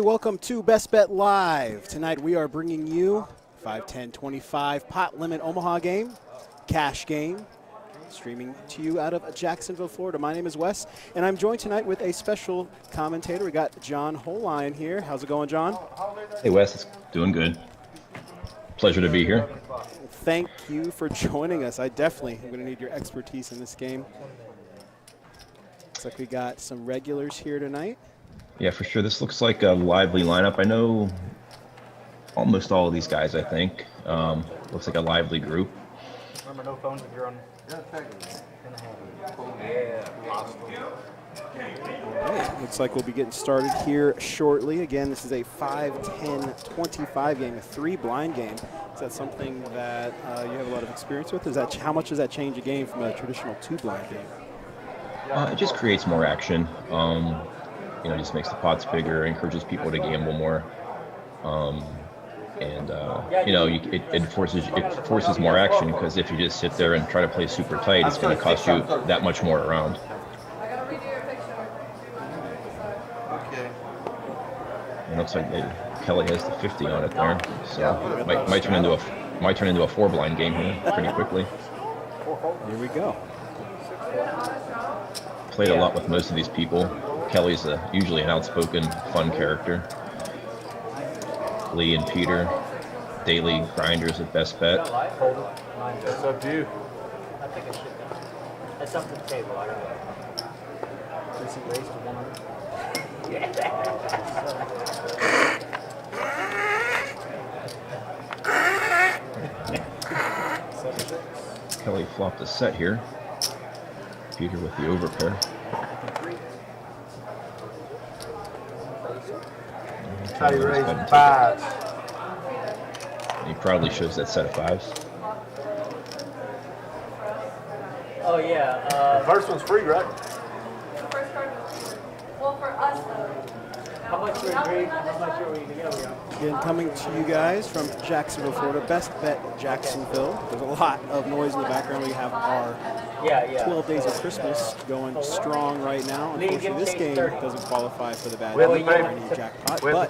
welcome to Best Bet Live. Tonight we are bringing you 5-10-25 pot limit Omaha game, cash game, streaming to you out of Jacksonville, Florida. My name is Wes, and I'm joined tonight with a special commentator. We got John Holline here. How's it going, John? Hey, Wes. It's doing good. Pleasure to be here. Thank you for joining us. I definitely am going to need your expertise in this game. Looks like we got some regulars here tonight. Yeah, for sure. This looks like a lively lineup. I know almost all of these guys, I think. Looks like a lively group. Remember, no phones if you're on. All right, looks like we'll be getting started here shortly. Again, this is a 5-10-25 game, a 3-blind game. Is that something that you have a lot of experience with? How much does that change a game from a traditional 2-blind game? It just creates more action. Just makes the pots bigger, encourages people to gamble more. It forces more action, because if you just sit there and try to play super tight, it's going to cost you that much more around. It looks like Kelly has the 50 on it there, so might turn into a 4-blind game here pretty quickly. Here we go. Played a lot with most of these people. Kelly's usually an outspoken, fun character. Lee and Peter, daily grinders at Best Bet. That's up to you. I think I should. That's up to the table. I don't know. Recent race to 100. Kelly flopped a set here. Peter with the overpair. How you raise 5s? He proudly shows that set of 5s. Oh yeah. The first one's free, right? The first card was free. Well, for us though. How much are we? How much are we together? Again, coming to you guys from Jacksonville, Florida. Best Bet Jacksonville. There's a lot of noise in the background. We have our 12 Days of Christmas going strong right now. Unfortunately, this game doesn't qualify for the bad jackpot, but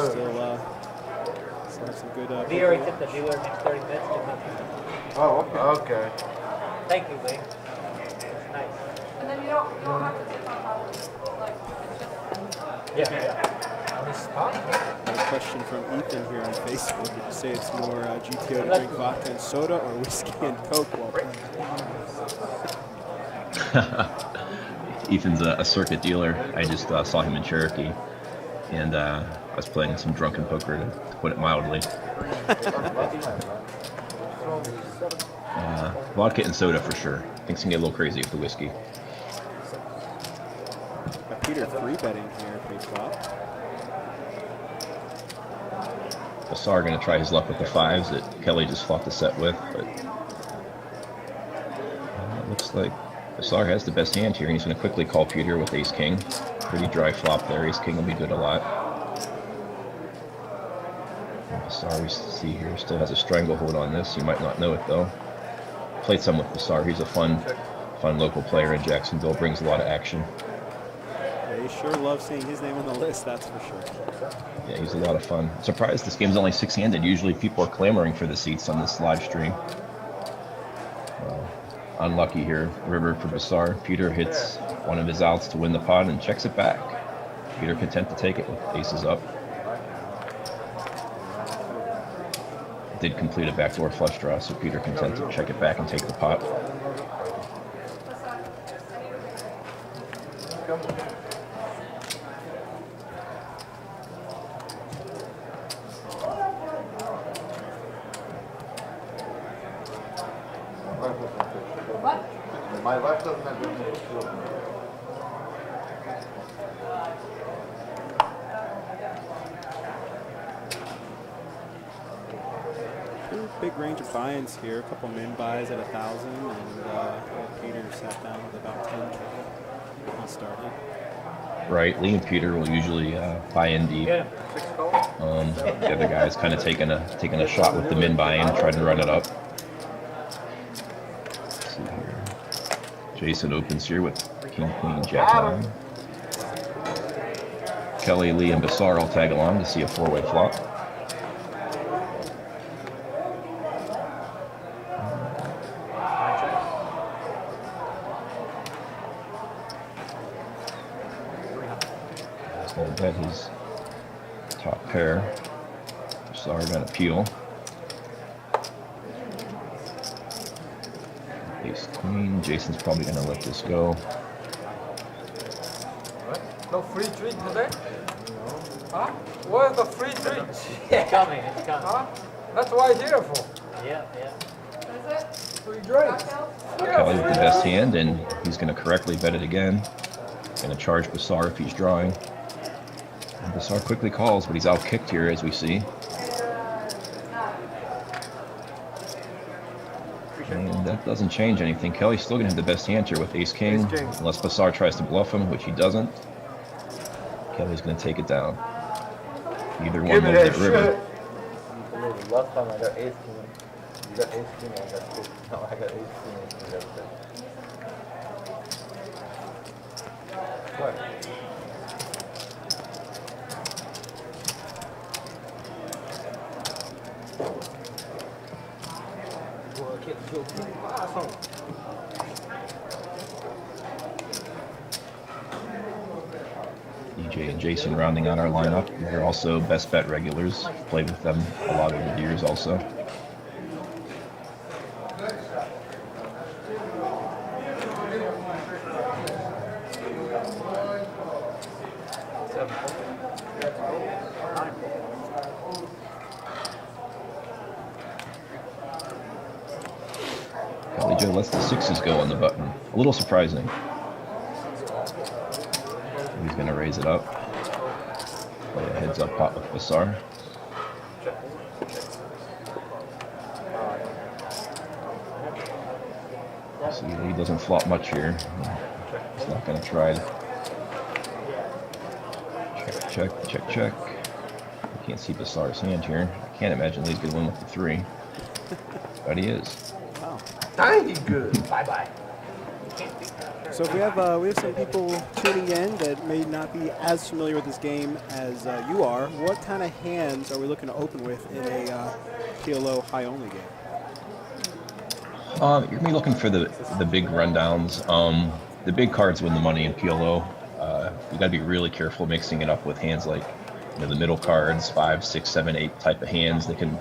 still have some good. We already took the dealer next 30 minutes. Oh, okay. Thank you, Lee. That's nice. And then you don't have to take on top of it. Like, it's just. Yeah. Got a question from Ethan here on Facebook. Did you say it's more GTO to drink vodka and soda or whiskey and Coke while playing? Ethan's a circuit dealer. I just saw him in Cherokee, and I was playing some drunken poker, to put it mildly. Vodka and soda for sure. Things can get a little crazy with the whiskey. Got Peter 3-betting here pre-flop. Bassar going to try his luck with the 5s that Kelly just flopped the set with, but it looks like Bassar has the best hand here, and he's going to quickly call Peter with ace-king. Pretty dry flop there. Ace-king will be good a lot. Bassar, we see here, still has a stranglehold on this. You might not know it, though. Played some with Bassar. He's a fun local player in Jacksonville. Brings a lot of action. Yeah, he sure loves seeing his name on the list, that's for sure. Yeah, he's a lot of fun. Surprised this game's only 6-handed. Usually people are clamoring for the seats on this live stream. Unlucky here, river for Bassar. Peter hits one of his outs to win the pot and checks it back. Peter content to take it with aces up. Did complete a backdoor flush draw, so Peter content to check it back and take the pot. My left doesn't have to. Big range of buy-ins here. A couple min buys at 1,000, and Peter sat down with about 10K when he started. Right, Lee and Peter will usually buy in deep. The other guy's kind of taking a shot with the min buy-in, trying to run it up. Let's see here. Jason opens here with King, Queen, Jack 9. Kelly, Lee, and Bassar all tag along to see a four-way flop. He's going to bet his top pair. Bassar got a peel. Ace queen. Jason's probably going to let this go. No free treat today? Huh? Where's the free treat? It's coming, it's coming. Huh? That's what I'm here for. Yeah, yeah. What is it? Free drinks. Kelly with the best hand, and he's going to correctly bet it again. Going to charge Bassar if he's drawing. And Bassar quickly calls, but he's out-kicked here, as we see. And that doesn't change anything. Kelly's still going to have the best hand here with ace-king, unless Bassar tries to bluff him, which he doesn't. Kelly's going to take it down. Either one Give me loves that that river. shit. Last time I got ace king. You got ace king, I got two. No, I got ace king. You got six. What? DJ and Jason rounding out our lineup. They're also best bet regulars. Played with them a lot over the years also. Kelly Joe lets the sixes go on the button. A little surprising. He's going to raise it up. Play a heads up pot with Bassar. See, he doesn't flop much here. He's not going to try to check, check, check. You can't see Bassar's hand here. I can't imagine Lee's going to win with the three. But he is. Wow. Dang, he good. Bye-bye. So if we have some people tuning in that may not be as familiar with this game as you are, what kind of hands are we looking to open with in a PLO high-only game? You're going to be looking for the big rundowns. The big cards win the money in PLO. You got to be really careful mixing it up with hands like the middle cards, 5, 6, 7, 8 type of hands. They can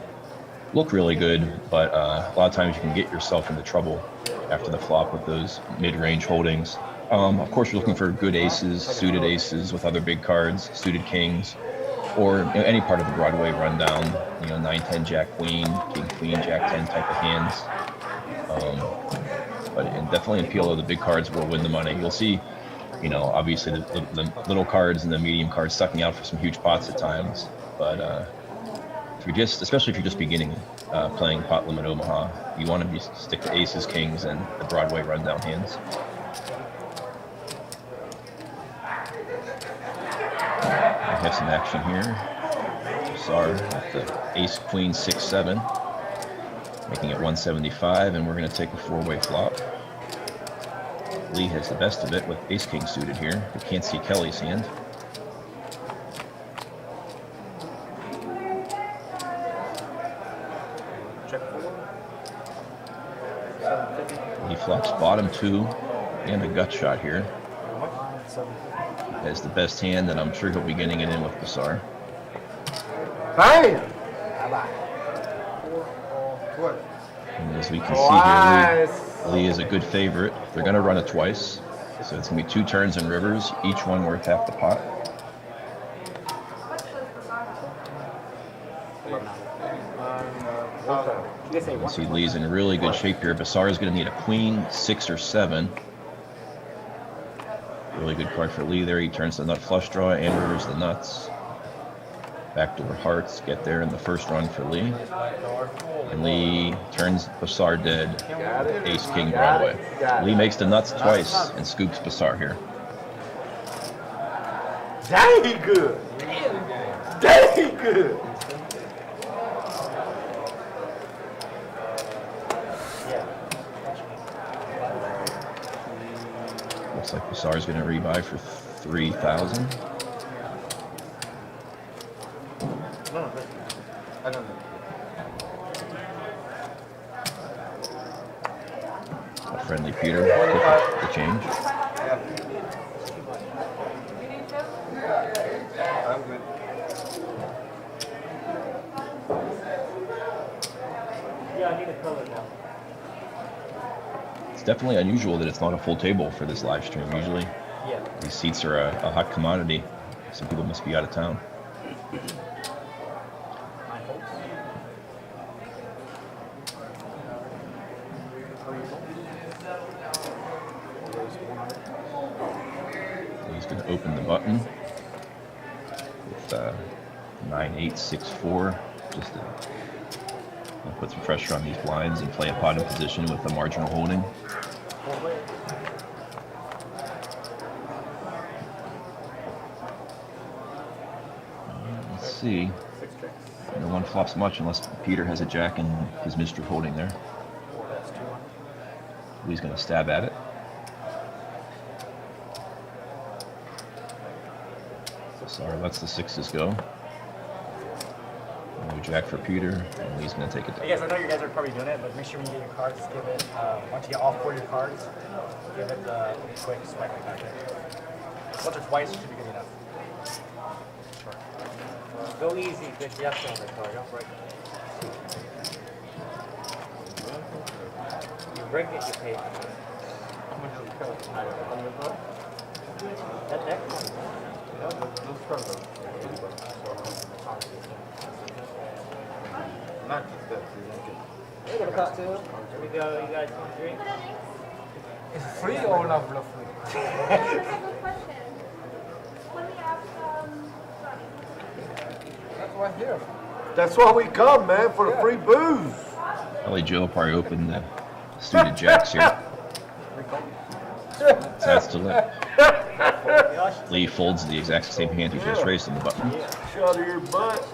look really good, but a lot of times you can get yourself into trouble after the flop with those mid-range holdings. Of course, you're looking for good aces, suited aces with other big cards, suited kings, or any part of the Broadway rundown. 9, 10, Jack, Queen, King, Queen, Jack, 10 type of hands. But definitely in PLO, the big cards will win the money. You'll see, obviously the little cards and the medium cards sucking out for some huge pots at times. But especially if you're just beginning playing pot limit Omaha, you want to stick to aces, kings, and the Broadway rundown hands. We have some action here. Bassar with the ace, queen, 6, 7, making it 175, and we're going to take a four-way flop. Lee has the best of it with ace, king suited here. We can't see Kelly's hand. He flops bottom 2 and a gut shot here. Has the best hand, and I'm sure he'll be getting it in with Bassar. Bam! And as we can see here, Lee is a good favorite. They're going to run it twice, so it's going to be 2 turns and rivers, each one worth half the pot. You see Lee's in really good shape here. Bassar is going to need a queen, 6 or 7. Really good card for Lee there. He turns the nut flush draw and rivers the nuts. Backdoor hearts get there in the first run for Lee. And Lee turns Bassar dead. Ace, king, Broadway. Lee makes the nuts twice and scoops Bassar here. Dang, he good. Dang, he good. Looks like Bassar's going to rebuy for 3,000. Peter. Take the change. Yeah. I'm good. Yeah, I need a color now. It's definitely unusual that it's not a full table for this live stream. Usually Yeah. these seats are a hot commodity. Some people must be out of town. My hopes. He's going to open the button with 9-8-6-4, just to put some pressure on these blinds and play a pot in position with the marginal holding. Let's see. No one flops much unless Peter has a jack and his mystery holding there. He's going to stab at it. Sorry, lets the sixes go. No jack for Peter, and Lee's going to take it down. Hey guys, I know you guys are probably doing it, but make sure when you get your cards, give it, once you get all 4 of your cards, give it a quick swipe like that. Once or twice should be good enough. Go easy, good Jeff on the card. Don't break it. You break it, you pay. That next one. Not just that. Here we go. You guys want to drink? Is it free or not free? I have a question. Let me ask, That's why here. That's why we come, man, for the free booze. Ellie Joe probably opened the suited jacks here. That's to let Lee folds the exact same hand he just raised on the button. Shut your butt.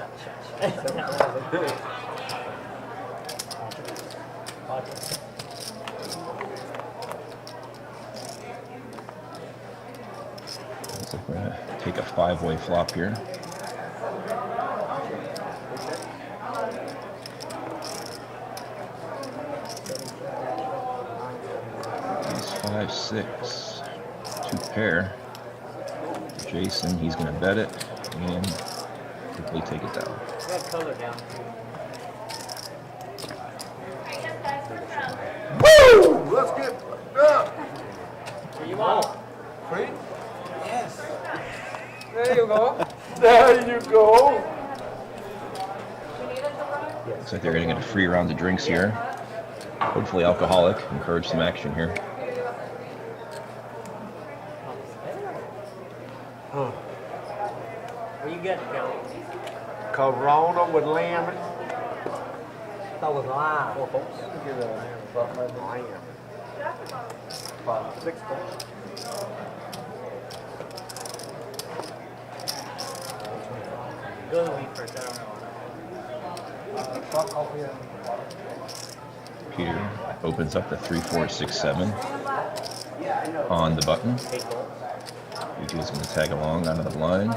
So we're going to take a 5-way flop here. He's 5-6, 2 pair. Jason, he's going to bet it and quickly take it down. Red color down. Woo! Let's get up. Here you are. Free? Yes. There you go. There you go. Looks like they're going to get a free round of drinks here. Hopefully alcoholic. Encourage some action here. What you getting, Kelly? Corona with lemon. That was live. Get a lamb. 5, 6. Go to the week first. I don't know. Peter opens up the 3-4-6-7 on the button. Peter is going to tag along out of the blind. I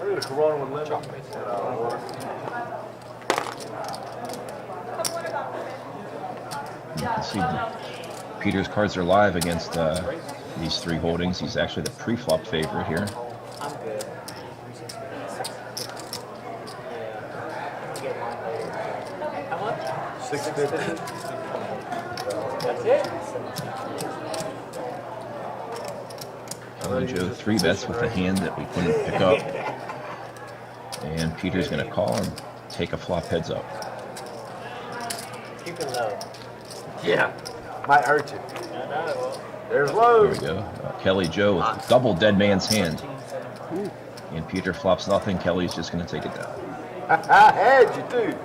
need a Corona with lemon. You can see Peter's cards are live against these 3 holdings. He's actually the pre-flop favorite here. I'm good. How much? 650. That's it? Kelly Joe 3 bets with a hand that we couldn't pick up. And Peter's going to call and take a flop heads up. Keep it low. Yeah. Might hurt you. No, no, it won't. There's There low. we go. Kelly Joe with double dead man's hand. And Peter flops nothing. Kelly's just going to take it down. I had you too.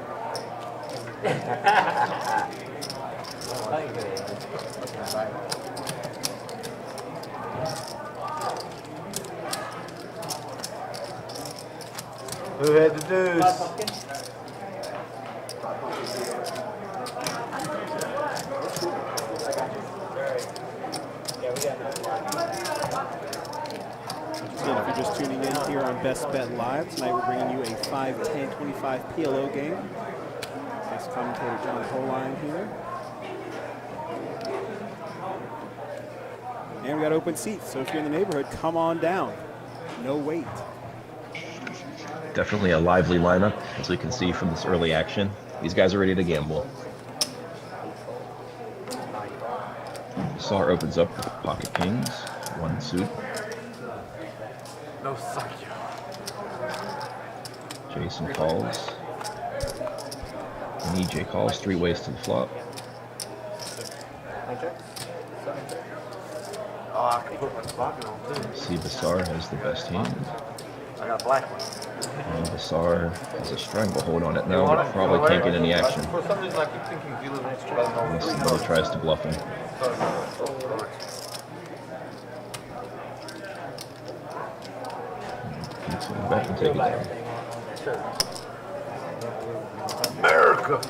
Who had the deuce? Yeah, we got Again, if you're just tuning in here on Best Bet Live, tonight we're bringing you a 5-10-25 PLO game. Guest commentator John Poline here. And we got open seats, so if you're in the neighborhood, come on down. No wait. Definitely a lively lineup, as we can see from this early action. These guys are ready to gamble. Sar opens up with pocket kings, 1 suit. No, thank you. Jason calls. And EJ calls, 3 ways to the flop. Oh, I can put my pocket on too. See Basar has the best hand. I got a black one. And Basar has a stranglehold on it now, but probably can't get any action. For some reason, I keep thinking dealer next to Unless somebody tries to bluff him. He's going to bet and take it down. America.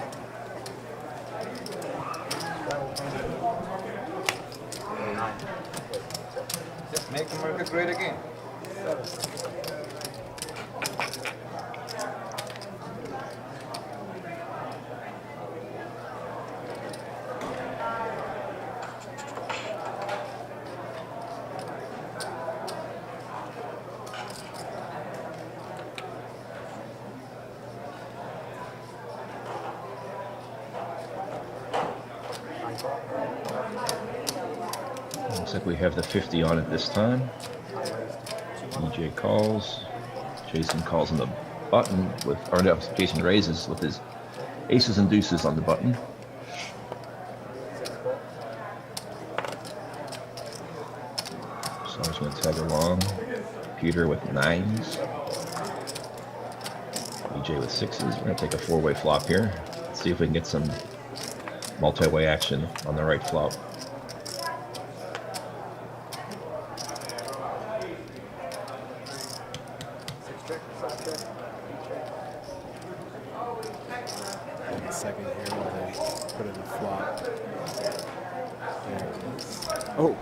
Make America great again. Looks like we have the 50 on it this time. EJ calls. Jason calls on the button with, or no, Jason raises with his aces and deuces on the button. Sar's going to tag along. Peter with 9s. EJ with 6s. We're going to take a 4-way flop here. Let's see if we can get some multi-way action on the right flop. A second here while they put in the flop. There it is. Oh,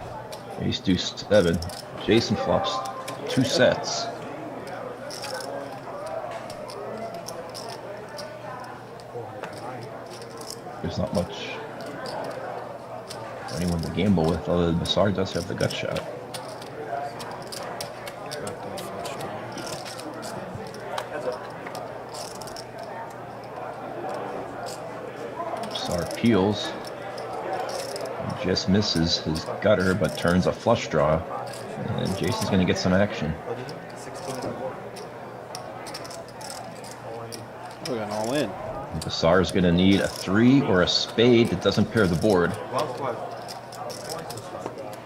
Ace deuce 7. Jason flops 2 sets. There's not much for anyone to gamble with, other than Basar does have the gut shot. Basar peels. Just misses his gutter, but turns a flush draw. And Jason's going to get some action. we got an all in. Basar is going to need a 3 or a spade that doesn't pair the board.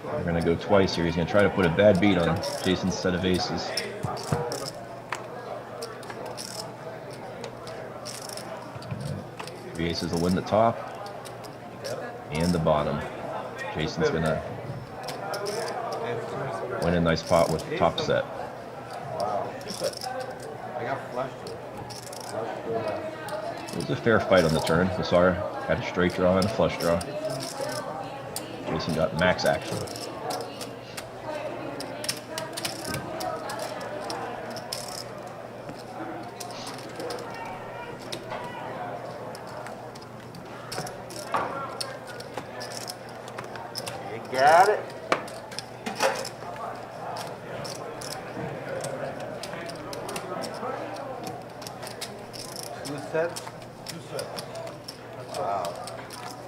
We're going to go twice here. He's going to try to put a bad beat on Jason's set of aces. Three aces will win the top and the bottom. Jason's going to win a nice pot with top set. I got flushed. It was a fair fight on the turn. Basar had a straight draw and a flush draw. Jason got max action. You got it. Two sets? Wow.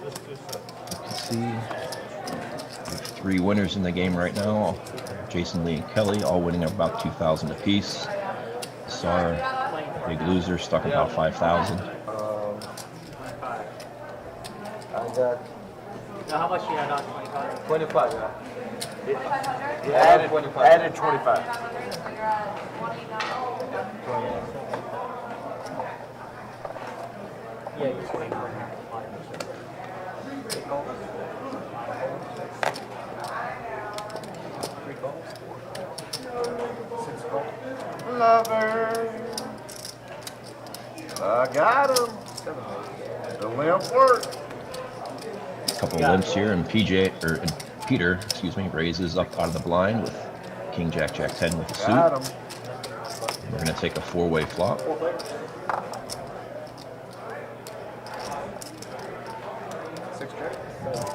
You can see we have 3 winners in the game right now. Jason, Lee, and Kelly all winning about 2,000 apiece. Basar, big loser, stuck about 5,000. I got Now, how much you had on 25? 25, yeah. $2,500? Added 25. Added 25. So you're at 20 now. Yeah, you're 24 and a half. Lover. I got him. The limp worked. Couple limps here, and Peter, raises up out of the blind with King Jack Jack 10 with the suit. Got him. We're going to take a 4-way flop.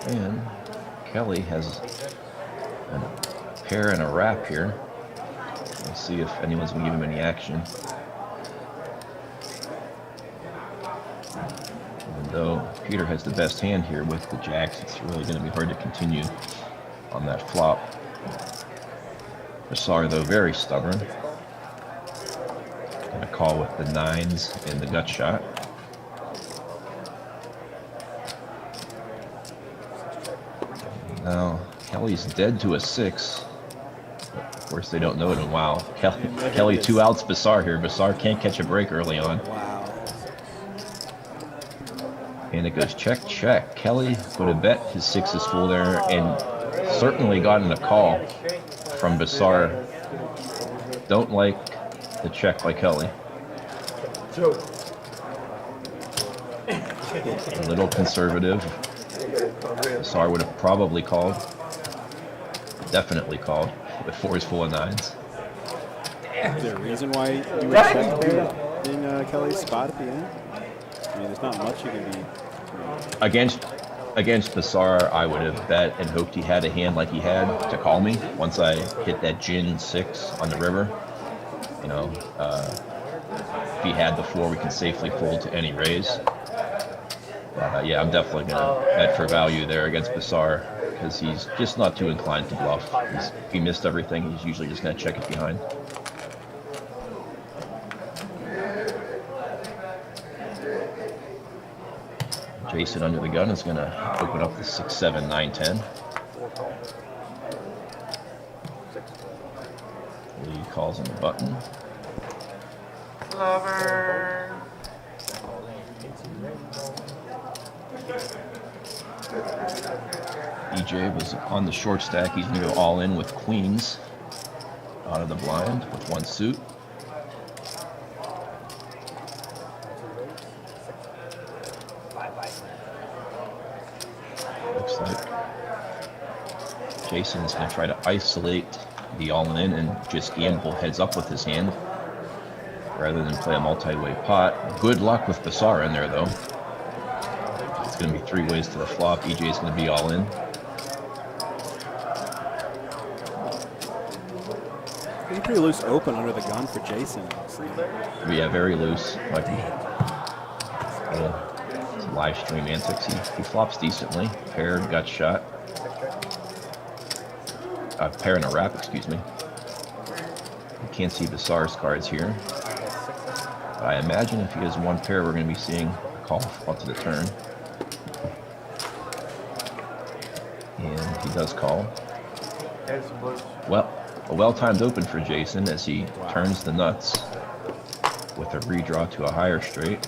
And Kelly has And a pair and a wrap here. Let's see if anyone's going to give him any action. Even though Peter has the best hand here with the jacks, it's really going to be hard to continue on that flop. Bassar, though, very stubborn. Going to call with the 9s and the gut shot. Now, Kelly's dead to a 6. Of course, they don't know it. And wow, Kelly 2 outs Bassar here. Bassar can't catch a break early on. Wow. And it goes check, check. Kelly would have bet his 6 is full there and certainly gotten a call from Bassar. Don't like the check by Kelly. A little conservative. Bassar would have probably called. Definitely called with 4s full of 9s. Is there a reason why you would check in Kelly's spot at the end? I mean, there's not much you can be. Against Bassar, I would have bet and hoped he had a hand like he had to call me once I hit that gin 6 on the river. You know, if he had the 4, we can safely fold to any raise. Yeah, I'm definitely going to bet for value there against Bassar because he's just not too inclined to bluff. If he missed everything, he's usually just going to check it behind. Jason under the gun is going to open up the 6, 7, 9, 10. Lee calls on the button. Lover. EJ was on the short stack. He's going to go all in with queens out of the blind with 1 suit. Looks like Jason is going to try to isolate the all-in and just gamble heads up with his hand rather than play a multi-way pot. Good luck with Bassar in there, though. It's going to be 3 ways to the flop. EJ is going to be all in. He's pretty loose open under the gun for Jason. Yeah, very loose. Might be some live stream antics. He flops decently. Pair, gut shot. Pair and a wrap, excuse me. You can't see Bassar's cards here. But I imagine if he has 1 pair, we're going to be seeing a call onto the turn. And he does call. Well, a well-timed open for Jason as he turns the nuts with a redraw to a higher straight.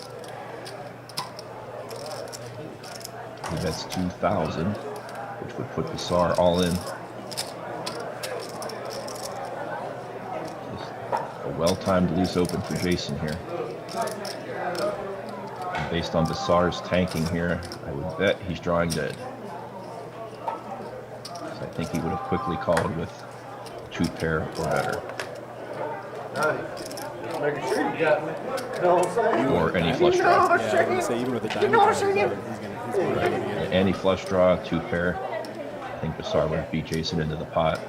He bets 2,000, which would put Bassar all in. Just a well-timed loose open for Jason here. And based on Bassar's tanking here, I would bet he's drawing dead. So I think he would have quickly called with 2 pair or better. Making sure you got me. No, Or any flush draw. Yeah, I was gonna say even with the diamond cards, he's gonna get it. Any flush draw, 2 pair. I think Bassar would beat Jason into the pot. I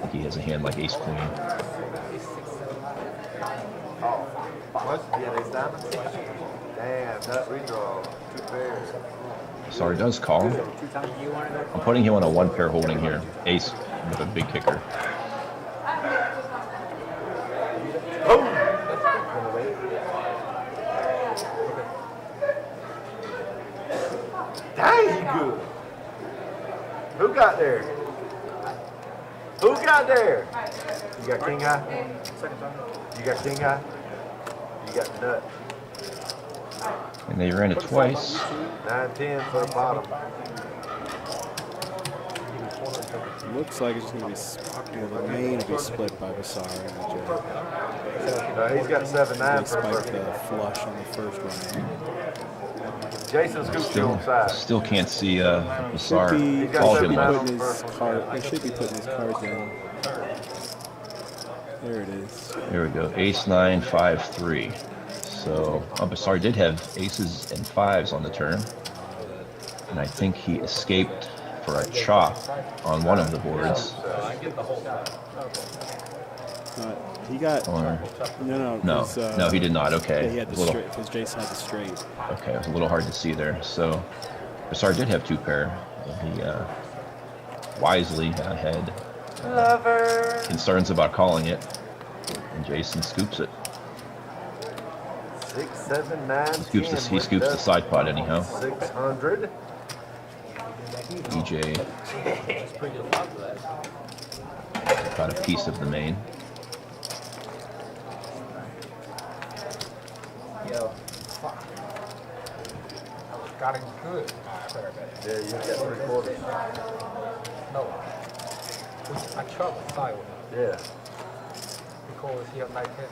think he has a hand like ace queen. What? Yeah, ace diamond? Damn, nut redraw. 2 pairs. Bassar does call. I'm putting him on a 1 pair holding here. Ace with a big kicker. Dang, good. Who got there? Who got there? You got king high? You got king high? You got nut. And they ran it twice. 9-10 for the bottom. Looks like it's going to be the main to be split by Bassar and the Jack. He's got 7-9 They for the spiked the flush on the first round. Jason's scoops you on side. Still can't see Bassar Should be call him got off. seven. putting his card. They should be putting his cards in. There it is. There we go. Ace 9, 5, 3. So Bassar did have aces and 5s on the turn. And I think he escaped for a chop on one of the boards. I get the whole time. He got Or no. no, 'Cause, no, he did not. Okay, Yeah, he had It the was a straight because Jason had the straight. okay, it was a little hard to see there. So Brassard did have 2 pair. He wisely had concerns about calling it, and Jason scoops it. 6, 7, 9, He scoops the side pot anyhow. 600. EJ got a piece of the main. Yo, fuck. Got him good. I better bet. Yeah, you got 3/4. No. I traveled side with him Yeah. because he had 9-10.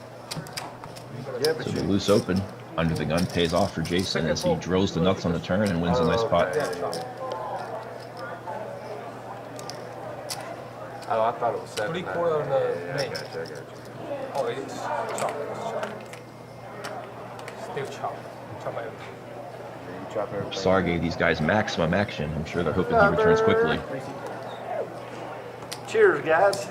Yeah, So but the you. loose open under the gun pays off for Jason as he drills the nuts on the turn and wins a nice pot. Oh, I thought it was 7. 3/4 on the I main. got you. Oh, it's chop. It's chop. Still chop. Chop everything. You chop everything. Brassard gave these guys maximum action. I'm sure they're hoping he returns quickly. Cheers, guys.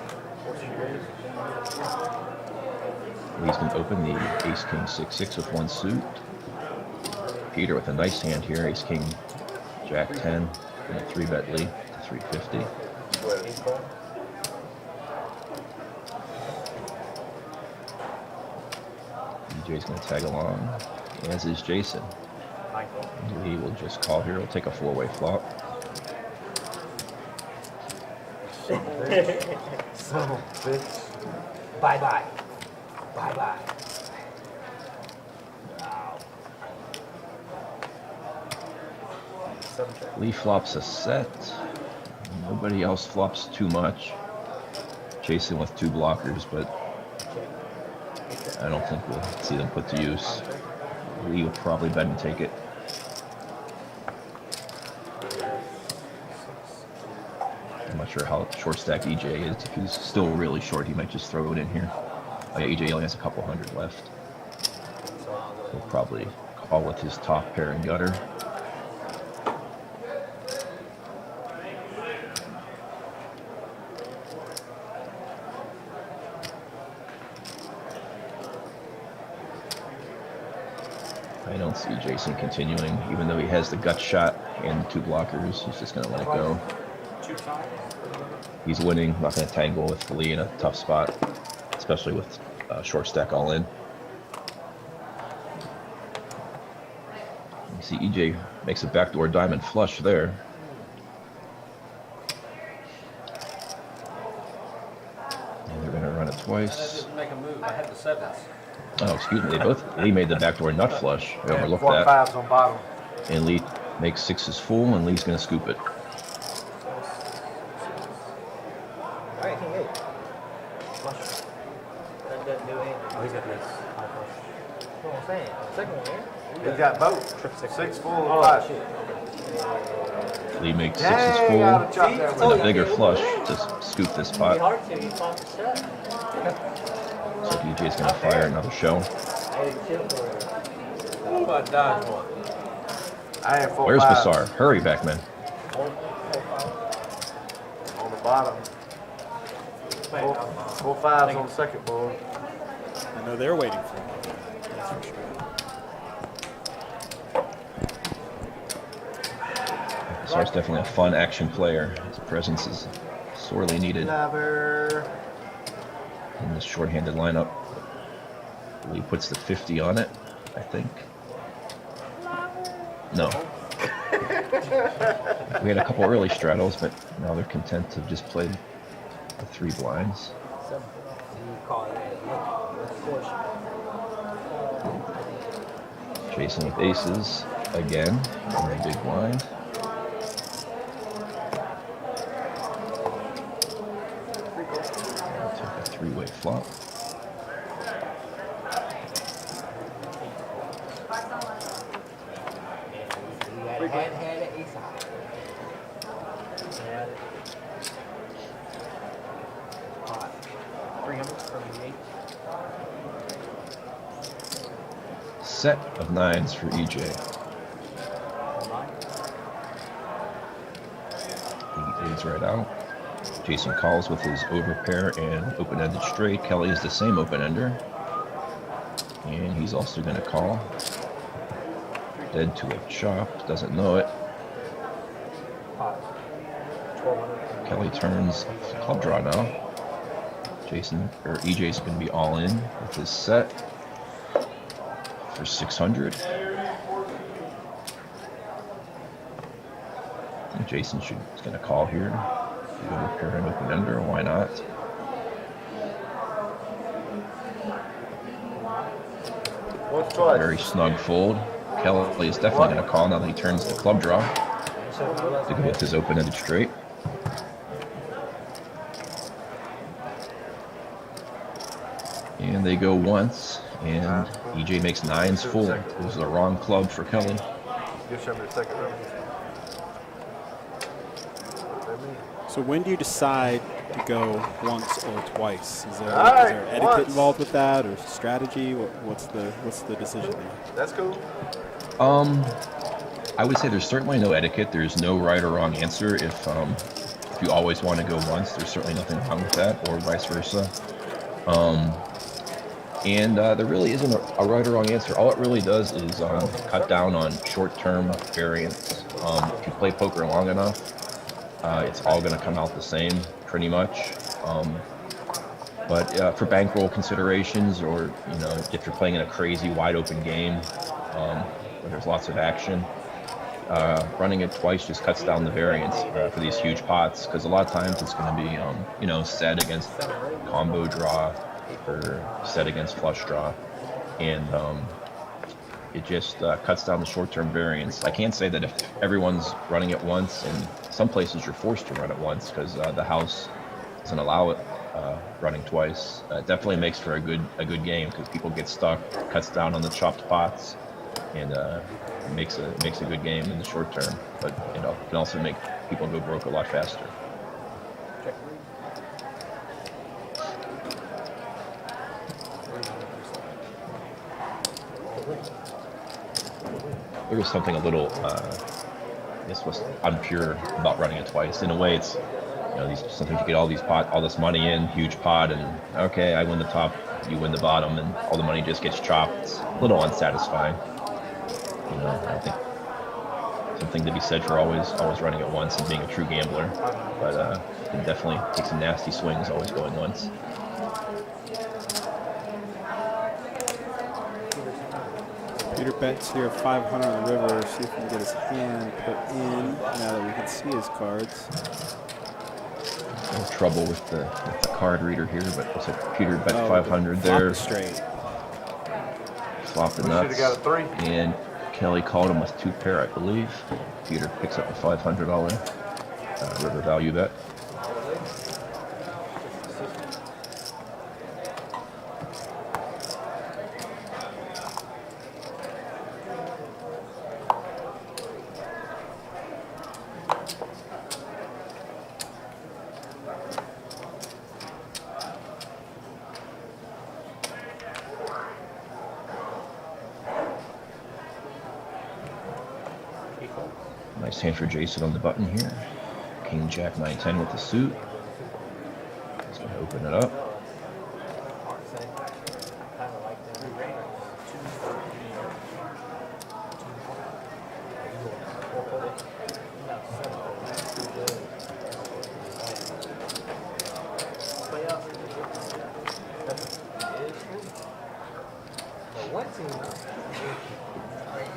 Lee's going to open the Ace King 6-6 with 1 suit. Peter with a nice hand here. Ace King Jack 10. Going to 3-bet Lee to 350. DJ's going to tag along, as is Jason. Lee will just call here. He'll take a 4-way flop. Son of a bitch. Bye-bye. Bye-bye. Lee flops a set. Nobody else flops too much. Jason with 2 blockers, but I don't think we'll see them put to use. Lee will probably bet and take it. I'm not sure how short stacked EJ is. If he's still really short, he might just throw it in here. Oh yeah, EJ only has a couple hundred left. He'll probably call with his top pair and gutter. I don't see Jason continuing, even though he has the gut shot and the 2 blockers. He's just going to let it go. He's winning, not going to tangle with Lee in a tough spot, especially with short stack all in. You see EJ makes a backdoor diamond flush there. And they're going to run it twice. Make a move. I had the 7s. Oh, excuse me. Lee made the backdoor nut flush. We overlooked 4 that. 5s on bottom. And Lee makes 6s full, and Lee's going to scoop it. Alright, King 8. Flush. That doesn't do anything. Oh, he's got this. That's what I'm saying. Second one, yeah? He's got both. 6 full and Oh, 5. shit. Lee makes 6s Dang, full I oughta chop that and one. a bigger flush to scoop this It'd be pot. hard to. You pop the shot. So DJ's going to fire another show. I had to chill for it. What about dodge one? I had 4 Where's 5s Brassard? Hurry back, man. on the bottom. 4 5s on the second board. I know they're waiting for him. That's for sure. Brassard's definitely a fun action player. His presence is sorely needed Lover. in this short-handed lineup. Lee puts the 50 on it, I think. No. We had a couple early straddles, but now they're content to just play the 3 blinds. So you call it a portion. Jason with aces again in the big blind. And took a 3-way flop. You had an ace high. Yeah. Hot. 300 from the 8. Set of 9s for EJ. cards right out. Jason calls with his overpair and open-ended straight. Kelly is the same open-ender. And he's also going to call. Dead to a chop, doesn't know it. Kelly turns club draw now. Jason, or EJ's going to be all in with his set for 600. And Jason is going to call here. The overpair and open-ender, why not? Very snug fold. Kelly is definitely going to call now that he turns the club draw to go with his open-ended straight. And they go once, and EJ makes nines full. It was the wrong club for Kelly. So when do you decide to go once or twice? Is there etiquette involved with that, or strategy? What's the decision there? That's cool. I would say there's certainly no etiquette. There's no right or wrong answer. If you always want to go once, there's certainly nothing wrong with that, or vice versa. And there really isn't a right or wrong answer. All it really does is cut down on short-term variance. If you play poker long enough, it's all going to come out the same, pretty much. But for bankroll considerations, or if you're playing in a crazy wide-open game where there's lots of action, running it twice just cuts down the variance for these huge pots, because a lot of times it's going to be set against combo draw or set against flush draw, and it just cuts down the short-term variance. I can't say that if everyone's running it once, and some places you're forced to run it once because the house doesn't allow it running twice. It definitely makes for a good game because people get stuck, cuts down on the chopped pots, and makes a good game in the short term. But it can also make people go broke a lot faster. There was something a little, this was unpure about running it twice. In a way, it's, sometimes you get all this money in, huge pot, and okay, I win the top, you win the bottom, and all the money just gets chopped. It's a little unsatisfying. I think something to be said for always running it once and being a true gambler, but it can definitely take some nasty swings always going once. Peter bets here 500 on the river. See if we can get his hand put in now that we can see his cards. No trouble with the card reader here, but looks like Peter bet 500 there. Straight. Flop the We nuts. should have got a 3. And Kelly called him with 2 pair, I believe. Peter picks up a $500 river value bet. Nice hand for Jason on the button here. King, Jack, 9-10 with the suit. He's going to open it up.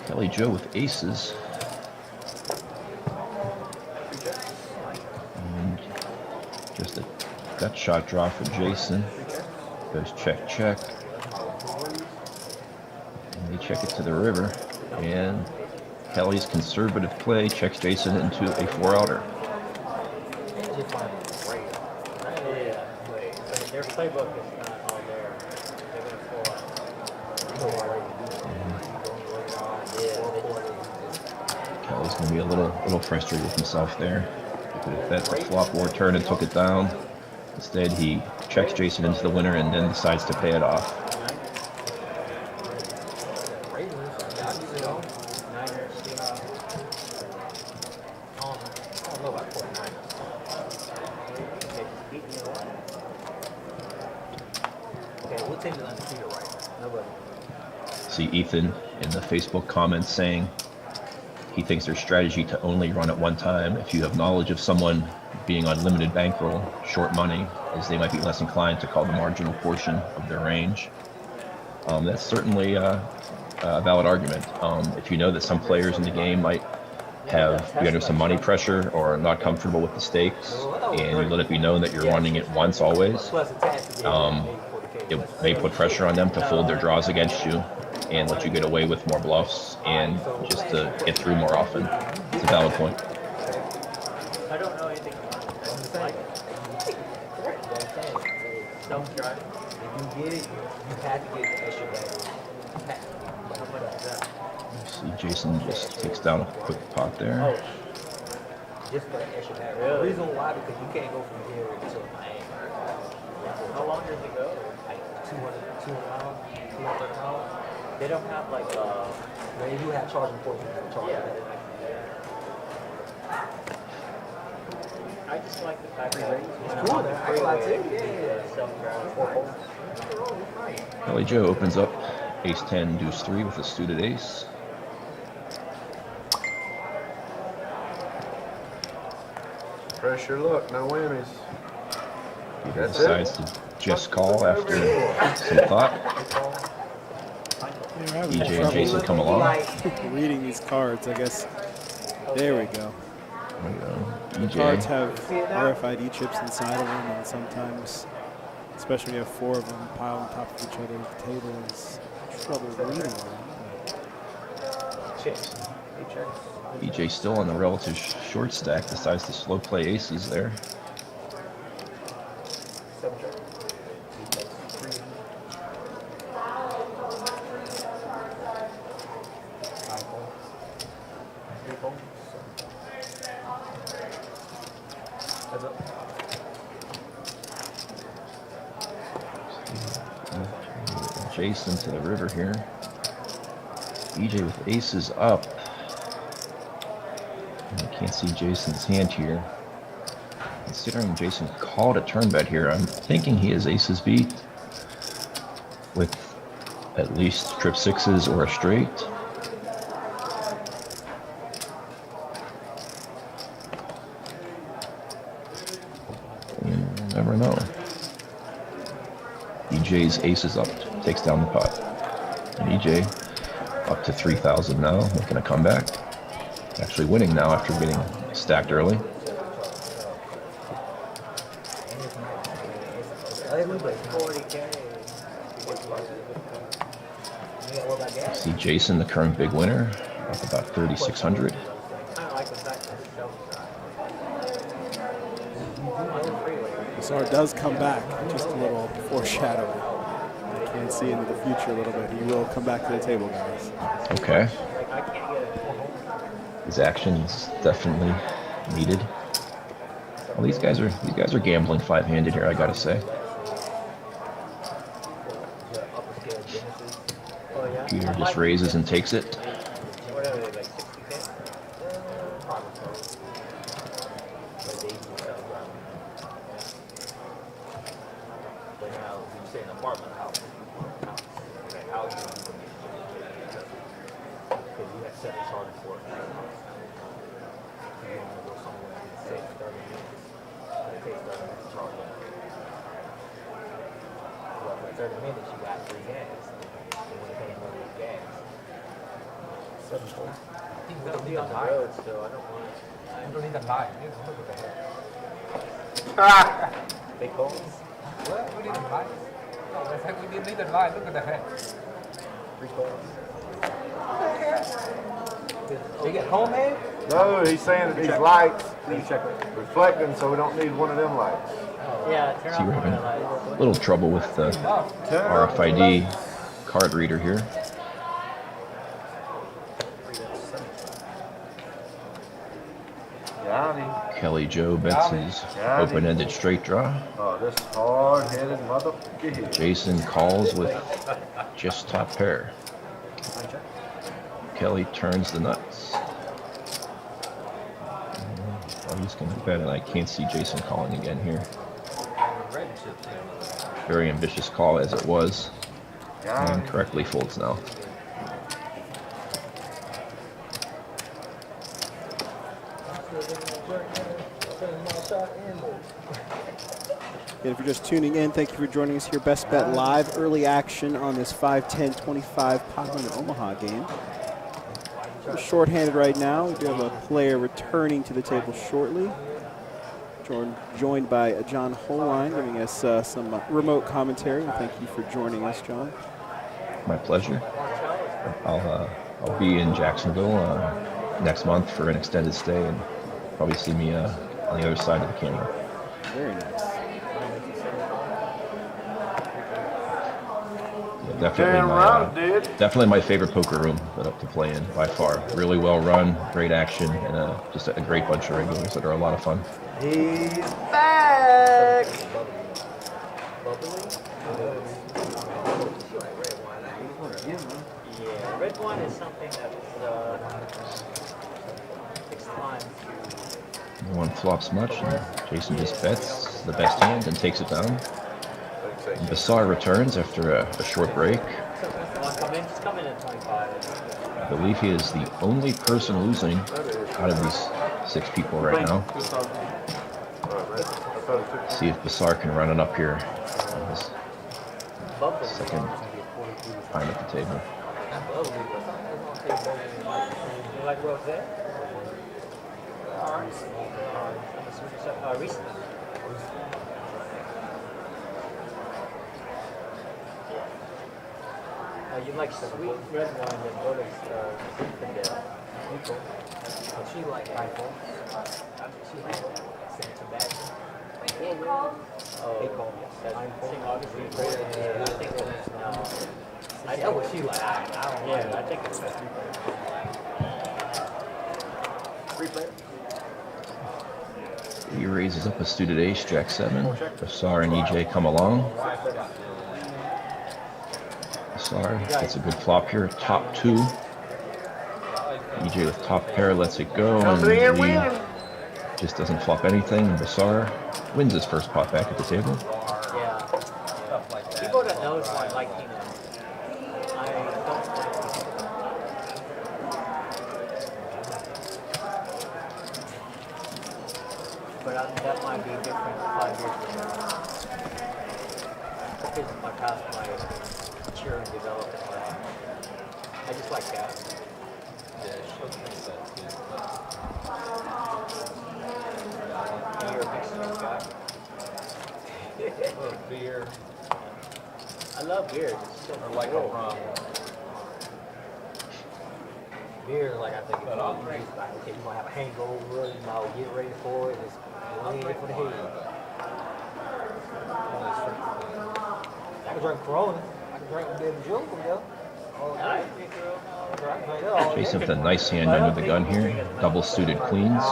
Kelly Joe with aces. And just a gut shot draw for Jason. Goes check, check. And they check it to the river. And Kelly's conservative play checks Jason into a 4-outer. Their playbook is not on there. They're going to pull out. Kelly's going to be a little frustrated with himself there. He could have bet the flop or turn and took it down. Instead, he checks Jason into the winner and then decides to pay it off. team is undefeated right now. Nobody. See Ethan in the Facebook comments saying he thinks there's strategy to only run at one time. If you have knowledge of someone being on limited bankroll, short money, as they might be less inclined to call the marginal portion of their range. That's certainly a valid argument. If you know that some players in the game might be under some money pressure or are not comfortable with the stakes, and you let it be known that you're running it once always, it may put pressure on them to fold their draws against you and let you get away with more bluffs and just to get through more often. It's a valid point. I don't know anything about it. I'm just like, don't try. If you get it, you have to get the extra battery. How much is that? See, Jason just takes down a quick pot there. Oh, just for the extra battery. Really? The reason why, because you can't go from here to Miami. How long does it go? Like 200 miles, 200 miles. They don't have like, they do have charging ports you can charge. I just like the fact that it's cool. I like it. Kelly Joe opens up ace 10, deuce 3 with a suited ace. Pressure look, no whammies. He decides to just call after some thought. EJ and Jason come along. Reading these cards, I guess. There we go. There we go. Cards EJ. have RFID chips inside of them, and sometimes, especially when you have 4 of them piled on top of each other, the table is trouble reading them. EJ still on the relative short stack, decides to slow play aces there. Jason to the river here. EJ with aces up. I can't see Jason's hand here. Considering Jason called a turn bet here, I'm thinking he has aces beat with at least trip sixes or a straight. You never know. EJ's aces up, takes down the pot. And EJ up to 3,000 now, making a comeback. Actually winning now after getting stacked early. See Jason, the current big winner, up about 3,600. This art does come back, just a little foreshadowing. You can't see into the future a little bit. He will come back to the table, guys. Okay. His action is definitely needed. Well, these guys are gambling 5-handed here, I gotta say. Peter just raises and takes it. Big balls. What? We didn't lie. No, I said we didn't need a lie. Look at the head. 3 balls. You get home, man? No, he's saying that these lights, he's reflecting, so we don't need one of them lights. Yeah, turn See, we're off having the light. a little trouble with the RFID card reader here. Johnny. Kelly Joe bets his open-ended straight draw. Oh, this hard-headed motherfucker. Jason calls with just top pair. Kelly turns the nuts. Oh, he's going to bet, and I can't see Jason calling again here. Very ambitious call as it was. And correctly folds now. And if you're just tuning in, thank you for joining us here. Best Bet Live, early action on this 5-10-25 Pot Limit Omaha game. We're shorthanded right now. We do have a player returning to the table shortly. Joined by John Holline, giving us some remote commentary. And thank you for joining us, John. My pleasure. I'll be in Jacksonville next month for an extended stay, and probably see me on the other side of the camera. Very nice. Definitely my favorite poker room to play in by far. Really well run, great action, and just a great bunch of regulars that are a lot of fun. He's back. Yeah, red wine is something that takes time to. No one flops much, and Jason just bets the best hand and takes it down. And Bassar returns after a short break. Just come in at 25. I believe he is the only person losing out of these 6 people right now. See if Bassar can run it up here on his second time at the table. Like rose? Recently. You like sweet red wine that go to she like rifle. She like tobacco. Eight calls. Oh, that's obviously great. I think that's I know what she like. I don't like it. I think it's best. He raises up a suited ace, Jack 7. Bassar and EJ come along. Bassar gets a good flop here, top 2. EJ with top pair lets it go, and Lee just doesn't flop anything. And Bassar wins his first pot back at the table. Yeah. People that know I like I don't like but that might be different 5 years from now. Because my past, my mature and development. I just like that. Yeah, showcase that too. And you're a Mexican guy. Beer. I love beer. It's so like a rum. Beer, like I think it's like, okay, you might have a hangover, you might get ready for it, it's lean for the head. I can drink Corona. I can drink a bit of Jungle, yo. Jason with a nice hand under the gun here. Double suited queens.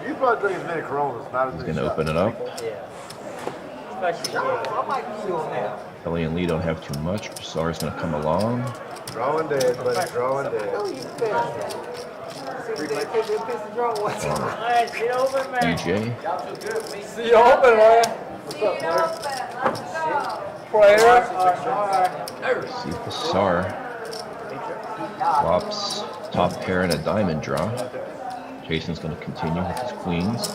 You probably drink as many Coronas, not as He's many going to open it up. Yeah. Especially, I might feel that. Ellie and Lee don't have too much. Bassar's going to come along. Drawing dead, buddy, drawing dead. Alright, sit over, man. EJ. See you open, man. See you open. Let's go. Player. See if Bassar flops top pair and a diamond draw. Jason's going to continue with his queens.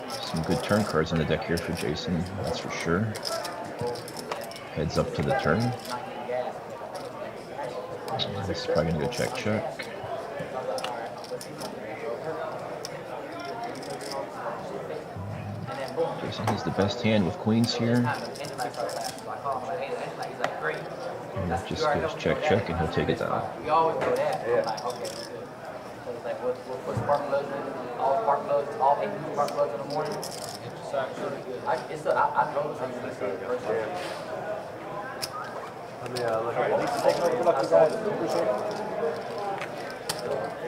Some good turn cards in the deck here for Jason, that's for sure. Heads up to the turn. This is probably going to go check. Jason has the best hand with queens here. And that just goes check, and he'll take it down. We always do that. Yeah. Like, okay. So it's like, we'll put spark plugs in, all 8 spark plugs in the morning. I drove something this first time. Let me look at it.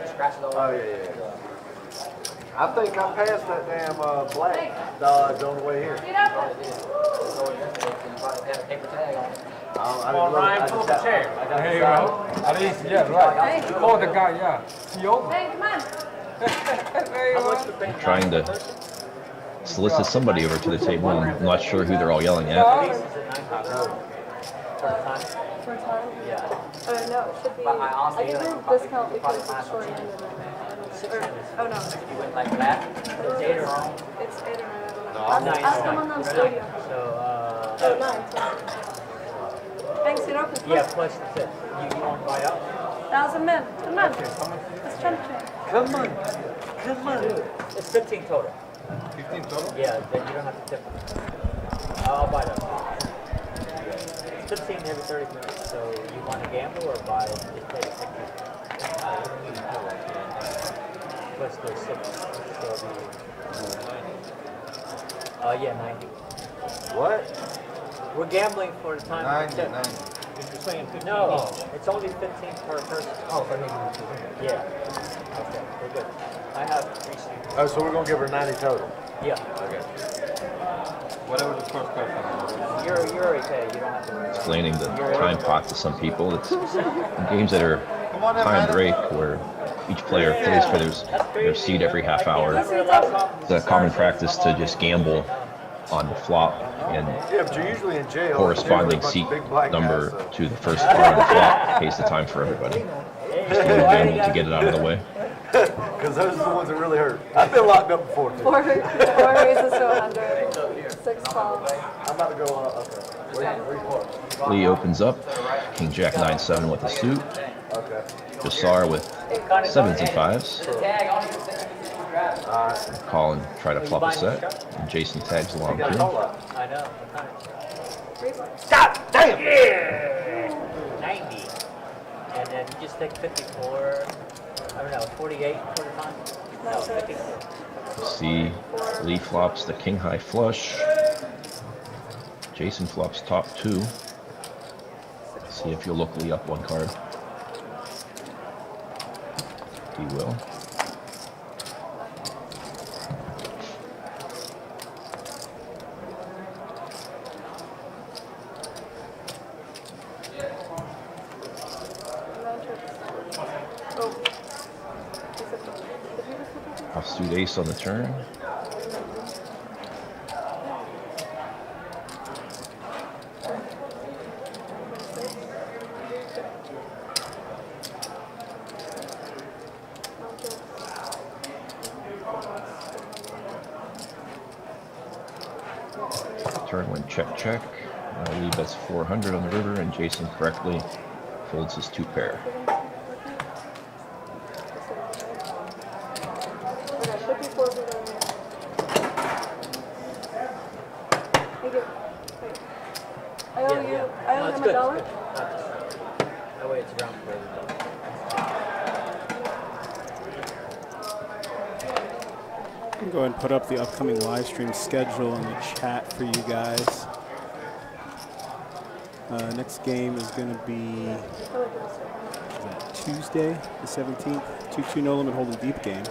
Scratch it all. Oh, yeah. I think I passed that damn black Dodge on the way here. Get up. So yesterday, you probably had a paper tag on it. Come on, Ryan, pull the chair. There you go. At least, yeah, right. Call the guy, yeah. See you open. Hey, come on. There you go. Trying to solicited somebody over to the table. I'm not sure who they're all yelling at. For time? Yeah. No, it should be. But I honestly I give feel you like a discount because it's short ended. Oh no. You went like that. It's 8 or wrong. It's 8 or 9. I don't know. No, Ask them on the stadium. So, Oh, 9. Sorry. Thanks, it opens. yeah, plus the tip. You want to buy out? 1,000 men. Come on. Let's try to check. Come on. Come on. It's 15 total. 15 total? Yeah, then you don't have to tip. I'll buy that. It's 15 every 30 minutes. So you want to gamble or buy it? Just pay the 60. Plus those 6. So it'll be 90. What? We're gambling for the time. 90, 90. You're saying 15 No, each. it's only 15 per person. Oh, for me. Yeah. Okay, we're good. I have 3 seats. Oh, so we're going to give her 90 total. Yeah. Okay. Whatever the first question is. You're already paid. You don't have to. Explaining the time pot to some people. It's games that are Come on in, time man. break where each player plays for their seat every half hour. It's a common practice to just gamble on the flop and Yeah, but you're usually in jail. corresponding There's a seat bunch of big black number guys, so. to the first part of the flop pays the time for everybody. Just a little gamble to get it out of the way. Because those are the ones that really hurt. I've been locked up before, too. 4 raises to 100. 6 calls. I'm about to go, okay. Where you going? Lee opens up, King Jack 9-7 with a suit, Okay. Jasar with 7s and 5s. Tag, I don't even think you grab it. Call and try to flop a set. And Jason tags along Got a too. call out. I know. Stop! Damn! 90. And then you just take 54. I don't know, 48 for the time? No, 54. See, Lee flops the king high flush. Jason flops top 2. See if you'll look Lee up 1 card. He will. Offsuit ace on the turn. Turn went check check. Now Lee bets 400 on the river and Jason correctly folds his 2 pair. I owe you. I owe him $1. That way it's around for everybody. I can go ahead and put up the upcoming live stream schedule in the chat for you guys. Next game is going to be Tuesday, the 17th. 2-2 no limit hold'em deep game.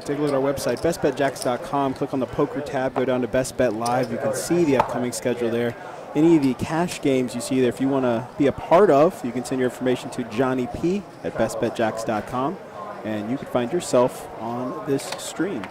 Take a look at our website, bestbetjacks.com. Click on the poker tab, go down to Best Bet Live. You can see the upcoming schedule there. Any of the cash games you see there, if you want to be a part of, you can send your information to Johnny P at bestbetjacks.com, and you can find yourself on this stream.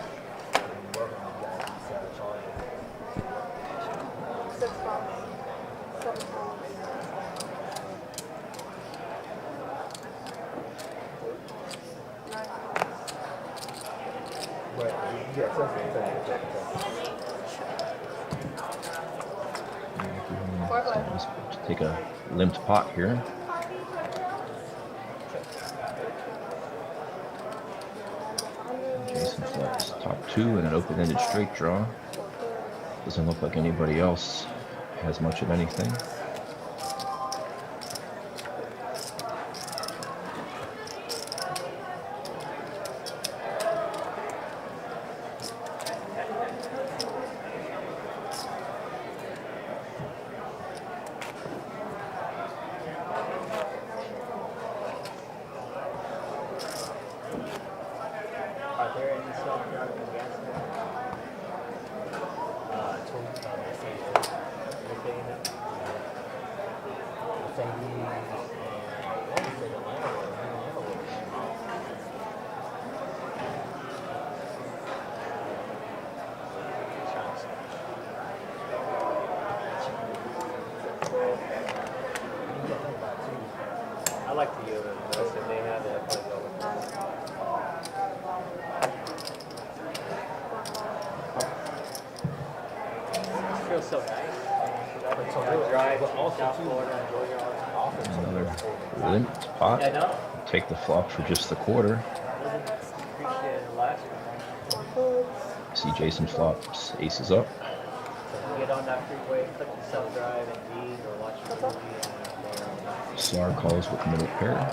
Let's take a limped pot here. Jason flips top 2 and an open-ended straight draw. Doesn't look like anybody else has much of anything. Are there any self-driving advancements? Anything in that? Mercedes and what was it, Atlanta or drive to South Florida, Georgia. Another limp pot. I know. Take the flop for just the quarter. Appreciate the last one. See Jason flops aces up. Get on that freeway, click the self-drive and read or watch a movie. Sar calls with middle pair.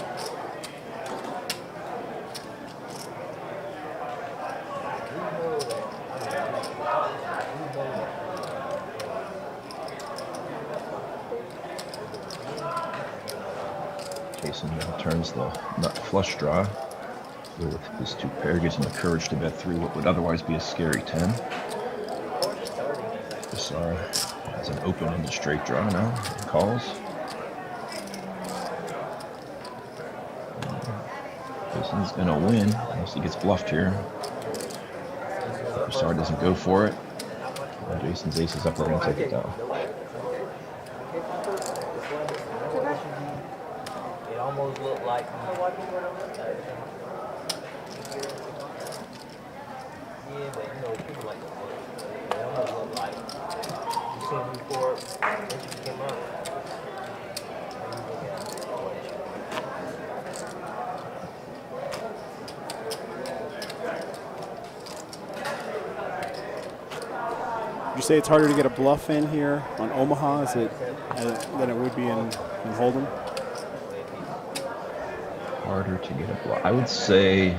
Jason now turns the nut flush draw. With his 2 pair, gives him the courage to bet through what would otherwise be a scary 10. Sar has an open in the straight draw now. And calls. Jason's gonna win unless he gets bluffed here. Sar doesn't go for it. And Jason's ace is up. We're gonna take it down. It almost looked like yeah, but you know, people like that. It almost looked like you seen me before when she came up. Would you say it's harder to get a bluff in here on Omaha than it would be in Hold'em? Harder to get a bluff. I would say,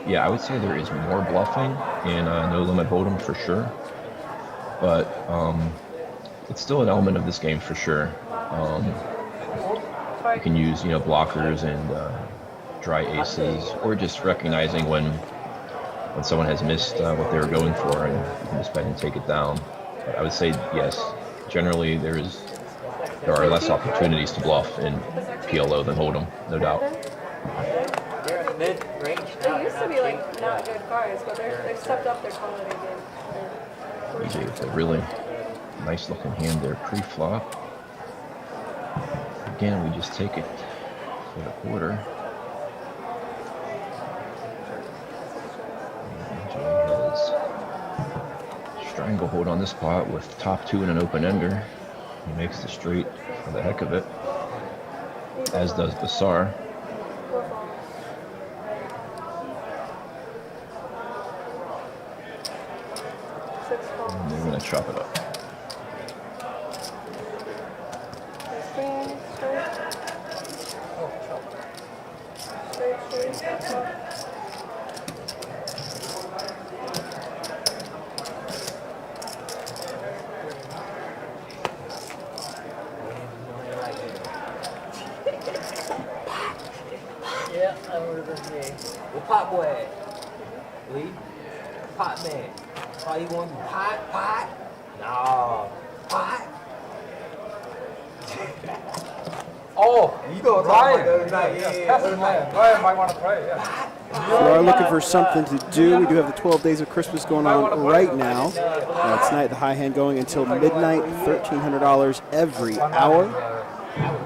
yeah, I would say there is more bluffing in No Limit Hold'em for sure. But it's still an element of this game for sure. You can use, blockers and dry aces, or just recognizing when someone has missed what they were going for, and you can just bet and take it down. But I would say yes. Generally, there are less opportunities to bluff in PLO than Hold'em, no doubt. They're in mid-range now. They used to be like not good cards, but they've stepped up their quality game. EJ with a really nice looking hand there pre-flop. Again, we just take it for the quarter. EJ has stranglehold on this pot with top 2 and an open ender. He makes the straight for the heck of it, as does Basar. And they're going to chop it up. Yeah, I would have been me. Well, pot boy. Lee? Pot man. Oh, you want pot? No. Pot? Oh, you go Ryan. Ryan might want to play, yeah. If you are looking for something to do, we do have the 12 Days of Christmas going on right now. Tonight, the high hand going until midnight, $1,300 every hour.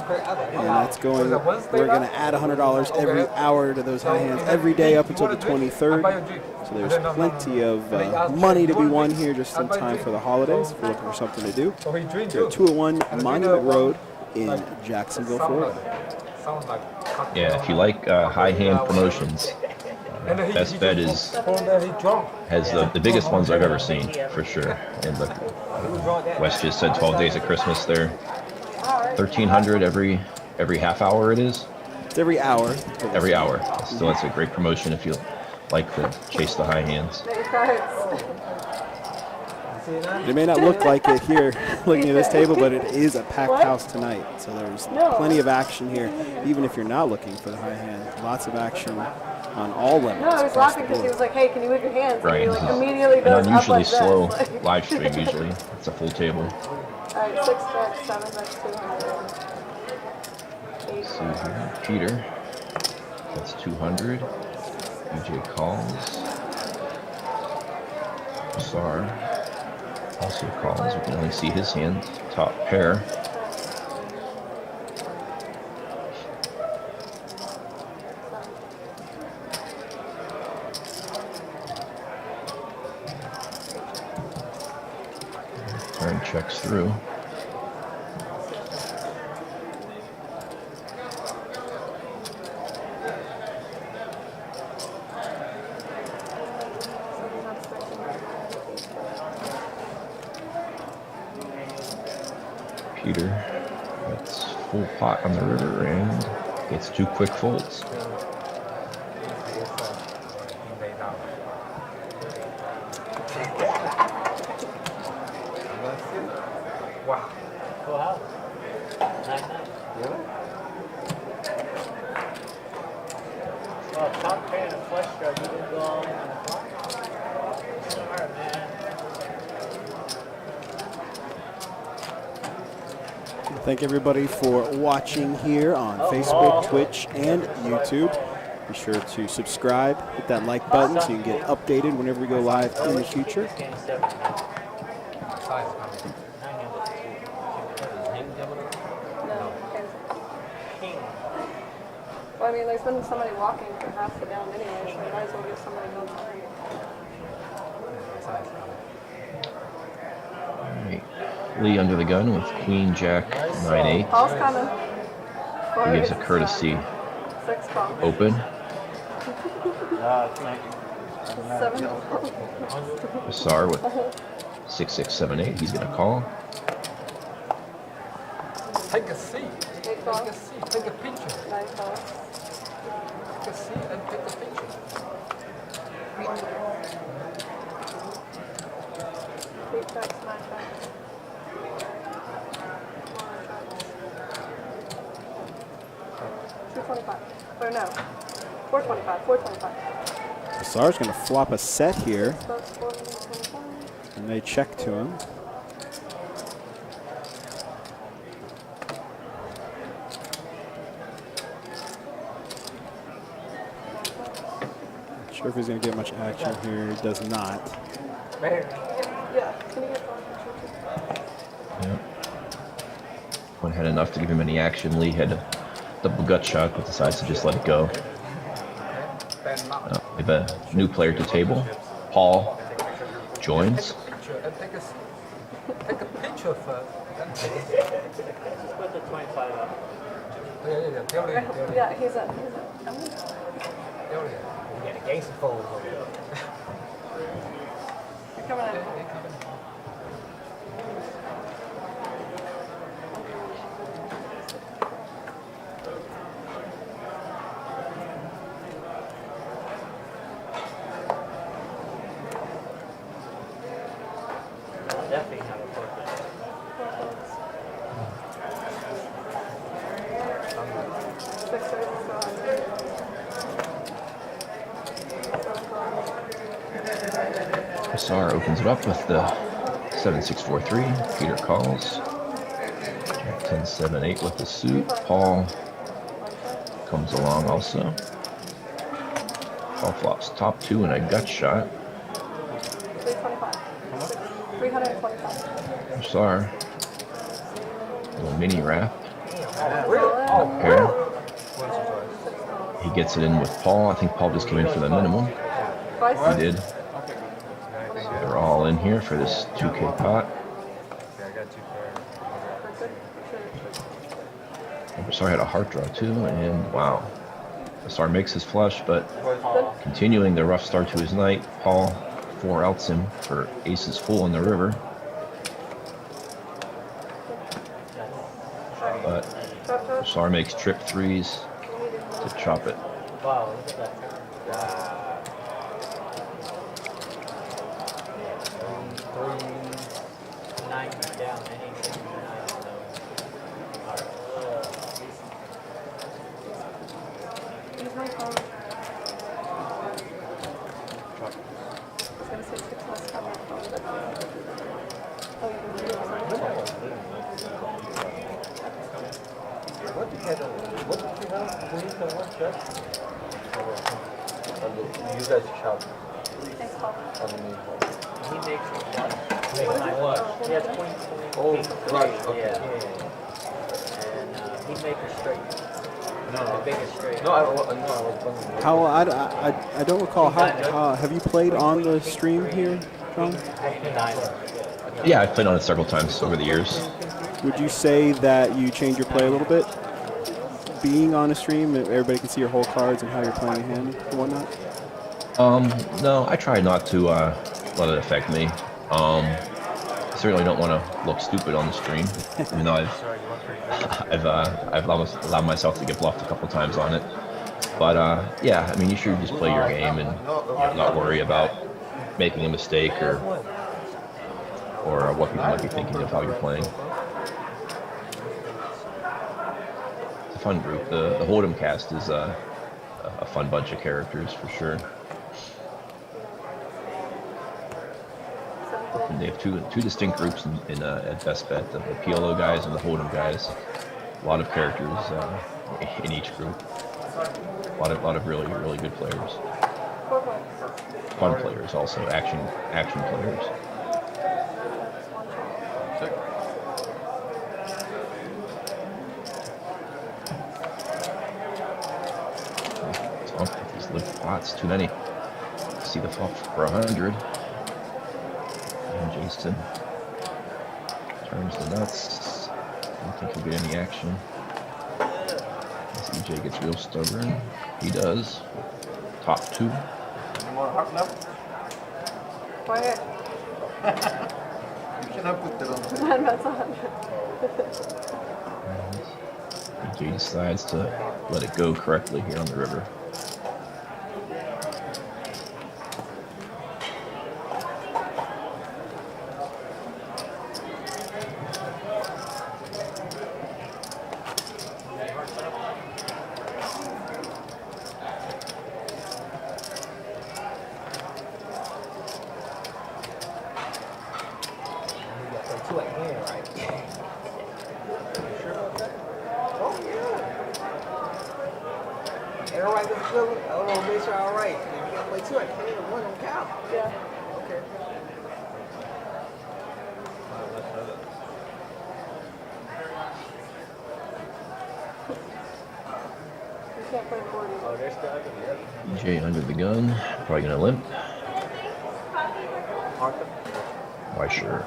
And that's going, we're going to add $100 every hour to those high hands every day up until the 23rd. So there's plenty of money to be won here just in time for the holidays if you're looking for something to do. We're at 201 Monument Road in Jacksonville, Florida. Yeah, if you like high hand promotions, best bet has the biggest ones I've ever seen, for sure. And look, Wes just said 12 Days of Christmas there. 1,300 every half hour it is? It's every hour. Every hour. Still, that's a great promotion if you like to chase the high hands. It may not look like it here looking at this table, but it is a packed house tonight. So there's plenty of action here, even if you're not looking for the high hand. Lots of action on all limits. No, I was laughing because he was like, hey, can you move your hands? Right. And he like immediately An goes up unusually like slow this. live stream usually. It's a full table. All right, 6 bets, 7 bets, 200. See here. Peter. That's 200. EJ calls. Sar also calls. We can only see his hand. Top pair. Turn checks through. Peter gets full pot on the river and gets 2 quick folds. Wow. Full house. Nice. Well, top pair and a flush draw, you didn't go all in on the clock. Smart, man. Thank everybody for watching here on Facebook, Twitch, and YouTube. Be sure to subscribe, hit that like button so you can get updated whenever we go live in the future. Game 7. Size coming. No. King. Well, I mean, there's been somebody walking for half the down anyway, so you might as well give somebody no time. Size coming. Alright. Lee under the gun with Queen Jack 9-8. Paul's coming. He gives a courtesy 6 ball. open. 7. Bassar with 6-6-7-8. He's gonna call. Take a seat. 8 ball. Take a seat. Take a picture. 9 ball. Take a seat and take a picture. 8 tracks, 9 tracks. 225. Or no. 425. 425. Bassar's going to flop a set here, So that's 425. and they check to him. Not sure if he's going to get much action here. He does not. Yeah. Can you get one picture? Yeah. One had enough to give him any action. Lee had a double gut shot, but decides to just let it go. We have a new player to table. Paul joins. Picture and take a seat. Take a picture first. Then take a seat. Just put the 25 up. Yeah. Tell him. Yeah, he's a. Tell him. We got a gangster fold. You're coming in. Definitely have a poker. Bassar opens it up with the 7-6-4-3. Peter calls. Jack 10-7-8 with the suit. Paul comes along also. Paul flops top 2 and a gut shot. 325. Bassar. Little mini wrap. Oh, Pair. He gets it in with Paul. I think Paul just came in for the minimum. He did. So they're all in here for this 2K pot. Okay, I got 2 pairs. Bassar had a heart draw too, and wow. Bassar makes his flush, but continuing the rough start to his night, Paul 4-outs him for aces full in the river. But Bassar makes trip 3s to chop it. Wow, look at that. 9 down, anything 9, so. Alright. He's my phone. I was gonna say 6 months on my phone. Oh, you can do it. What did you have? Who is the one shot? You guys shot Thanks, Paul. underneath. He makes a flush. What is it? Flush. He has queen, Oh, king, right, okay. Yeah. And he make a straight. The biggest straight. No, I was wondering. How I don't recall. How have you played on the stream here, John? 9. Yeah, I've played on it several times over the years. Would you say that you change your play a little bit? Being on a stream, everybody can see your whole cards and how you're playing a hand and whatnot? No, I try not to let it affect me. Certainly don't want to look stupid on the stream. Even though I've allowed myself to get bluffed a couple times on it. But yeah, I mean, you should just play your game and not worry about making a mistake or what people might be thinking of how you're playing. It's a fun group. The Hold'em cast is a fun bunch of characters for sure. And they have two distinct groups at Best Bet: the PLO guys and the Hold'em guys. A lot of characters in each group. A lot of really good players. Fun players also, action players. These live pots, too many. See the flop for 100. And Jason turns the nuts. Don't think he'll get any action. As EJ gets real stubborn. He does. Top 2. Any more heart left? Go ahead. You cannot put that on. That's 100. EJ decides to let it go correctly here on the river. EJ under the gun, probably gonna limp. Why sure.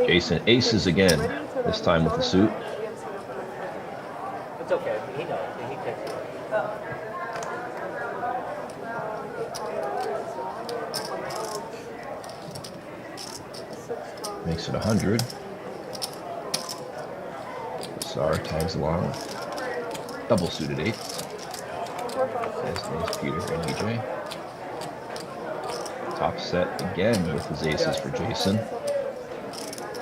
Jason aces again, this time with the suit. It's okay. He knows. He takes it. Makes it 100. Sar tags along with double suited 8s. His name's Peter and EJ. Top set again with his aces for Jason.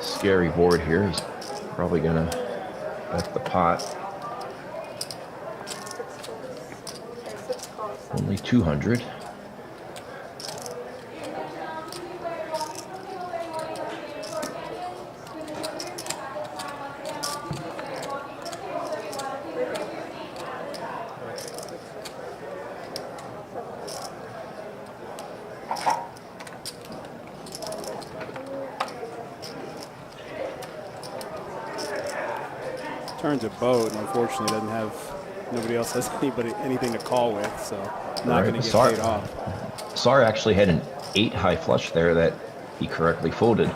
Scary board here. He's probably gonna bet the pot. Only 200. Turns a boat, and unfortunately doesn't have, nobody else has anything to call with, so not going to get paid off. Sar actually had an 8 high flush there that he correctly folded.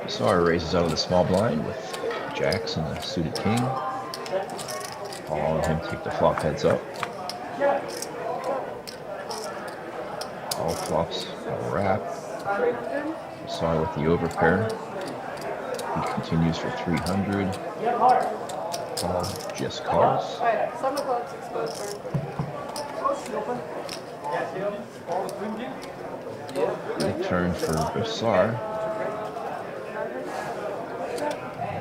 Sar raises out of the small blind with jacks and a suited king. Following him take the flop heads up. All flops a wrap. Sar with the overpair. He continues for 300. Call just calls. 7 o'clock's exposed. Good turn for Bassar.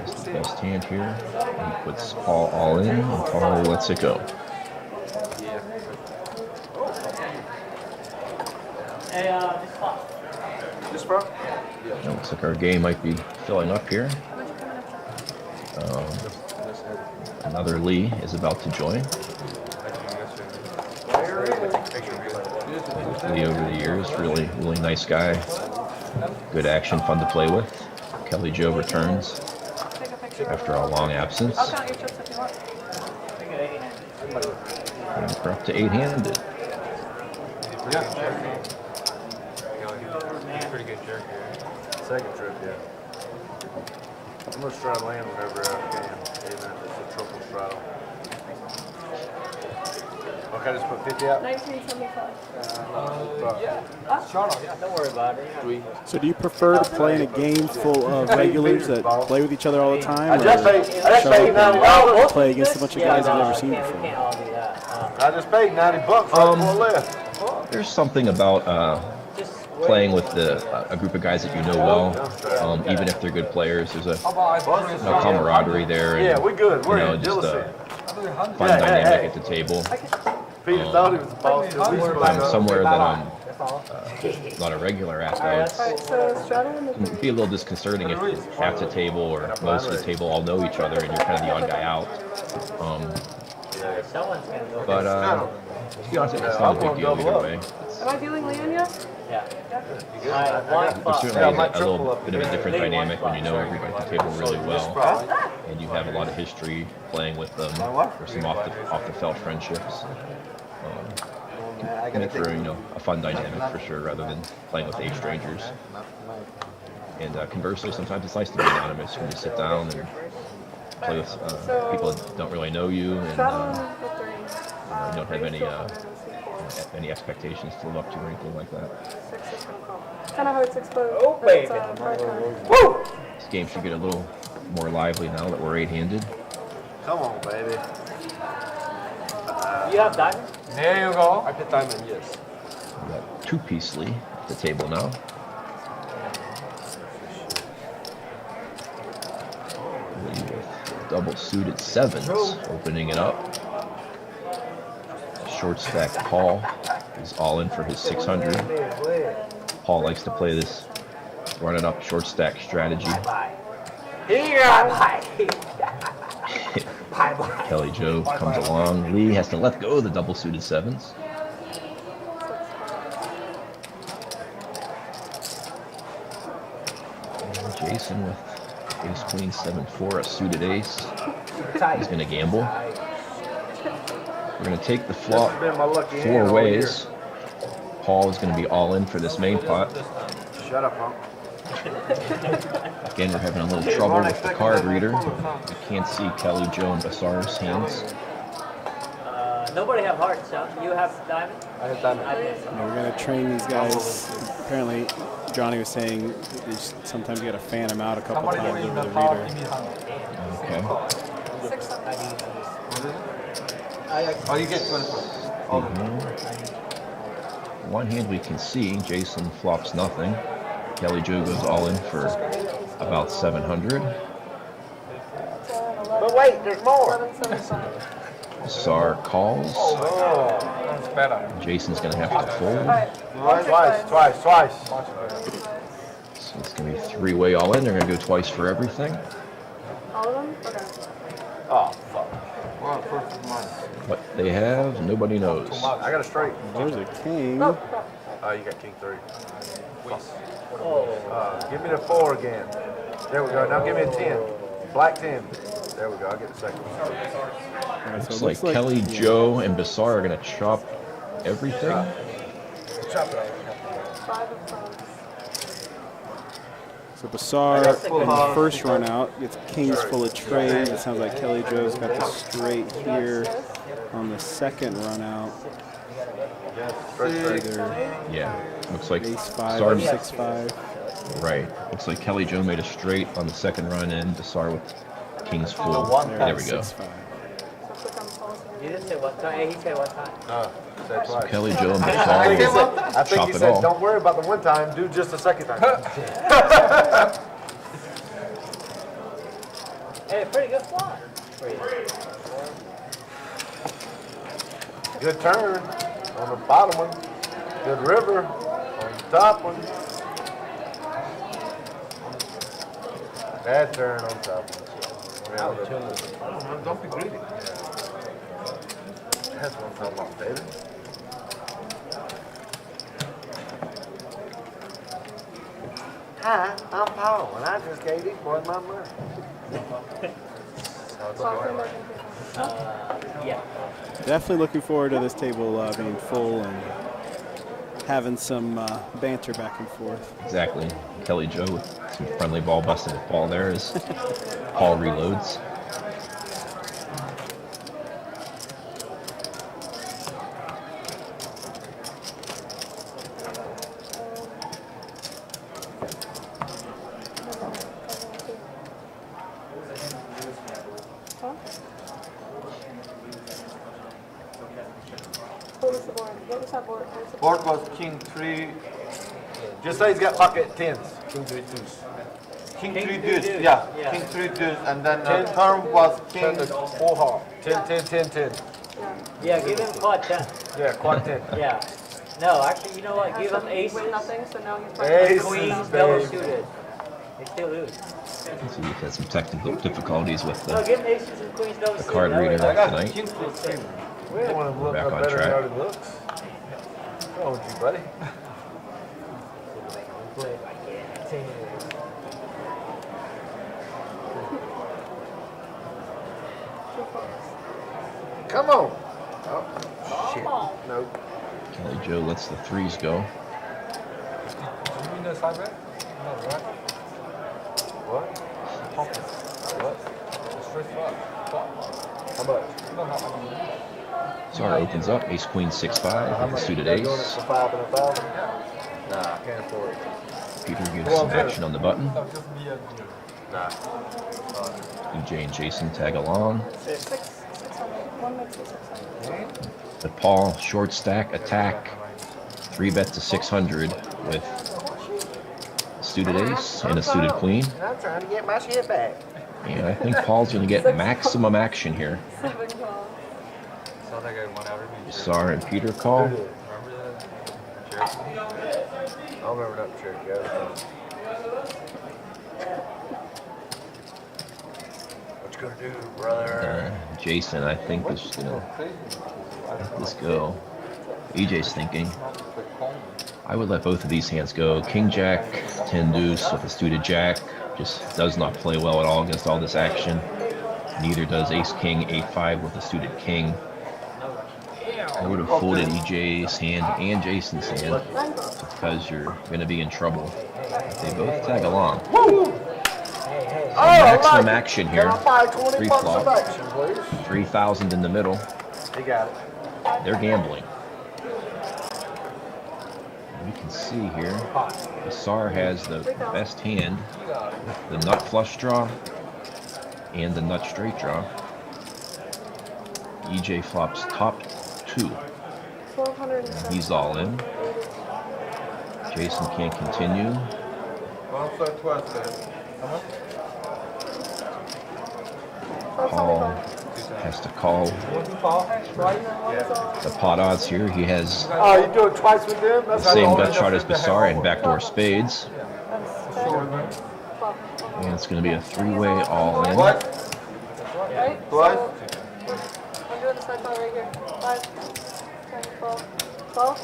That's the best hand here. He puts Paul all in, and Paul lets it go. This bro? It looks like our game might be filling up here. Another Lee is about to join. Lee over the years, really nice guy. Good action, fun to play with. Kelly Joe returns after a long absence. I'll count your chips if you want. And we're up to 8-handed. Pretty good jerk here. Second trip, yeah. I'm gonna try to land whenever I can. Even if it's a triple straddle. Okay, just put 50 out. 1975. Don't worry about it. So do you prefer to play in a game full of regulars that play with each other all the time, or paid show up and play against a bunch of guys you've never seen We before? can't all do that. I just paid $90 for four left. There's something about playing with a group of guys that you know well, even if they're good players. There's a camaraderie there, and Yeah, we good. We're in just jealousy. fun dynamic at the table. Peter thought he was the boss. I'm somewhere that I'm not a regular at, though. Alright, so straddle in the It can be a little disconcerting if half the table or most of the table all know each other and you're kind of the odd guy out. Someone's gonna go. But to be honest, it's not a big deal either way. Am I dealing Leon yet? Yeah. It certainly is a little bit of a different dynamic when you know everybody at the table really well, and you have a lot of history playing with them, or some off the felt friendships. Make for a fun dynamic for sure, rather than playing with 8 strangers. And conversely, sometimes it's nice to be anonymous when you sit down and play with people that don't really know you, and Straddle in the 3. you don't have any expectations to live up to or anything like that. Kind of hard to explode. Oh, but it's, baby. hard time. This game should get a little more lively now that we're 8-handed. Come on, baby. You have diamond? There you go. I put diamond, yes. We got 2-piece Lee at the table now. Lee with double suited 7s, opening it up. Short stack Paul is all in for his 600. Paul likes to play this running up short stack strategy. Kelly Joe comes along. Lee has to let go of the double suited 7s. And Jason with ace queen 7-4, a suited ace. He's going to gamble. We're going to take the flop Been my lucky hand 4 all ways. Paul is going to be all in for this main pot. year. Shut up, punk. Again, we're having a little trouble with the card reader. You can't see Kelly, Joe, and Bassar's hands. Nobody have hearts, huh? You have diamond? I have diamond. We're going to train these guys. Apparently, Johnny was saying sometimes you got to fan them out a couple times over the reader. Okay. 6 something. Oh, you get 24. One hand we can see, Jason flops nothing. Kelly Joe goes all in for about 700. But wait, there's more. 1175. Bassar calls. That's better. Jason's going to have to fold. Alright. Twice. So it's going to be 3-way all in. They're going to go twice for everything. All of them? Okay. Oh, fuck. Well, first mine. What they have, nobody knows. I got a straight. There's a king. Oh, crap. You got king 3. Oh. Give me the 4 again. There we go. Now give me a 10. Black 10. There we go. I'll get the second one. All right, so it Looks looks like Kelly, Joe, and Bassar are going to chop everything. 5 of clubs. So Bassar in the first run out gets kings full of trade. It sounds like Kelly Joe's got the straight here on the second run out. Either Yeah, looks like ace 5 Bassar, or 6-5. right. Looks like Kelly Joe made a straight on the second run in. Bassar with kings full. There we go. 6-5. So click on You didn't say what time. Hey, he said what time. No, say twice. Kelly Joe and I Bizarre think chop he it said, all. don't worry about the one time, do just the second time. Hey, pretty good flop. Good turn on the bottom one. Good river on the top one. Bad turn on top one. Don't be greedy. That's what I'm talking about, baby. Hi, I'm Paul, and I just gave these boys my money. Yeah. Definitely looking forward to this table being full and having some banter back and forth. Exactly. Kelly Joe with some friendly ball busted with Paul there as Paul reloads. Huh? What is the board? What is that board? What is the Board was king 3. Just say he's got pocket 10s. King 3 deuce. King King 3 three deuce, deuce, yeah. yeah. King 3 deuce, and then Ten. turn was king. 4 heart. 10, 10, 10, 10. Yeah, give him quad 10. Yeah, quad 10. Yeah. No, actually, you know what? Give him With aces, nothing, so now he's Aces, queens, double baby. suited. They still lose. So we've had some technical difficulties with No, the give him aces and queens, double the suited. card That way reader they'll- tonight. King 3 3. We don't want him to look Back no on better track. than he looks. What's wrong with you, buddy? Play like that. Come on. Oh, shit. Nope. Kelly Joe lets the threes go. You mean the side bet? No, right? What? What? The straight flop. Flop. How much? No, not like you. Czar opens up, ace queen 6-5 with a suited You doing it ace. for 5 and 1,000? Nah, I can't afford it. Peter gives some action on the button. No, just be a Nah. EJ and Jason tag along. 600. One makes it 600. But Paul, short stack attack, 3-bet to 600 with a suited ace and a suited queen. I'm trying to get my shit back. And I think Paul's going to get maximum action here. 7 calls. sound like I went out every year. Czar and Peter call. Who did? Remember that? I don't remember that trick, guys. What you gonna do, brother? Jason, I think, is going to let this go. EJ's thinking. I would let both of these hands go. King Jack, 10 deuce with a suited jack. Just does not play well at all against all this action. Neither does ace king, 8-5 with a suited king. I would have folded EJ's hand and Jason's hand because you're going to be in trouble. They both tag along. Maximum action Can here. I buy 20 Free bucks flop. of action, please? 3,000 in the middle. You got it. They're gambling. You can see here, Czar has the best hand, the nut flush draw and the nut straight draw. EJ flops top 2. 1200. He's all in. Jason can't continue. Paul has to call the pot odds here. He has Oh, you do it twice with them? the That's how same you gut chart as Bizarre and backdoor spades. That's And it's going to be a 3-way all in. What? right? What? So, I'm doing the side call right here. 5, 10, 12. 12?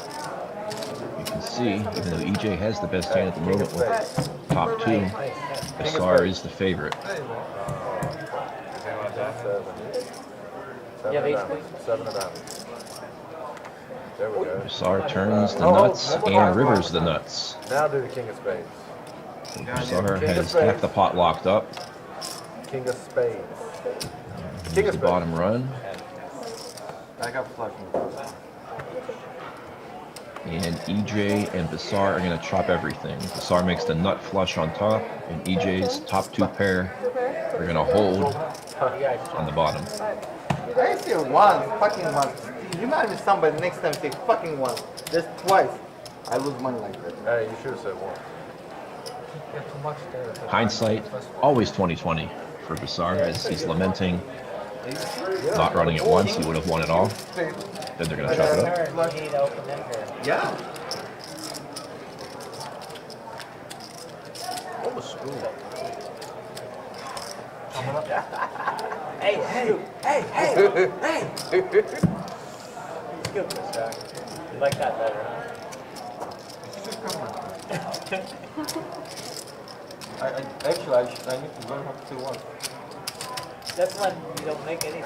You can see, even though EJ has the best hand at the moment with Right. top 2, Bizarre is the favorite. Yeah, Seven basically. of 7 of diamonds. There we go. Bizarre turns the nuts and rivers the nuts. Now do the king of spades. Bizarre has half the pot locked up. King of spades. Here's the bottom run. I got flushing. And EJ and Bizarre are going to chop everything. Bizarre makes the nut flush on top, and EJ's top 2 pair Okay. are going to hold You guys on the bottom. I see once, fucking once. You might be somebody next time say fucking once. Just twice. I lose money like that. Hey, you should have said one. You have too much there. Hindsight, always 2020 for Bassar, as he's lamenting not running it once. He would have won it all. Then they're going to chop it up. turn. You need to open them turn. Yeah. What was school? Hey, hey! It's good, Mr. You like that better, huh? Actually, I need to learn how to say once. That's when you don't make anything. You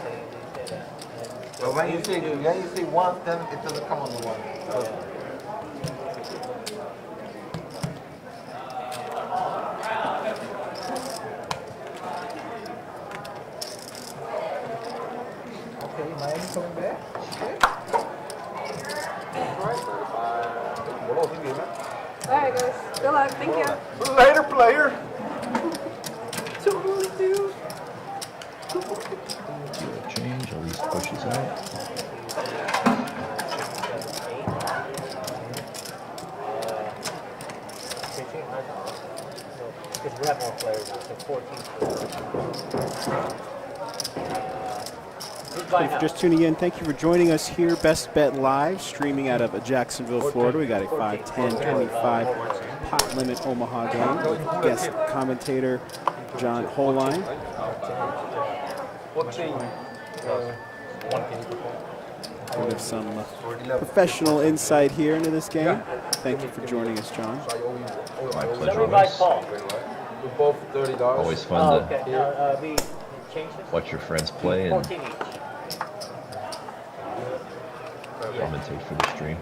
say that. But when you say once, then it doesn't come on the one. Okay, Miami coming back. Alright, guys. Good luck. Thank you. Later, player. Change, all these pushes out. Because we have more players now, so 14. If you're just tuning in, thank you for joining us here. Best Bet Live, streaming out of Jacksonville, Florida. We got a 5-10-25 pot limit Omaha game. Guest commentator John Holine. Bit of some professional insight here into this game. Thank you for joining us, John. My pleasure, Everybody Wes. call. We're both $30. Always fun Oh, to okay. We changed this? watch your friends play and 14 each. commentate for the stream.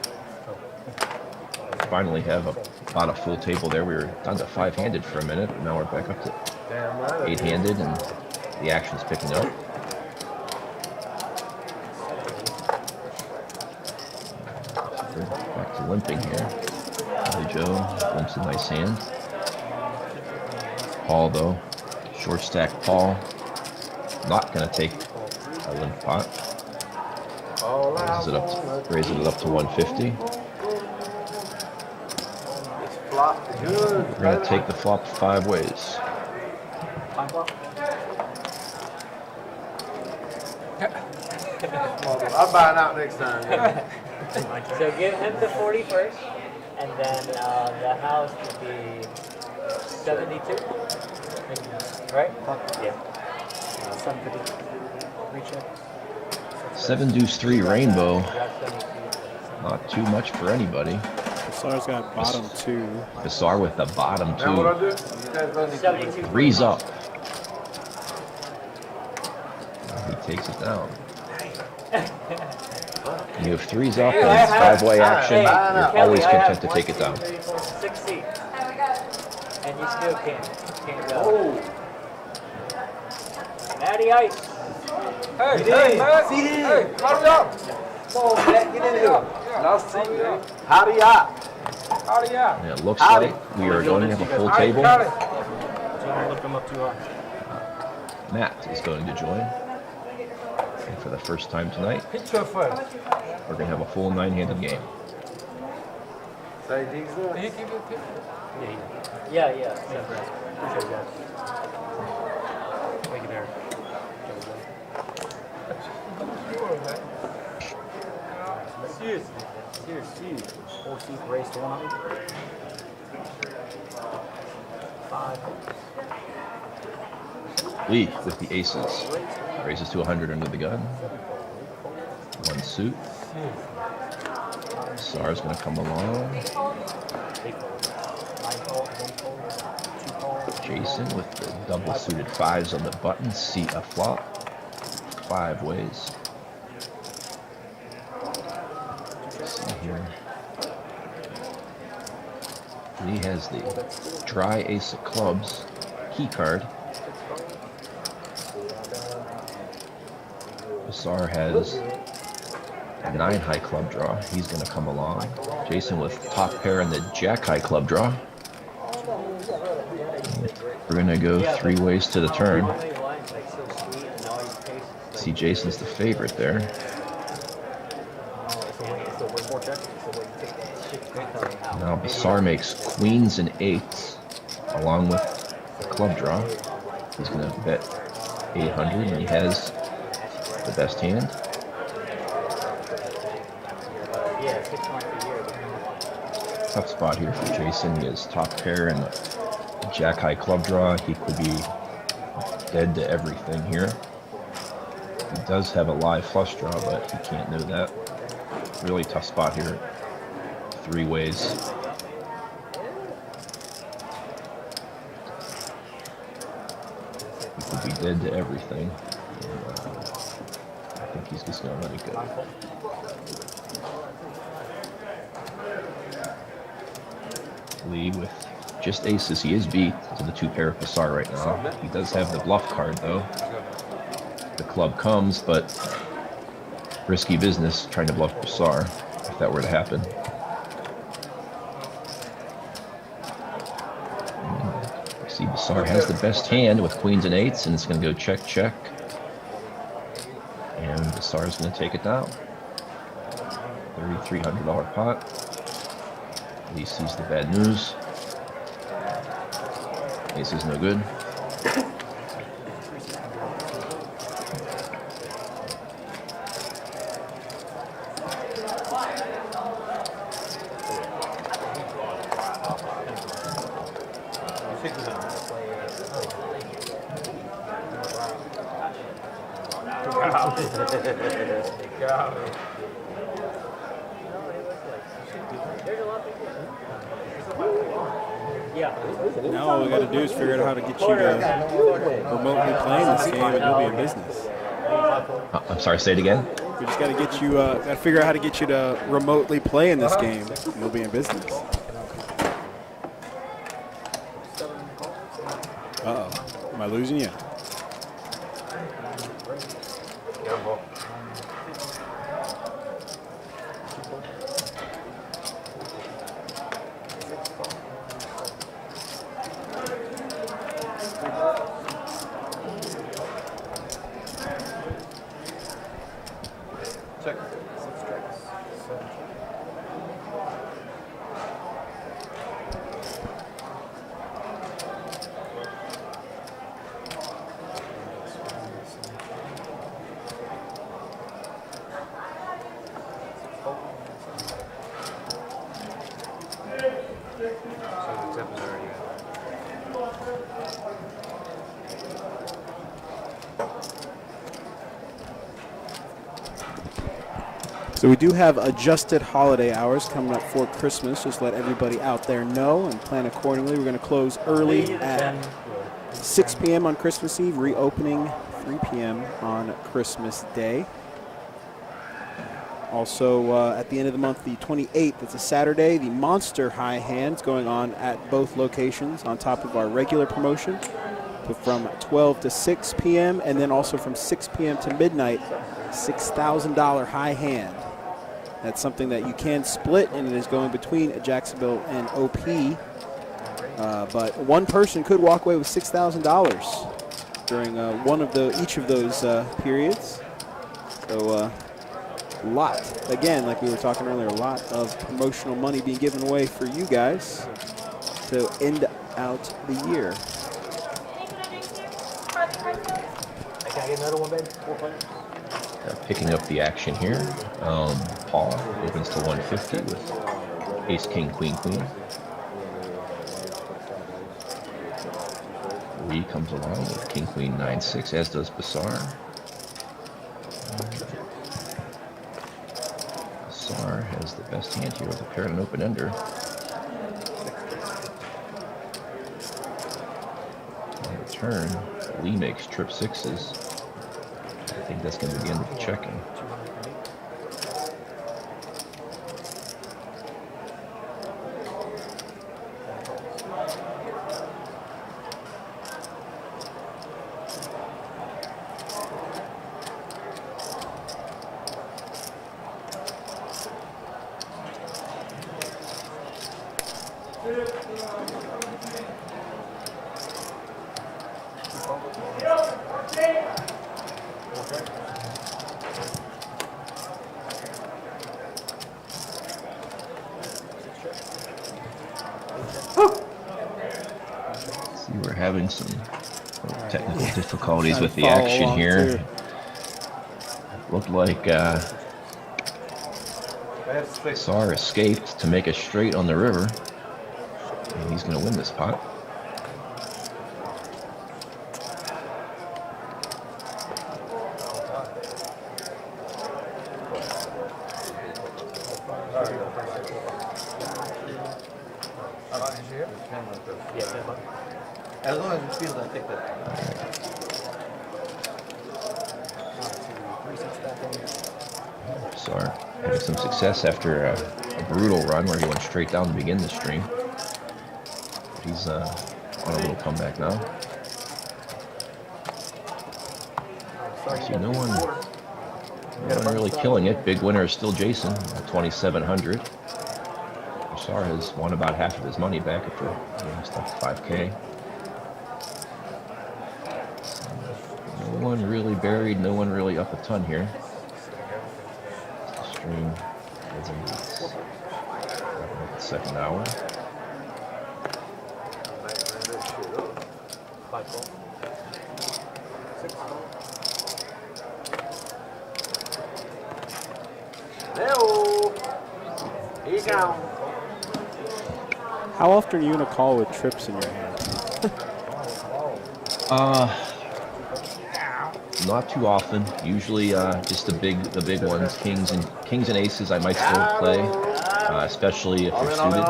Finally have about a full table there. We were down to 5-handed for a minute, but now we're back up to Damn right. 8-handed, and the action's picking up. Back to limping here. Billy Joe limps a nice hand. Paul, though, short stack Paul, not going to take a limp pot. Raises it up to 150. We're going to take the flop 5 ways. I'm buying out next time. So give him the 40 first, and then the house would be 72, right? Yeah. 750. Recheck. 7 deuce 3 rainbow. Not too much for anybody. Bassar's got bottom 2. Bassar with the bottom Now what I 2. do? 72. 3's up. He takes it down. You have 3's up and it's 5-way action. You're always content to take it down. 6 seats. And you still can't go. Natty Ice. Hey, hey, man. Hey, hurry up. Come on, Matt, get in here. Last seat. Howdy up. Hurry up. And it looks like we are going to have a full table. Got it. Look them up too hard. Matt is going to join. And for the first time tonight, Picture first. we're going to have a full 9-handed game. Say these up. Did he give you a picture? Yeah. Appreciate it, guys. Thank you, there. Sure, man. Seriously. 14th race to 100. 5. Lee with the aces. Raises to 100 under the gun. 1 suit. Sar's going to come along. Jason with the double suited 5s on the button. See a flop. 5 ways. Let's see here. Lee has the dry ace of clubs key card. Bassar has a 9 high club draw. He's going to come along. Jason with top pair and the jack high club draw. We're going to go 3 ways to the turn. See, Jason's the favorite there. Now Basar makes queens and eights along with the club draw. He's going to bet 800, and he has the best hand. Tough spot here for Jason. He has top pair and jack high club draw. He could be dead to everything here. He does have a live flush draw, but he can't know that. Really tough spot here. 3 ways. He could be dead to everything. And, I think he's just going to let it go. Lee with just aces. He is beat to the 2 pair of Basar right now. He does have the bluff card though. The club comes, but risky business trying to bluff Basar if that were to happen. You see Basar has the best hand with queens and eights, and it's going to go check, check. And Basar is going to take it down. $3,300 pot. Lee sees the bad news. Ace is no good. Now all we got to do is figure out how to get you to remotely play this game, and you'll be in business. I'm sorry, say it again. We just got to get you, got to figure out how to get you to remotely play in this game, and you'll be in business. Uh-oh. Am I losing you? So we do have adjusted holiday hours coming up for Christmas. Just let everybody out there know and plan accordingly. We're going to close early at 6 p.m. on Christmas Eve, reopening 3 p.m. on Christmas Day. Also, at the end of the month, the 28th, it's a Saturday, the Monster High Hands going on at both locations on top of our regular promotion. So from 12 to 6 p.m. and then also from 6 p.m. to midnight, $6,000 high hand. That's something that you can split, and it is going between Jacksonville and OP. But one person could walk away with $6,000 during each of those periods. So a lot, again, like we were talking earlier, a lot of promotional money being given away for you guys to end out the year. Can I get another one, baby? Picking up the action here. Paul opens to 150 with ace, king, queen, queen. Lee comes along with king, queen, 9-6, as does Basar. Basar has the best hand here with a pair and an open ender. On the turn, Lee makes trip sixes. I think that's going to be the end of the checking. having some technical difficulties with the follow action along, here. too. Looked like Sar escaped to make a straight on the river. And he's going to win this pot. As long as it feels, I take that. Sar having some success after a brutal run where he went straight down to begin the stream. But he's on a little comeback now. See, no one really killing it. Big winner is still Jason at 2,700. Sar has won about half of his money back after stuff 5K. No one really buried, no one really up a ton here. The stream is in the second hour. How often are you in a call with trips in your hand? Not too often. Usually, just the big ones, kings and aces. I might still play, especially if they're suited.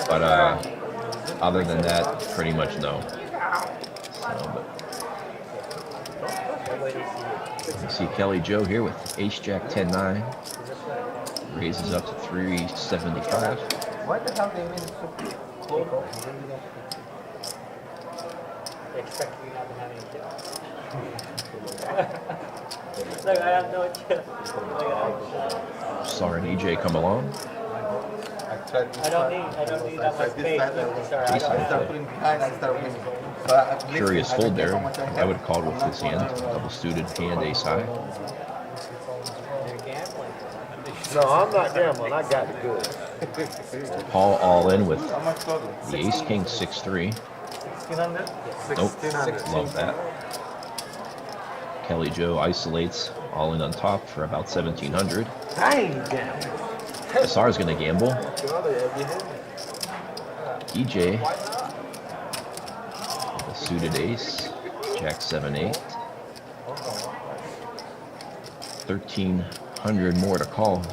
But other than that, pretty much no. You see Kelly Joe here with Ace Jack 10-9, raises up to 375. Why the hell they made it so close? They expect you not to have any chips. Look, I have no chips. Sar and EJ come along. I don't need that much space. Sorry, I start putting behind, I start winning. Curious fold there. I would call with this hand. Double suited hand, ace high. You're gambling. No, I'm not gambling. I got it good. Paul all in with the ace king 6-3. 1,600? Nope, love that. Kelly Joe isolates all in on top for about 1,700. I ain't gambling. Sar's gonna gamble. EJ, with a suited ace, Jack 7-8. 1,300 more to call.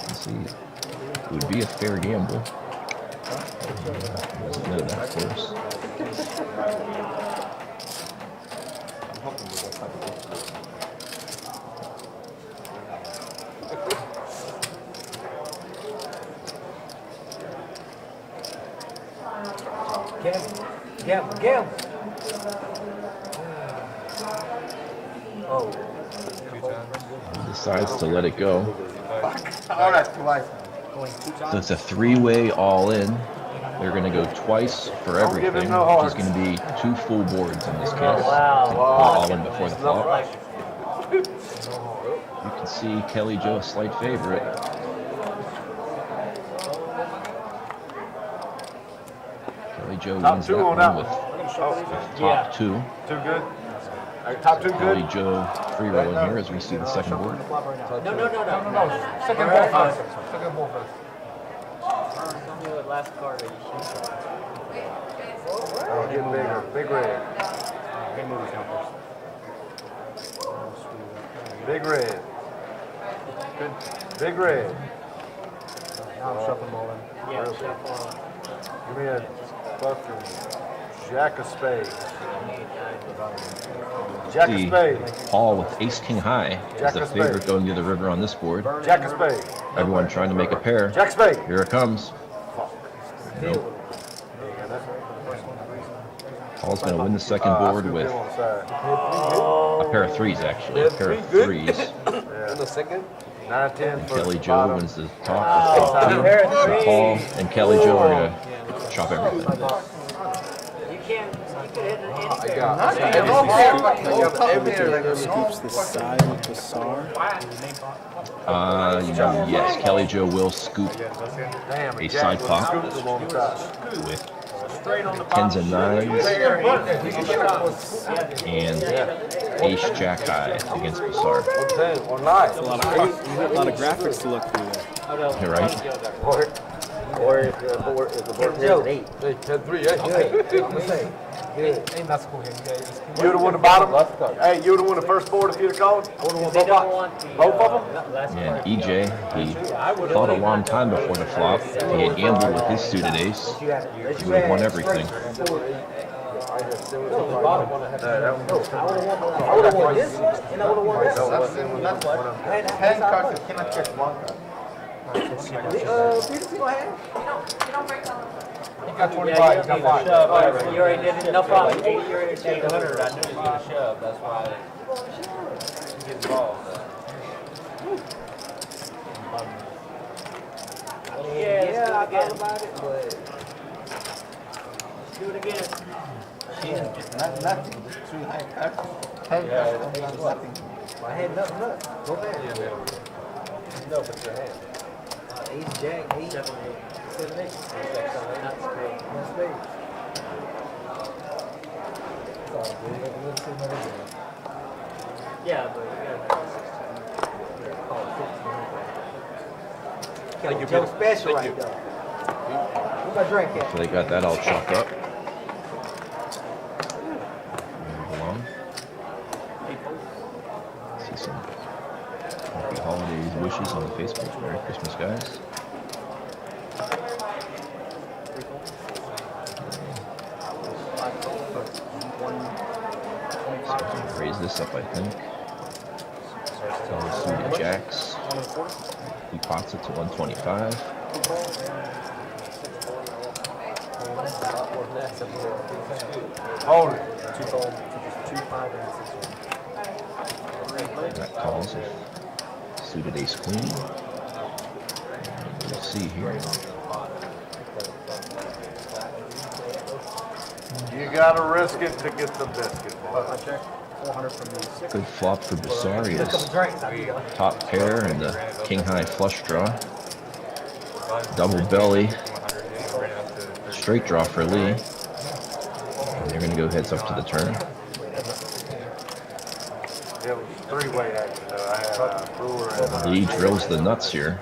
Let's see, it would be a fair gamble. Doesn't know that, of course. Gamble. Oh. Decides to let it go. All right, twice. So it's a three-way all in. They're going to go twice for everything, which is going to be 2 full boards in this case. Wow. All in before the flop. You can see Kelly Joe a slight favorite. Kelly Joe wins that one with top 2. Too good? Top 2 Kelly good? Joe free rolling here as we see the second board. No. Second ball first. Second ball first. Tell me what last card are you shooting? Oh, getting bigger. Big red. Good movies now first. Big red. Good. Big red. Now I'm shuffling ball in. Yeah, shuffle. Give me a fucking jack of spades. Jack of See spades. Paul with ace king high Jack is the of favorite spades. going to the river on this board. Jack of spades. Everyone trying to make a pair. Jack of spades. Here it comes. Nope. Paul's going to win the second board with a pair of threes, actually. A pair of threes. In the second. 9, 10 And for Kelly the Joe bottom. wins the top with 2. And Paul and Kelly Joe are going to chop everything. can't. You could hit it I anywhere. got Nothing. it. No fair fucking. You have everywhere like no Scoops the side with Bassar. Yes, Kelly Jo will scoop Damn, a Jack side was pop scooped him on top. with tens and nines and ace jack high against Bassar. Okay, or not. A lot of graphics to look through there. You're right. Or if the board has an 8. Hey, 10-3, hey. I'm gonna say. Good. Ain't that's cool here. You guys. You would have won the bottom. Hey, you would have won the first board if you'd have called. They don't want the. Both of them? And EJ, he thought a long time before the flop. He had gambled with his suited ace. He would have won everything. I would have won this one, and I would have won this one. That's what. 10 cards, you cannot catch one card. Peterson gonna have? You got 25. You got 5. You already did it. No problem. You're 800. I knew he was gonna shove. That's why he gets involved. Yeah, I thought about it, but do it again. Nothing. Just 3 high cards. 10 cards. Nothing. my hand nothing up. Go back. No, but your hand. Ace, jack, 8, 7, 8. 7, 8. Not spade. Not spade. Yeah, but you Thank you, Joe Special right there. Where's my drink at? So they got that all chalked up. Move along. See some happy holidays wishes on the Facebook. Merry Christmas, guys. So raise this up, I think. Tell the suited jacks. He pots it to 125. Hold it. That calls it. Suited ace queen. We'll see here. You gotta risk it to get the biscuit, boy. Good flop for Bassar is top pair and the king high flush draw. Double belly. Straight draw for Lee. And they're gonna go heads up to the turn. It was 3-way action, though. I had Brewer and Lee drills the nuts here.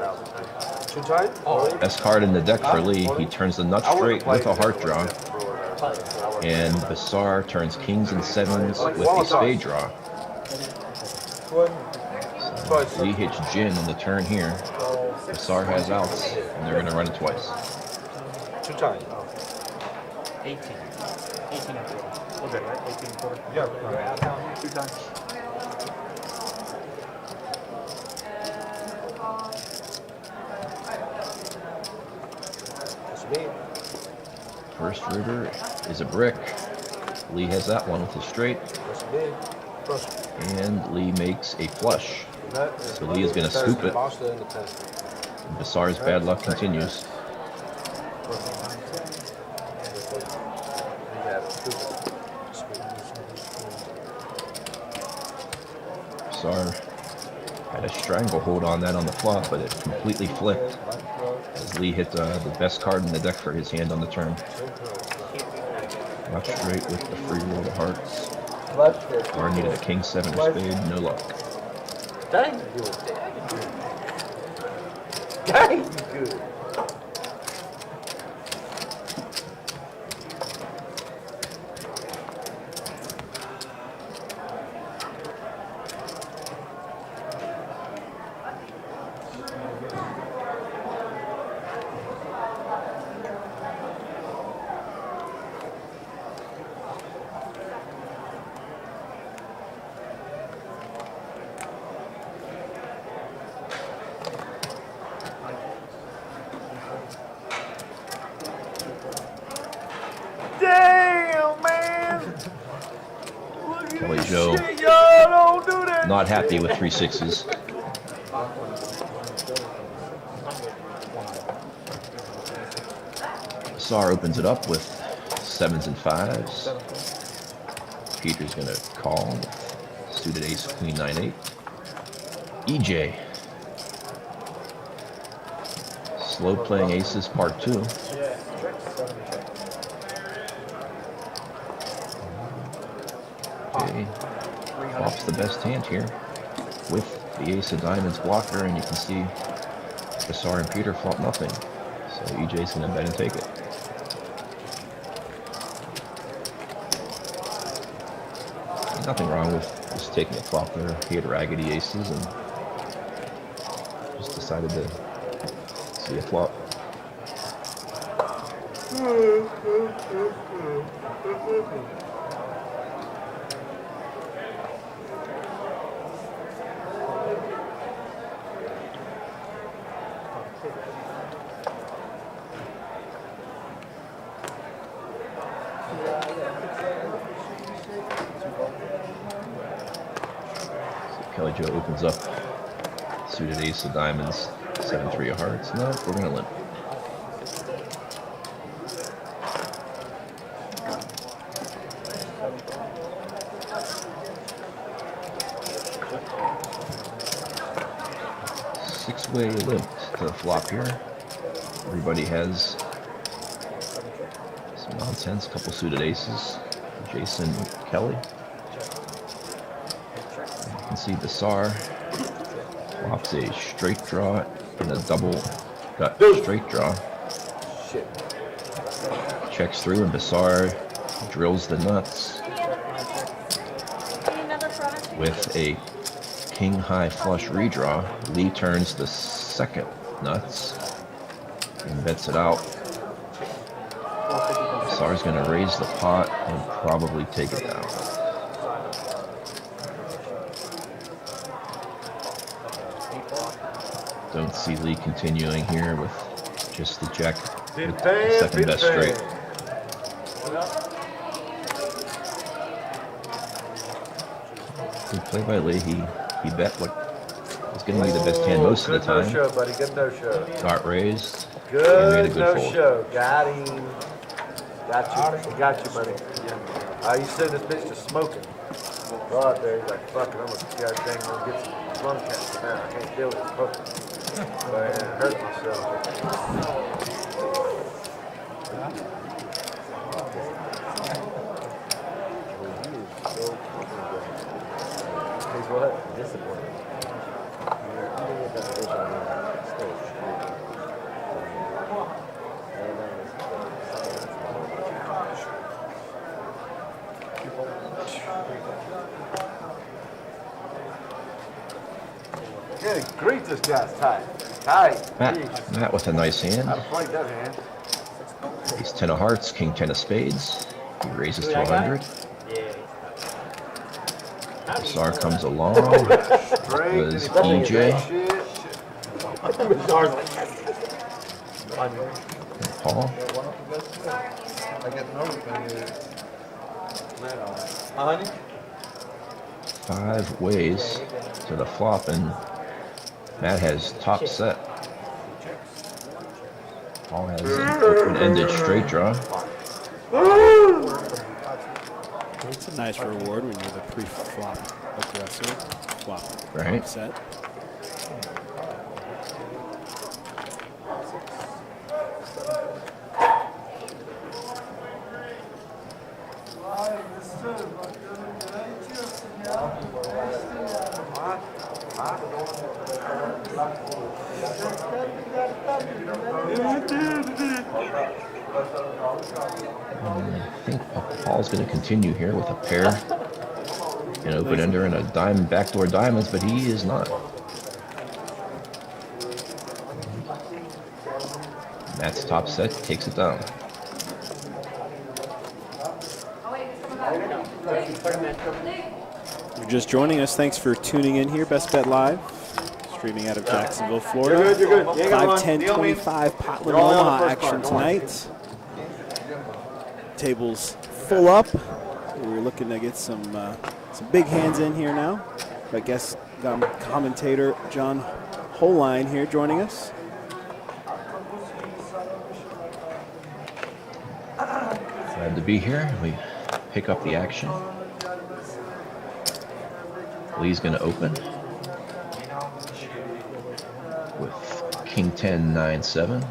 Best card in the deck for Lee. He turns the nuts straight with a heart draw. And Bassar turns kings and sevens with a spade draw. So Lee hits gin on the turn here. Bassar has outs, and they're going to run it twice. 18. 18 and 4. Okay, right? 18 and 4. Yeah. 2 times. First river is a brick. Lee has that one with a straight. And Lee makes a flush. So Lee is going to scoop it. And Bassar's bad luck continues. Bassar had a stranglehold on that on the flop, but it completely flipped as Lee hit the best card in the deck for his hand on the turn. Left straight with the free roll of hearts. Or needed a king, 7 or spade, no luck. Dang, you good. Dang, you good. damn, man! Kelly Jo Y'all don't do that. not happy with 3 6s. Bassar opens it up with sevens and fives. Peter's gonna call. Suited ace, queen, 9-8. EJ. Slow playing aces, part 2. Okay. Flop's the best hand here with the ace of diamonds blocker, and you can see Bassar and Peter flop nothing. So EJ's gonna bet and take it. There's nothing wrong with just taking a flop there. He had raggedy aces and just decided to see a flop. Kelly Joe opens up, suited ace of diamonds, 7-3 of hearts. No, we're gonna limp. Six-way limp to the flop here. Everybody has some nonsense, couple suited aces. Jason, Kelly. You can see Bassar flops a straight draw and a double gut straight draw. Checks through and Bassar drills the nuts with a king high flush redraw. Lee turns the second nuts and bets it out. Bassar's going to raise the pot and probably take it down. Don't see Lee continuing here with just the jack, with the second best straight. Good play by Lee. He bet what was going to be the best hand most of the time. Good no show, buddy. Good no show. Got raised. Good, and made a good no fold. show. Got him. Got you. He got you, buddy. You send this bitch to smoking. Go out there. He's like, fuck it. I'm going to goddamn go get some lung cancer now. I can't deal with this smoking. But I hurt myself. He's what? Disappointed. Good grief, this guy's tight. Tight. Matt with a nice hand. How to play that hand? Ace 10 of hearts, king 10 of spades. He raises to 100. Bassar comes along. Was EJ. Paul. Honey? 5 ways to the flop, and Matt has top set. Paul has an open-ended straight draw. It's a nice reward when you're the pre-flop aggressor. Flop Right. set. I think Paul's going to continue here with a pair, an open ender, and a diamond backdoor diamonds, but he is not. Matt's top set takes it down. You're just joining us. Thanks for tuning in here. Best Bet Live, streaming out of Jacksonville, Florida. You're good. 5-10-25 pot limit Omaha action tonight. Tables full up. We're looking to get some big hands in here now. I guess commentator John Holine here joining us. Glad to be here. We pick up the action. Lee's going to open with King 10, 9, 7.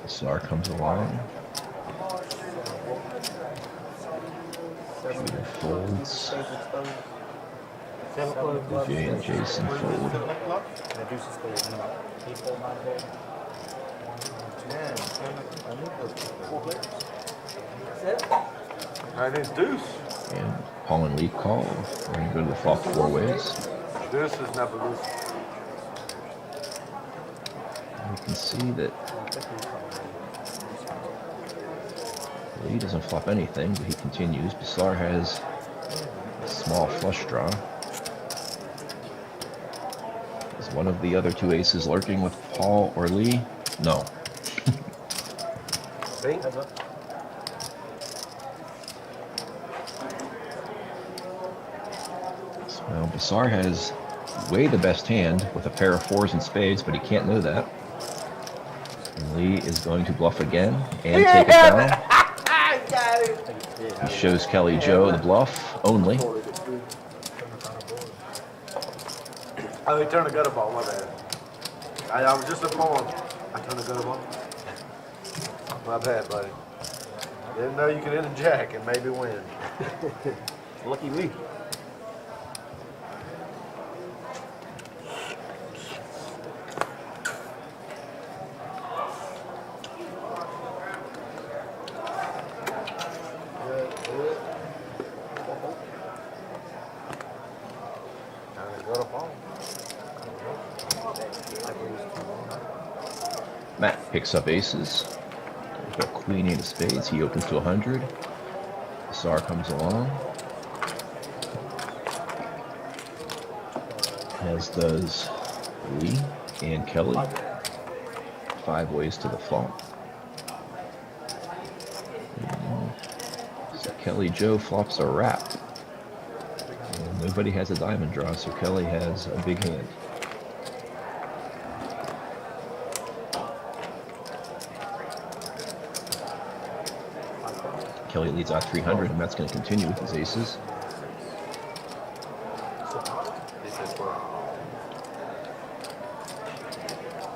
Sar comes along. Peter folds. DJ and Jason fold. Nine is deuce. And Paul and Lee call. We're going to go to the flop 4 ways. Deuce is never loose. And you can see that Lee doesn't flop anything, but he continues. Basar has a small flush draw. Is one of the other 2 aces lurking with Paul or Lee? No. See? Well, Basar has way the best hand with a pair of 4s and spades, but he can't know that. And Lee is going to bluff again and take it down. He shows Kelly Joe the bluff only. Oh, he turned a gutter ball, my bad. I was just a pawn. I turned a gutter ball. My bad, buddy. Didn't know you could hit a jack and maybe win. Lucky me. Matt picks up aces. We've got Queen 8 of spades. He opens to 100. Basar comes along. As does Lee and Kelly. 5 ways to the flop. So Kelly Joe flops a wrap. And nobody has a diamond draw, so Kelly has a big hand. Kelly leads out 300, and Matt's going to continue with his aces.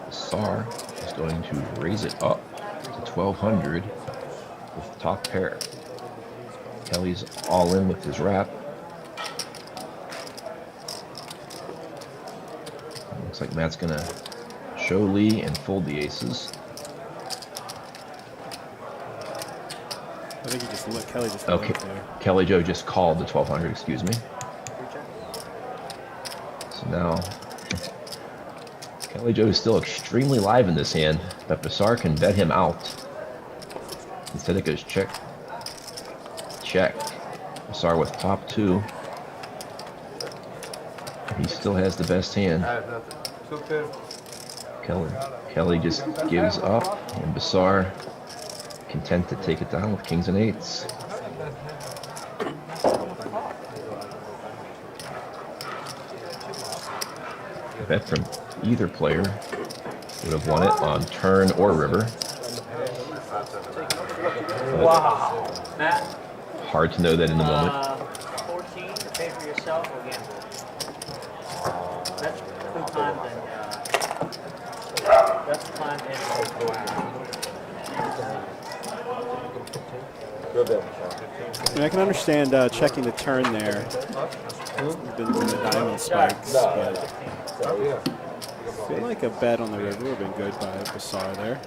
Basar is going to raise it up to 1,200 with top pair. Kelly's all in with his wrap. Looks like Matt's going to show Lee and fold the aces. I think he just let Kelly just Okay, let it there. Kelly Joe just called the 1,200, excuse me. So now, Kelly Joe is still extremely live in this hand, but Basar can bet him out. Instead it goes check, check. Basar with top 2. He still has the best hand. I have nothing. Kelly just gives up, and Basar content to take it down with kings and 8s. A bet from either player would have won it on turn or river. Wow. Matt, Hard to know that in the moment. 14 to pay for yourself or gamble? That's 2 times and that's times I mean, I can understand checking the turn there. We've been doing the diamond spikes, but I feel like a bet on the river would have been good by Basar there.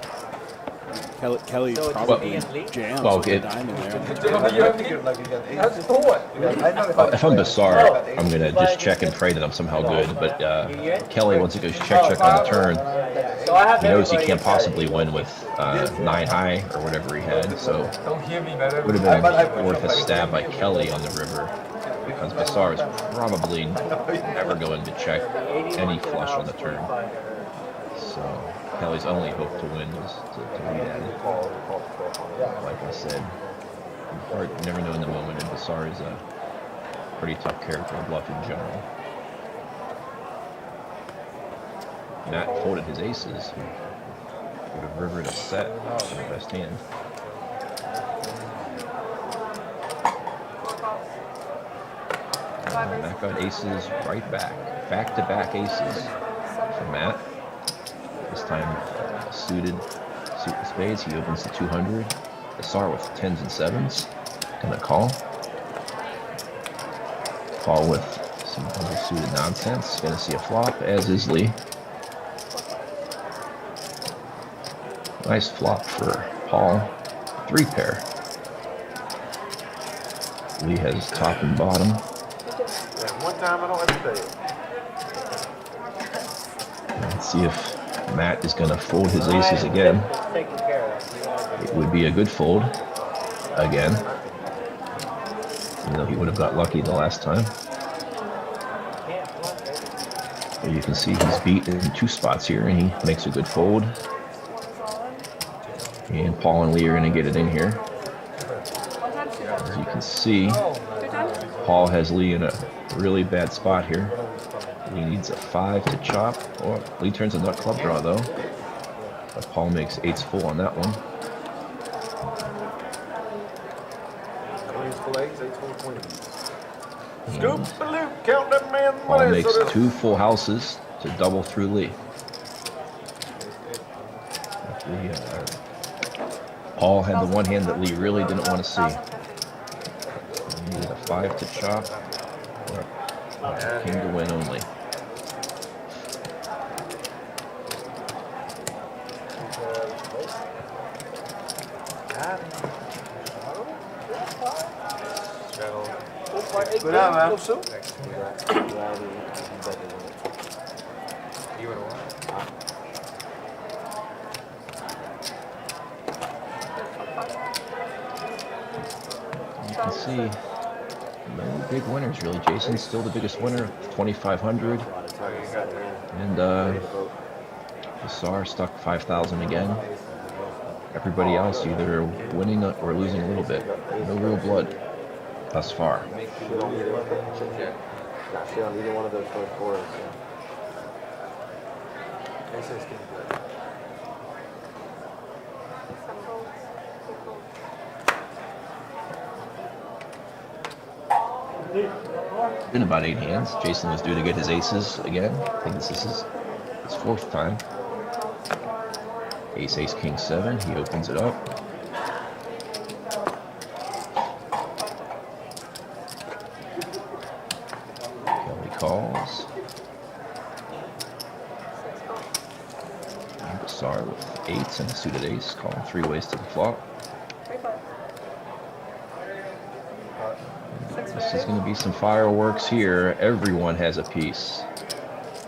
Kelly So it's probably me and Lee? jams Well, with the it- diamond there. If I'm Basar, I'm going to just check and pray that I'm somehow good. But Kelly, once it goes check, check on the turn, So I have he knows he everybody can't except possibly win with 9 high or whatever he had. So Don't hear me better. it would have been worth a stab by Kelly on the river, because Basar is probably never going to check any flush on the turn. So Kelly's only hope to win is to lead at it. Like I said, you never know in the moment, and Basar is a pretty tough character to bluff in general. Matt folded his aces. Go to river to set. Best hand. Back on aces, right back. Back-to-back aces for Matt. This time suited suit the spades. He opens the 200. Asar with 10s and 7s. Gonna call. Call with some double suited nonsense. Gonna see a flop, as is Lee. Nice flop for Paul. 3 pair. Lee has top and bottom. One time I don't have to pay it. Let's see if Matt is going to fold his aces again. It would be a good fold again. Even though he would have got lucky the last time. But you can see he's beat in 2 spots here, and he makes a good fold. And Paul and Lee are going to get it in here. As you can see, Paul has Lee in a really bad spot here. Lee needs a 5 to chop. Oh, Lee turns a nut club draw though. But Paul makes 8s full on that one. Queens full 8s, 8s full queens. Scoop-a-loop, count that man's Paul money. makes so 2 full houses to double through Lee. Paul had the one hand that Lee really didn't want to see. He needed a 5 to chop, or a king to win only. Good job, man. You would want. You can see no big winners really. Jason's still the biggest winner, 2,500. And Asar stuck 5,000 again. Everybody else either winning or losing a little bit. No real blood thus far. Not shit on either one of those first fours. Been about 8 hands. Jason was due to get his aces again. I think this is his 4th time. Ace, ace, king, 7. He opens it up. Kelly calls. And Asar with 8s and a suited ace, calling 3 ways to the flop. This is going to be some fireworks here. Everyone has a piece.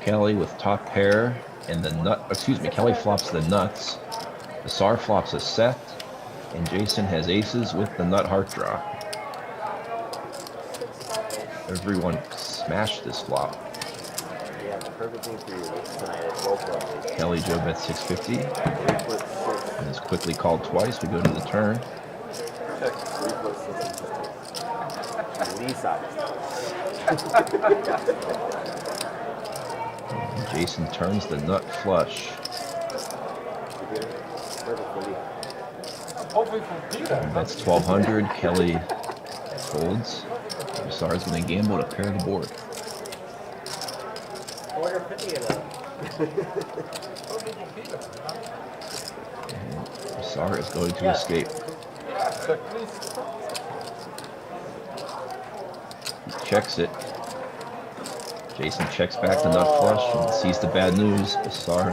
Kelly with top pair and the nut. Excuse me. Kelly flops the nuts. Asar flops a set, and Jason has aces with the nut heart draw. Everyone smashed this flop. Yeah, the perfect thing for you tonight is both of them. Kelly Joe bet 650 and is quickly called twice. We go to the turn. And Jason turns the nut flush. And that's 1,200. Kelly folds. Asar's going to gamble to pair the board. And Asar is going to escape. He checks it. Jason checks back the nut flush and sees the bad news. Asar,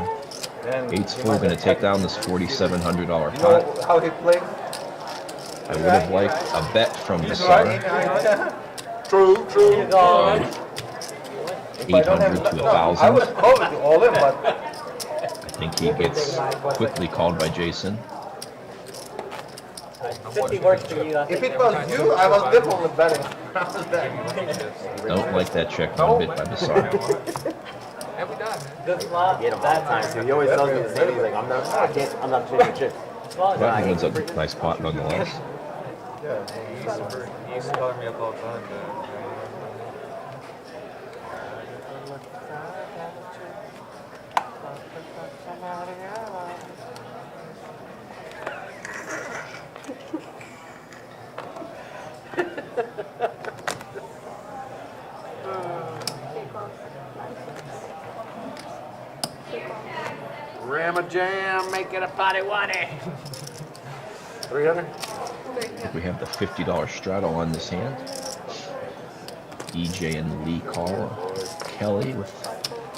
8's full, going to take down this $4,700 pot. How he plays? I would have liked a bet from Asar. True. 800 to 1,000. I would call it all in, but I think he gets quickly called by Jason. 50 works for you. if it was you, I was definitely betting. Don't like that check one bit by Asar. And we done, man. Good flop. Get him all the time too. He always tells me the same. He's like, I'm not changing chick. But he wins a nice pot nonetheless. He used to call me up all the time, jam, make it a potty waddy. 300? We have the $50 straddle on this hand. EJ and Lee call. Kelly with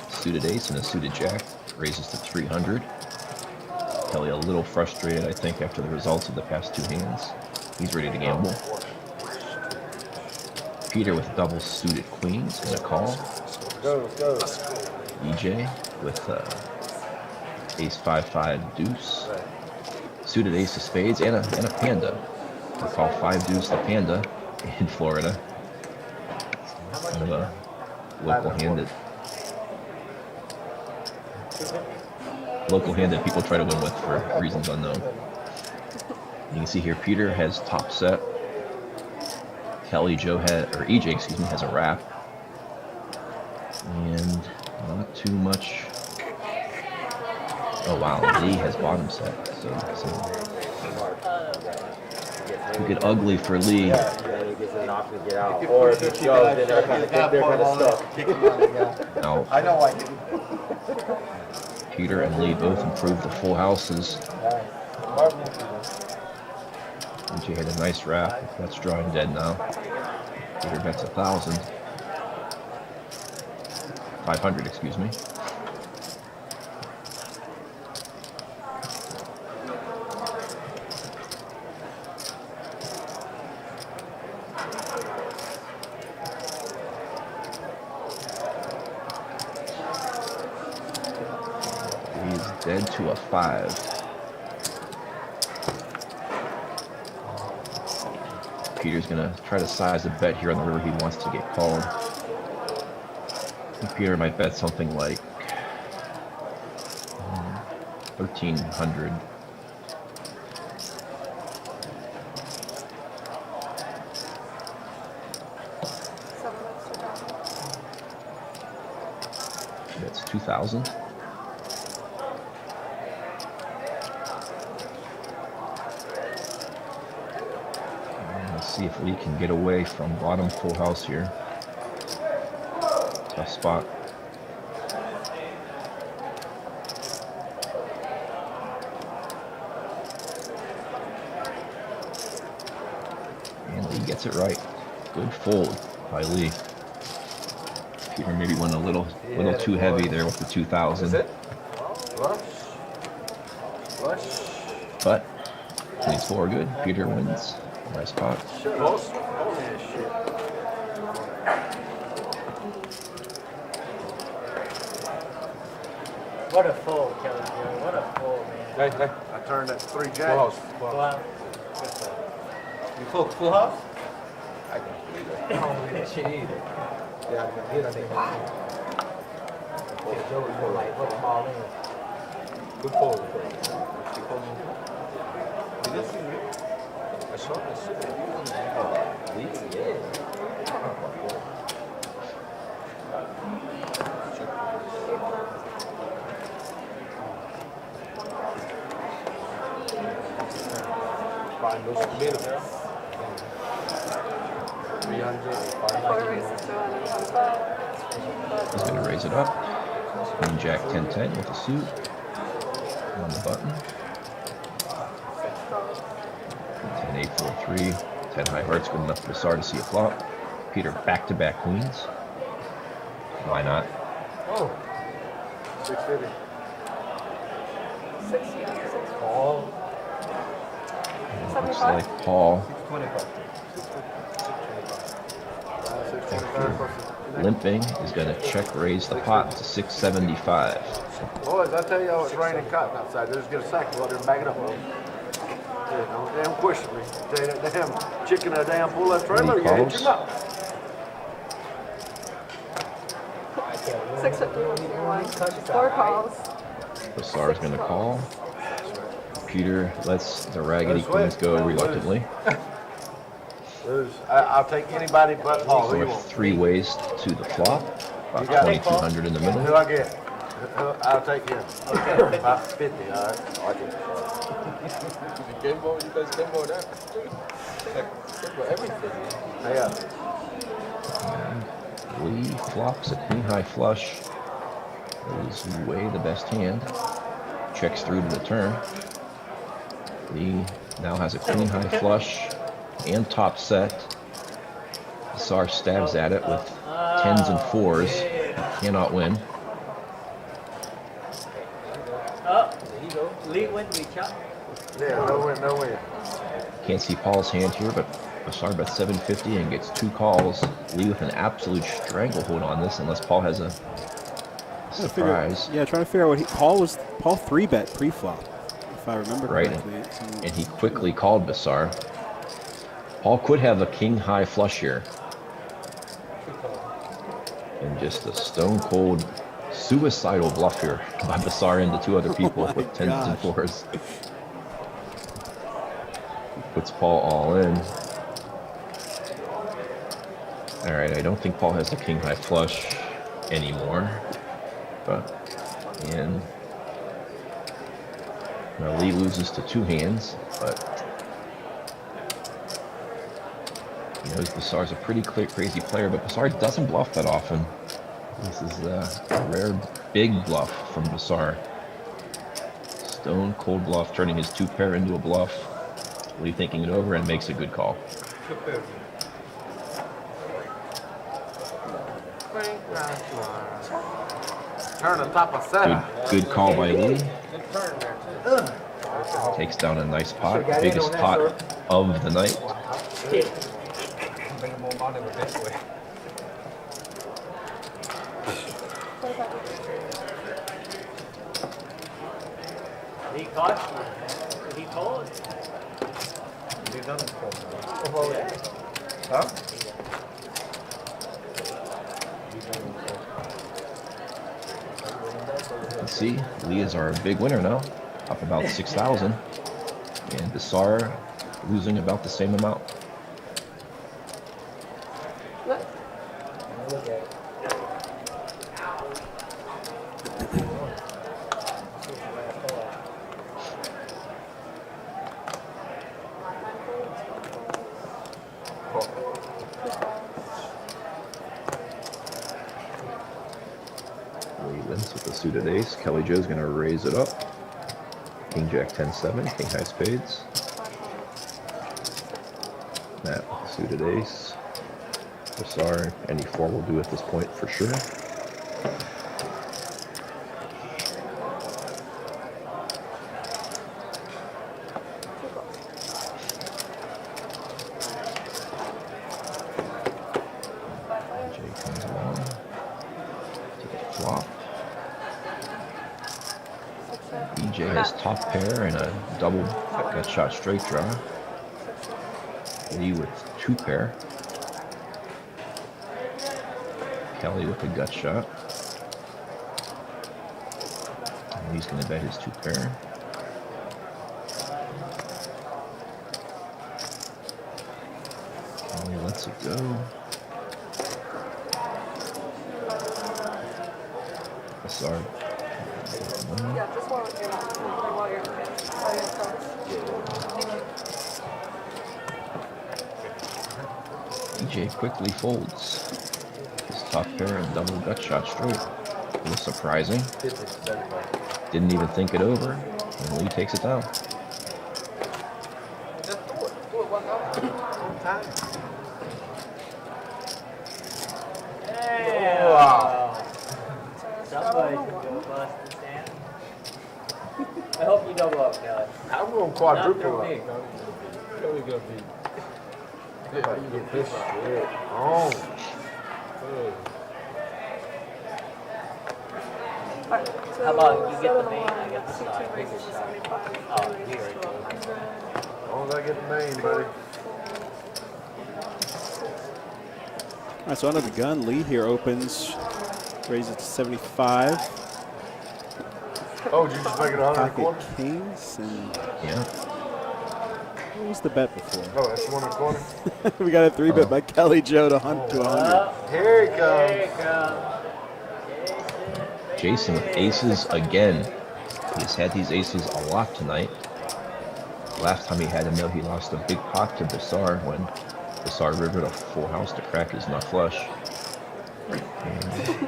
suited ace and a suited jack raises to 300. Kelly a little frustrated, I think, after the results of the past two hands. He's ready to gamble. Peter with double suited queens gonna call. Go. EJ with ace 5-5 deuce. Suited ace of spades and a panda. We call 5 deuce the panda in Florida. Kind of a local hand that people try to win with for reasons unknown. You can see here Peter has top set. EJ, excuse me, has a wrap. And not too much. Oh wow, Lee has bottom set. So it get ugly for Lee. Yeah, he gets an option to get out. Or if he shows, then they're kind of stuck. Now, I know why. Peter and Lee both improved the full houses. EJ had a nice wrap. That's drawing dead now. Peter bets 1,000. 500, excuse me. He's dead to a 5. Peter's gonna try to size a bet here on the river he wants to get called. I think Peter might bet something like 1,300. That's 2,000. See if Lee can get away from bottom full house here. Tough spot. And Lee gets it right. Good fold by Lee. Peter maybe went a little too heavy there with the 2,000. But plays 4 good. Peter wins. Nice pot. What a fold, Kelly Joe. What a fold, man. Hey. I turned that 3 jack. Full house. Go out. You full house? I don't believe that shit either. Yeah, He'll say, wow. Joe would go like, put them all in. Good fold. I saw this shit. Find those tomatoes. 300, 500. He's going to raise it up. Queen Jack 10-10 with a suit on the button. 10-8-4-3. 10 high hearts good enough for the SAR to see a flop. Peter back-to-back queens. Why not? Oh, 650. 60. All. Looks like Paul 625. limping is going to check raise the pot to 675. Boys, I tell y'all, it's raining cotton outside. They're just gonna sack the water and back it up. Yeah, don't damn question me. Tell you that damn chicken in a damn pull that trailer, you hit your mouth. 651. 4 calls. The SAR is going to call. Peter lets the raggedy queens go reluctantly. Lose. I'll take anybody but Paul. So Who you we're want? 3 ways to the flop. You About got it. 2,200 in the Who middle. I get? I'll take him. Okay. About 50, all right. I like it. Game mode, you guys game mode that. Everything. Yeah. Lee flops a queen high flush. That is way the best hand. checks through to the turn. Lee now has a queen high flush and top set. Basar stabs at it with 10s and 4s. He cannot win. Oh, there you go. Lee win, we chop. Yeah, no win, no win. Can't see Paul's hand here, but Basar bets 750 and gets 2 calls. Lee with an absolute stranglehold on this, unless Paul has a surprise. Yeah, trying to figure out what Paul 3-bet pre-flop, if I remember Right, correctly. and he quickly called Basar. Paul could have a king high flush here. And just a stone cold suicidal bluff here by Basar into 2 other people with 10s and 4s. Puts Paul all in. All right, I don't think Paul has the king high flush anymore. And now Lee loses to 2 hands, but he knows Basar's a pretty crazy player, but Basar doesn't bluff that often. This is a rare big bluff from Basar. Stone cold bluff, turning his 2-pair into a bluff. Lee thinking it over and makes a good call. Turn the top of 7. Good call by Lee. Takes down a nice pot, the biggest pot of the night. Bring him on in the best way. He caught you. He told. Huh? Let's see, Lee is our big winner now, up about 6,000, and Basar losing about the same amount. Lee wins with the suited ace. Kelly Joe's going to raise it up. King Jack 10-7, King high spades. Matt with the suited ace. Basar, any 4 will do at this point for sure. Jay comes along. Take a flop. EJ has top pair and a double gut shot straight draw. Lee with 2-pair. Kelly with a gut shot. And Lee's going to bet his 2-pair. Kelly lets it go. Basar. Yeah, just while you're EJ quickly folds his top pair and double gut shot straight. A little surprising. Didn't even think it over, and Lee takes it down. Somebody could go bust this down. I hope you double up, Kelly. I'm going quadruple Not up. big. Kelly gonna be. Yeah, you get this shit on. How about you get the main, I get the side. Biggest side. Oh, you already told me. As long as I get the main, buddy. All right, so under the gun, Lee here opens, raises it to 75. Oh, did you just make it 100 and a quarter? Pocket kings, and Yeah. what was the bet before? Oh, that's 1 and a quarter. We got a 3-bet by Kelly Joe to 100. Here he comes. Here it comes. Jason with aces again. He's had these aces a lot tonight. Last time he had them, though, he lost a big pot to Basar when Basar rivered a full house to crack his nut flush. And,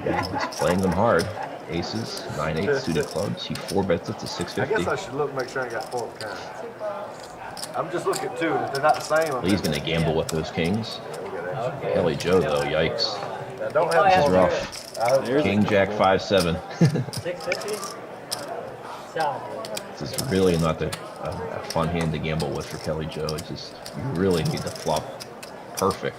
yeah, he's playing them hard. aces, 9-8 suited clubs. He 4-bets it to I 650. guess I should look, make sure I ain't got 4 of a kind. Too close. I'm just looking at 2, and if they're not the same, I'm Lee's gonna gamble with those kings. we got extra. Kelly Joe though, yikes. Now, don't Oh, have This is yeah. rough. I hope There's King a Jack gamble. 5-7. 650? Solid. This is really not a fun hand to gamble with for Kelly Joe. It's just you really need to flop perfect.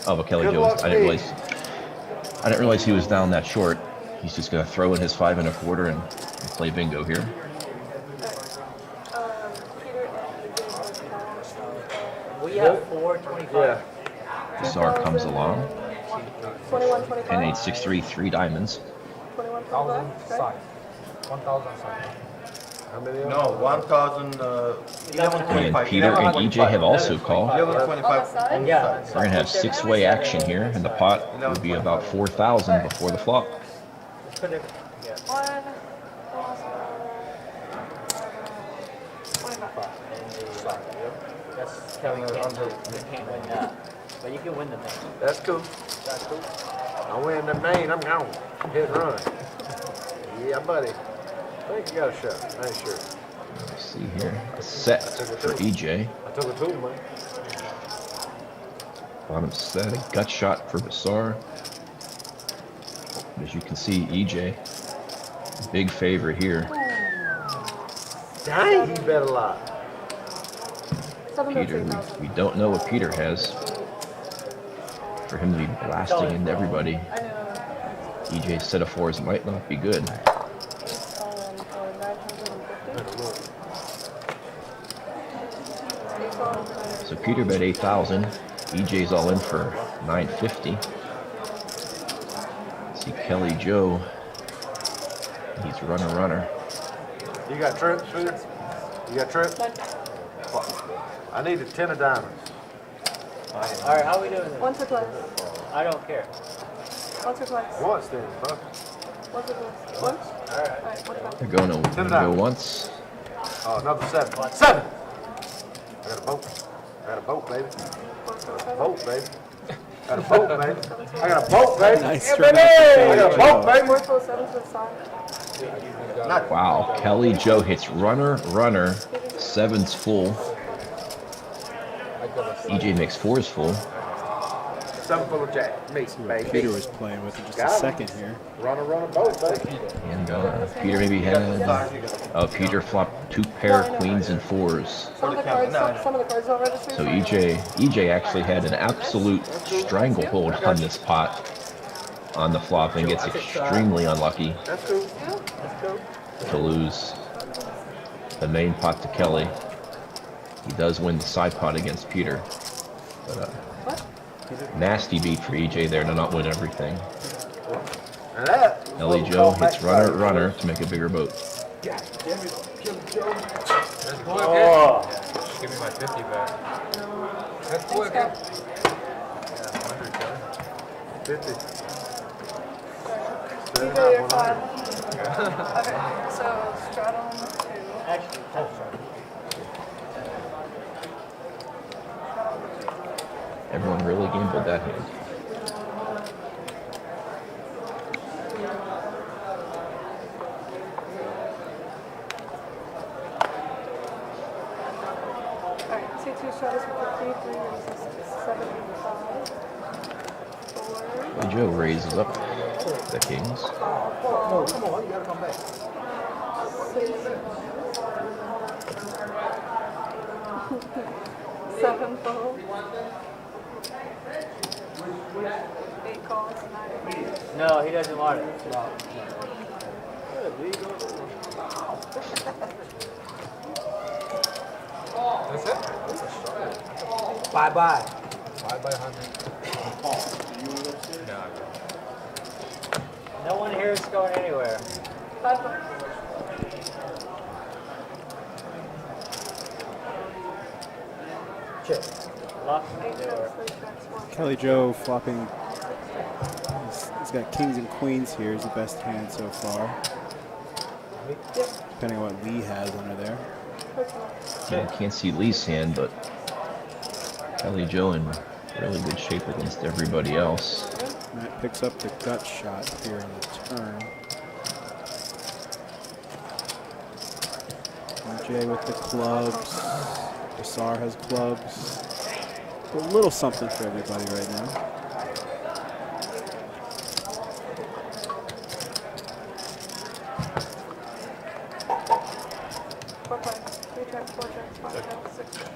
Oh, but Kelly Good Joe, luck, I didn't Steve. realize he was down that short. He's just gonna throw in his 5 1/4 and play bingo here. Peter and the game We have 425. Yeah. Czar comes along. 21, 25. 10-8, 6-3, 3 diamonds. 21, 1,000 25. side. 1,000 side. How many of them? No, 1,000, And 1125. Peter and EJ have also called. 1125. side? Yeah. We're gonna have 6-way action here, and the pot will be about 4,000 before the flop. Put it. Yeah. One. Almost, 25. That's Kelly can't do. You can't win that. But you can win the main. That's cool. That's cool. I win the main, I'm gone. Hit and run. Yeah, buddy. I think you got a shot. I ain't sure. Let's see here. A set for EJ. I took a 2 money. Bottom set, a gut shot for Basar. As you can see, EJ, big favorite here. Dang, he bet a lot. 7 Peter, we don't know what Peter has. For him to be blasting into everybody, I know. EJ's set of 4s might not be good. For 950. So Peter bet 8,000. EJ's all in for 950. See Kelly Joe. He's runner. You got trips, Peter? You got trips? I need a 10 of diamonds. Alright, how we doing this? Once or twice. I don't care. Once or twice. Once then, fuck. Once or twice. Once? Alright, once They're going to go once. Oh, another 7. 7! I got a boat. I got a boat, baby. Boat, baby. Got a boat, baby. I got a boat, baby. Nice Yeah, string baby. up for I got a Kelly boat, baby. More full 7s to the side. Wow, Kelly Joe hits runner, 7's full. EJ makes 4's full. 7 full of jack. Me, baby. Peter was playing with in just a Got him. second here. Run a boat, baby. And Peter maybe had, Peter flopped 2 pair of queens and 4s. Some of the cards don't register. So EJ actually had an absolute stranglehold on this pot on the flop and gets extremely unlucky That's cool. to lose the main pot to Kelly. He does win the side pot against Peter. But nasty beat for EJ there to not win everything. And that was Kelly what we Joe call hits backfire. runner to make a bigger boat. Let's go again. Oh. Give me my 50 back. Let's go again. 50. You go your 5. Okay, so straddle 2. Actually, Everyone really gambled that hand. Alright, C2 straddles for 50, 3 raises 7 and 5. 4. Kelly Joe raises up the kings. No, come on, you gotta come back. 7 full. 8 calls, 9. no, he doesn't want it. That's it? Bye-bye. 5 by 100. No, No one here is going anywhere. 5 full. Chip. Lock 8 the door. checks, 3 checks, 1. Kelly Joe flopping. He's got kings and queens here. Is the best hand so far. Depending on what Lee has under there. Yeah, can't see Lee's hand, but Kelly Joe in really good shape against everybody else. Matt picks up the gut shot here in the turn. Jay with the clubs. Basar has clubs. A little something for everybody right now. Four times, three times, four times, five times, six times.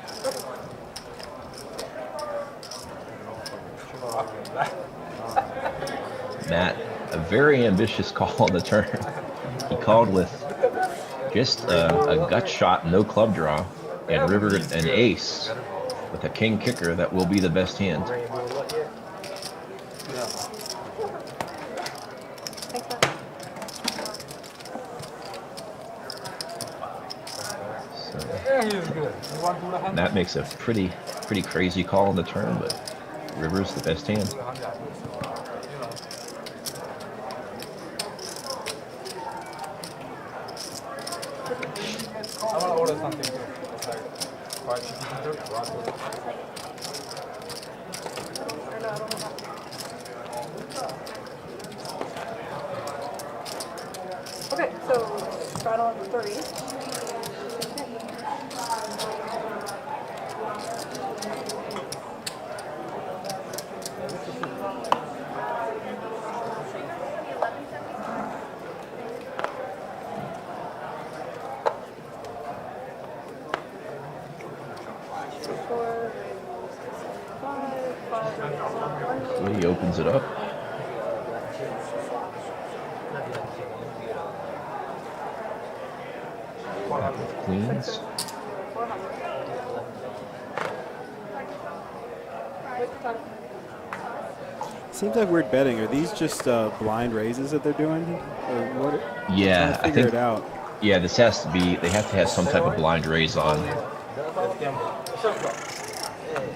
Matt, a very ambitious call on the turn. He called with just a gut shot, no club draw, and river an ace with a king kicker that will be the best hand. So, Matt makes a pretty crazy call on the turn, but river's the best hand. I want to order something too. It's like fried chicken tender, broccoli. Okay, so start on 3. So he opens it up. Queens. Seems like weird betting. Are these just blind raises that they're doing? Or what? Yeah, I figure it out. Yeah, this has to be. They have to have some type of blind raise on.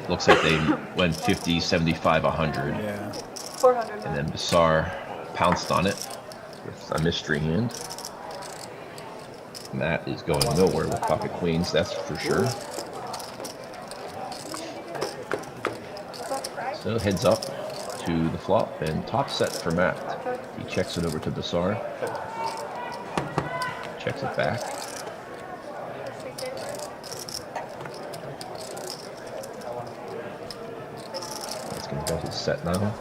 Looks like they went 50, 75, 100. Yeah. 400. And then Basar pounced on it with a mystery hand. Matt is going nowhere with pocket queens, that's for sure. So heads up to the flop and top set for Matt. He checks it over to Basar. Checks it back. That's going to go his set now.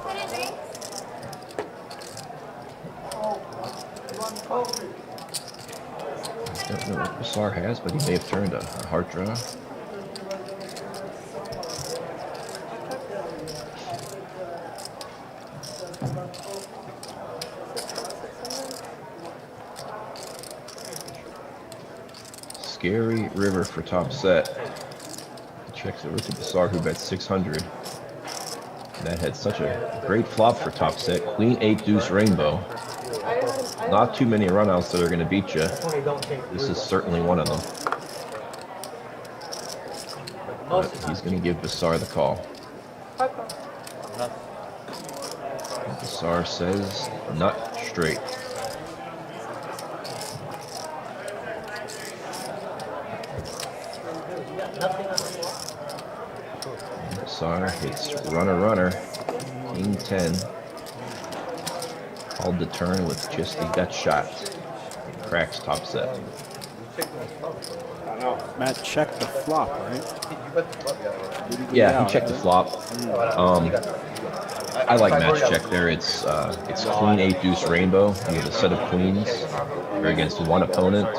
I don't know what Basar has, but he may have turned a heart draw. Scary river for top set. He checks over to Basar, who bets 600. That had such a great flop for top set. Queen 8 deuce rainbow. Not too many runouts that are going to beat you. This is certainly one of them. But he's going to give Basar the call. Basar says nut straight. Basar hits runner, king 10. Called the turn with just a gut shot. It cracks top set. Matt checked the flop, right? Yeah, he checked the flop. I like Matt's check there. It's queen 8 deuce rainbow. You have a set of queens. You're against one opponent.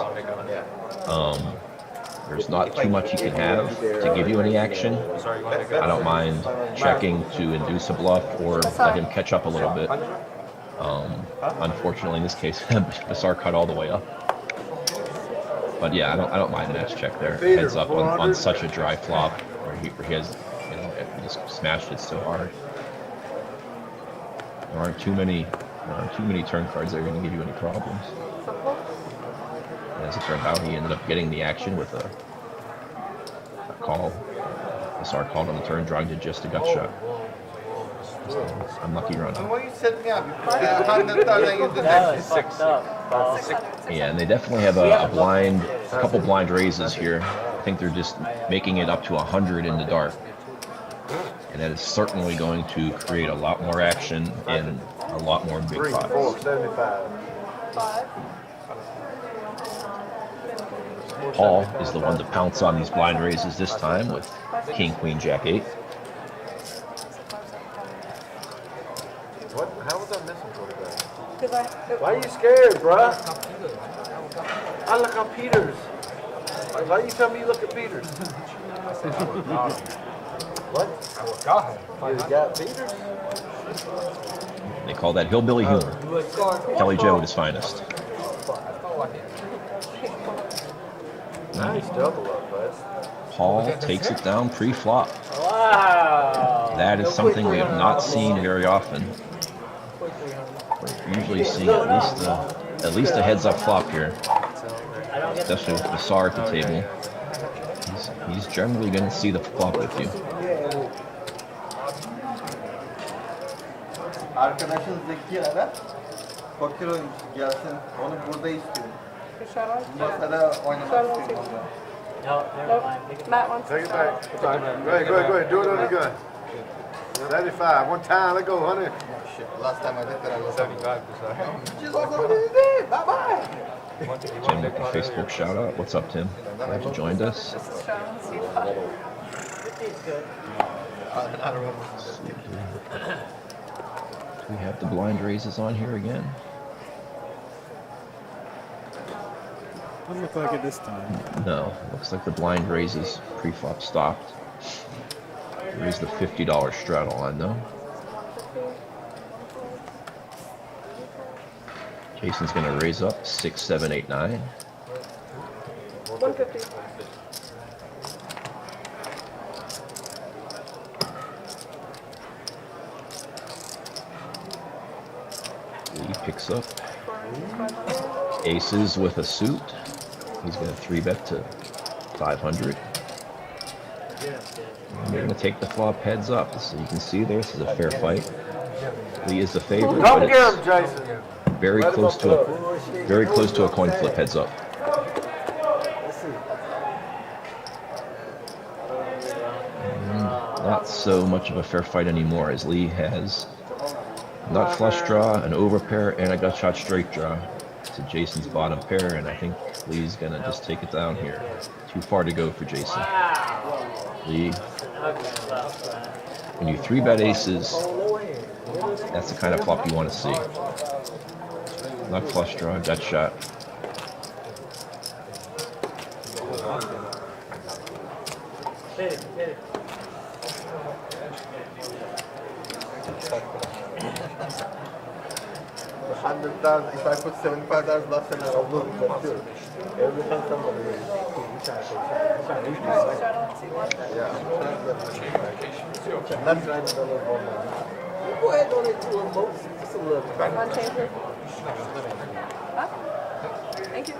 There's not too much you can have to give you any action. I don't mind checking to induce a bluff or let him catch up a little bit. Unfortunately, in this case, Basar cut all the way up. But yeah, I don't mind Matt's check there. Heads up on such a dry flop where he has, he just smashed it so hard. There aren't too many turn cards that are going to give you any problems. As it turned out, he ended up getting the action with a call. Basar called on the turn, drawing to just a gut shot. Unlucky run. Why you set me up? You put 100,000 in the next. Yeah, and they definitely have a couple blind raises here. I think they're just making it up to 100 in the dark. And that is certainly going to create a lot more action and a lot more big 3, pots. 4, 75. 5. Paul is the one to pounce on these blind raises this time with King, Queen, Jack 8. What? How was I missing for today? Why Why are you scared, bruh? I look on Peters. Why you tell me you look at Peters? What? I will got him. You got Peters? They call that hillbilly humor. Kelly Joe at his finest. Nice double up, bud. Paul takes it down pre-flop. Wow. That is something we have not seen very often. We're usually seeing at least a heads-up flop here, especially with Bassar at the table. He's generally going to see the flop with you. Arkadaşın Zeki ara. Poker oyuncusu gelsin. Onu burada istiyorum. Masada oynamak istiyorum. No, never mind. Matt wants Take to it back. start. Go ahead, go ahead, go ahead. Do it on the gun. 75. One time. Let go, 100. Shit, last time I did that I lost. 75%. She's also busy. Bye-bye. Tim with the Facebook shout out. What's up, Tim? Glad you joined us. This is Sean C5. We have the blind raises on here again. Doesn't look like it this time. No, looks like the blind raises pre-flop stopped. There is the $50 straddle on though. Jason's gonna raise up 6, 7, 8, 9. 150. He picks up aces with a suit. He's gonna 3-bet to 500. And you're gonna take the flop heads up. So you can see there, this is a fair fight. Lee is the favorite, Don't but get him, it's Jason. very close to a coin flip heads up. Not so much of a fair fight anymore, as Lee has nut flush draw, an overpair, and a gut shot straight draw to Jason's bottom pair, and I think Lee's gonna just take it down here. Too far to go for Jason. Lee, when you 3-bet aces, that's the kind of flop you want to see. Nut flush draw, gut shot. $100, if I put $75 last time, I'll lose it too. Every time somebody wins. Yeah. That's right. Go ahead and donate to a boat. Just a little bit. One changer. Huh? Thank you.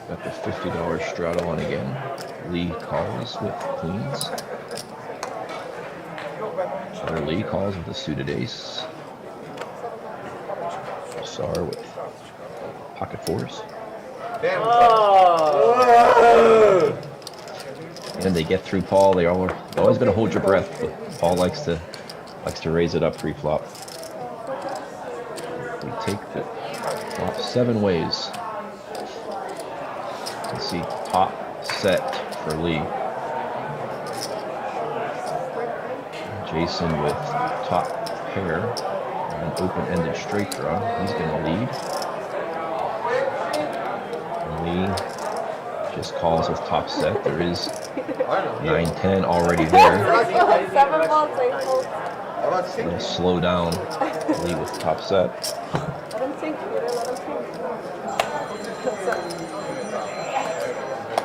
Got the $50 straddle on again. Lee calls with queens. Or Lee calls with a suited ace. Sar with pocket fours. And they get through Paul. They're always going to hold your breath, but Paul likes to raise it up pre-flop. We take the flop 7 ways. You can see top set for Lee. Jason with top pair and an open-ended straight draw. He's going to lead. And Lee just calls with top set. There is 9-10 already there. 7 balls, 8 balls. We'll slow down Lee with top set. Let him sink, Peter. Let him sink.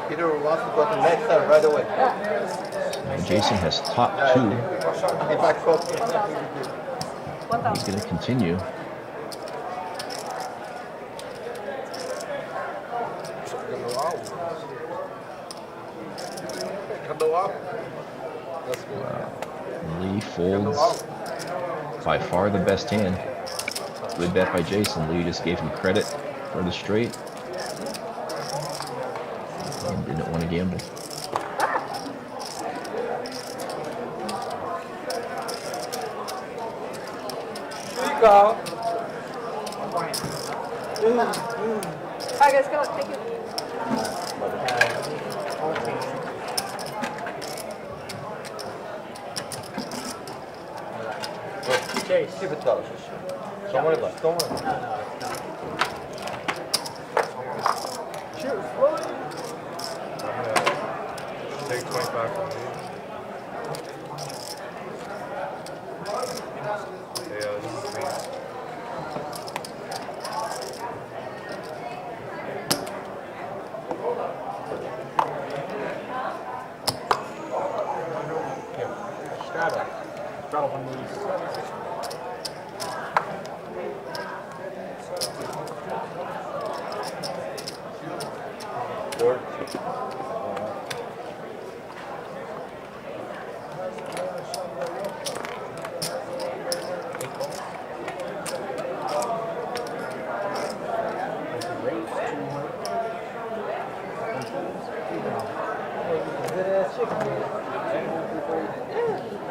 Peter wants to go to the next side right away. And Jason has top 2. In fact, 1,000. He's going to continue. Lee folds by far the best hand. Good bet by Jason. Lee just gave him credit for the straight and didn't want to gamble. call. Alright guys, go, take it. Chase. Keep it close. Don't worry about it. Don't worry. Cheers, Floyd. Take 25 from me. Yeah, this is me. Straddle. Straddle on these. George.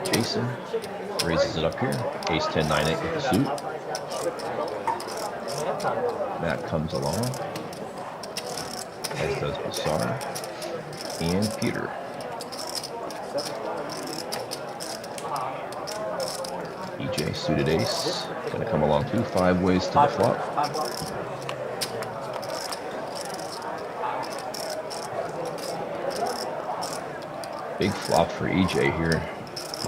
Jason raises it up here. Ace 10, 9, 8 with the suit. Matt comes along, as does Bassar and Peter. EJ suited ace, gonna come along too. 5 ways to the flop. Big flop for EJ here.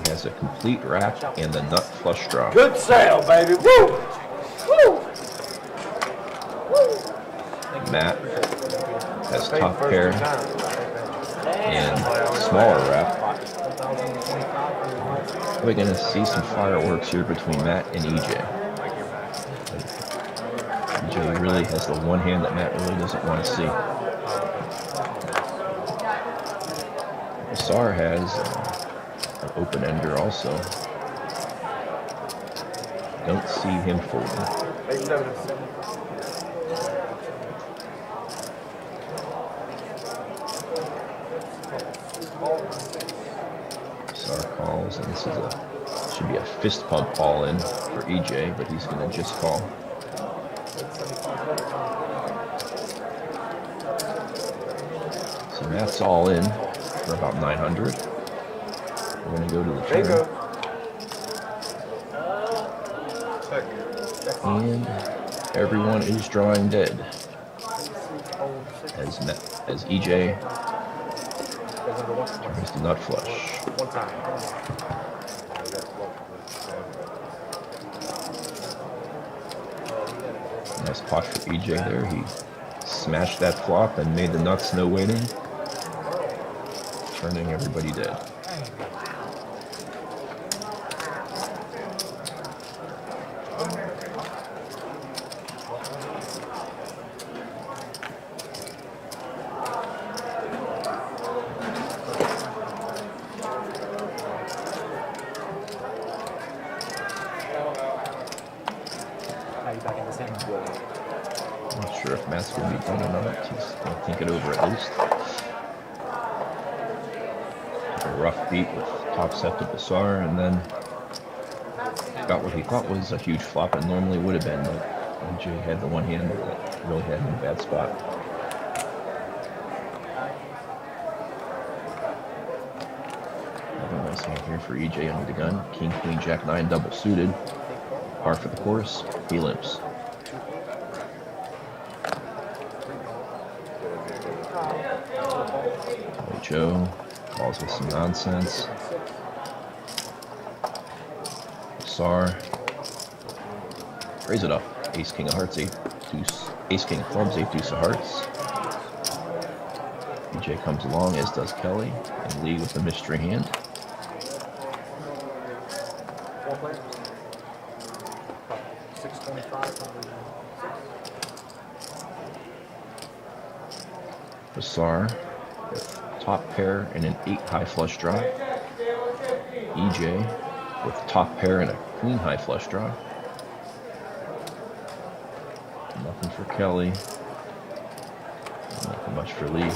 He has a complete wrap and the nut flush draw. Good sale, baby. Woo! Woo! Matt has top pair and smaller wrap. We're going to see some fireworks here between Matt and EJ. EJ really has the one hand that Matt really doesn't want to see. Bassar has an open ender also. Don't see him folding. Bassar calls, and this is should be a fist pump all in for EJ, but he's going to just call. So Matt's all in for about 900. We're going to go to the turn. And everyone is drawing dead. As EJ turns to nut flush. One time. Nice pot for EJ there. He smashed that flop and made the nuts no waiting, turning everybody dead. Not sure if Matt's going to be done or not. He's going to think it over at least. Took a rough beat with top set to Bassar, and then got what he thought was a huge flop and normally would have been, but EJ had the one hand that really had him in a bad spot. Another nice hand here for EJ under the gun. King, Queen, Jack, 9 double suited. Par for the course. He limps. Joe calls with some nonsense. Bassar. Raise it up. Ace, King of Hearts, 8, deuce. Ace, King of Clubs, 8, deuce of Hearts. EJ comes along, as does Kelly, and Lee with the mystery hand. Bassar with top pair and an 8 high flush draw. EJ with top pair and a queen high flush draw. Nothing for Kelly. Nothing much for Lee.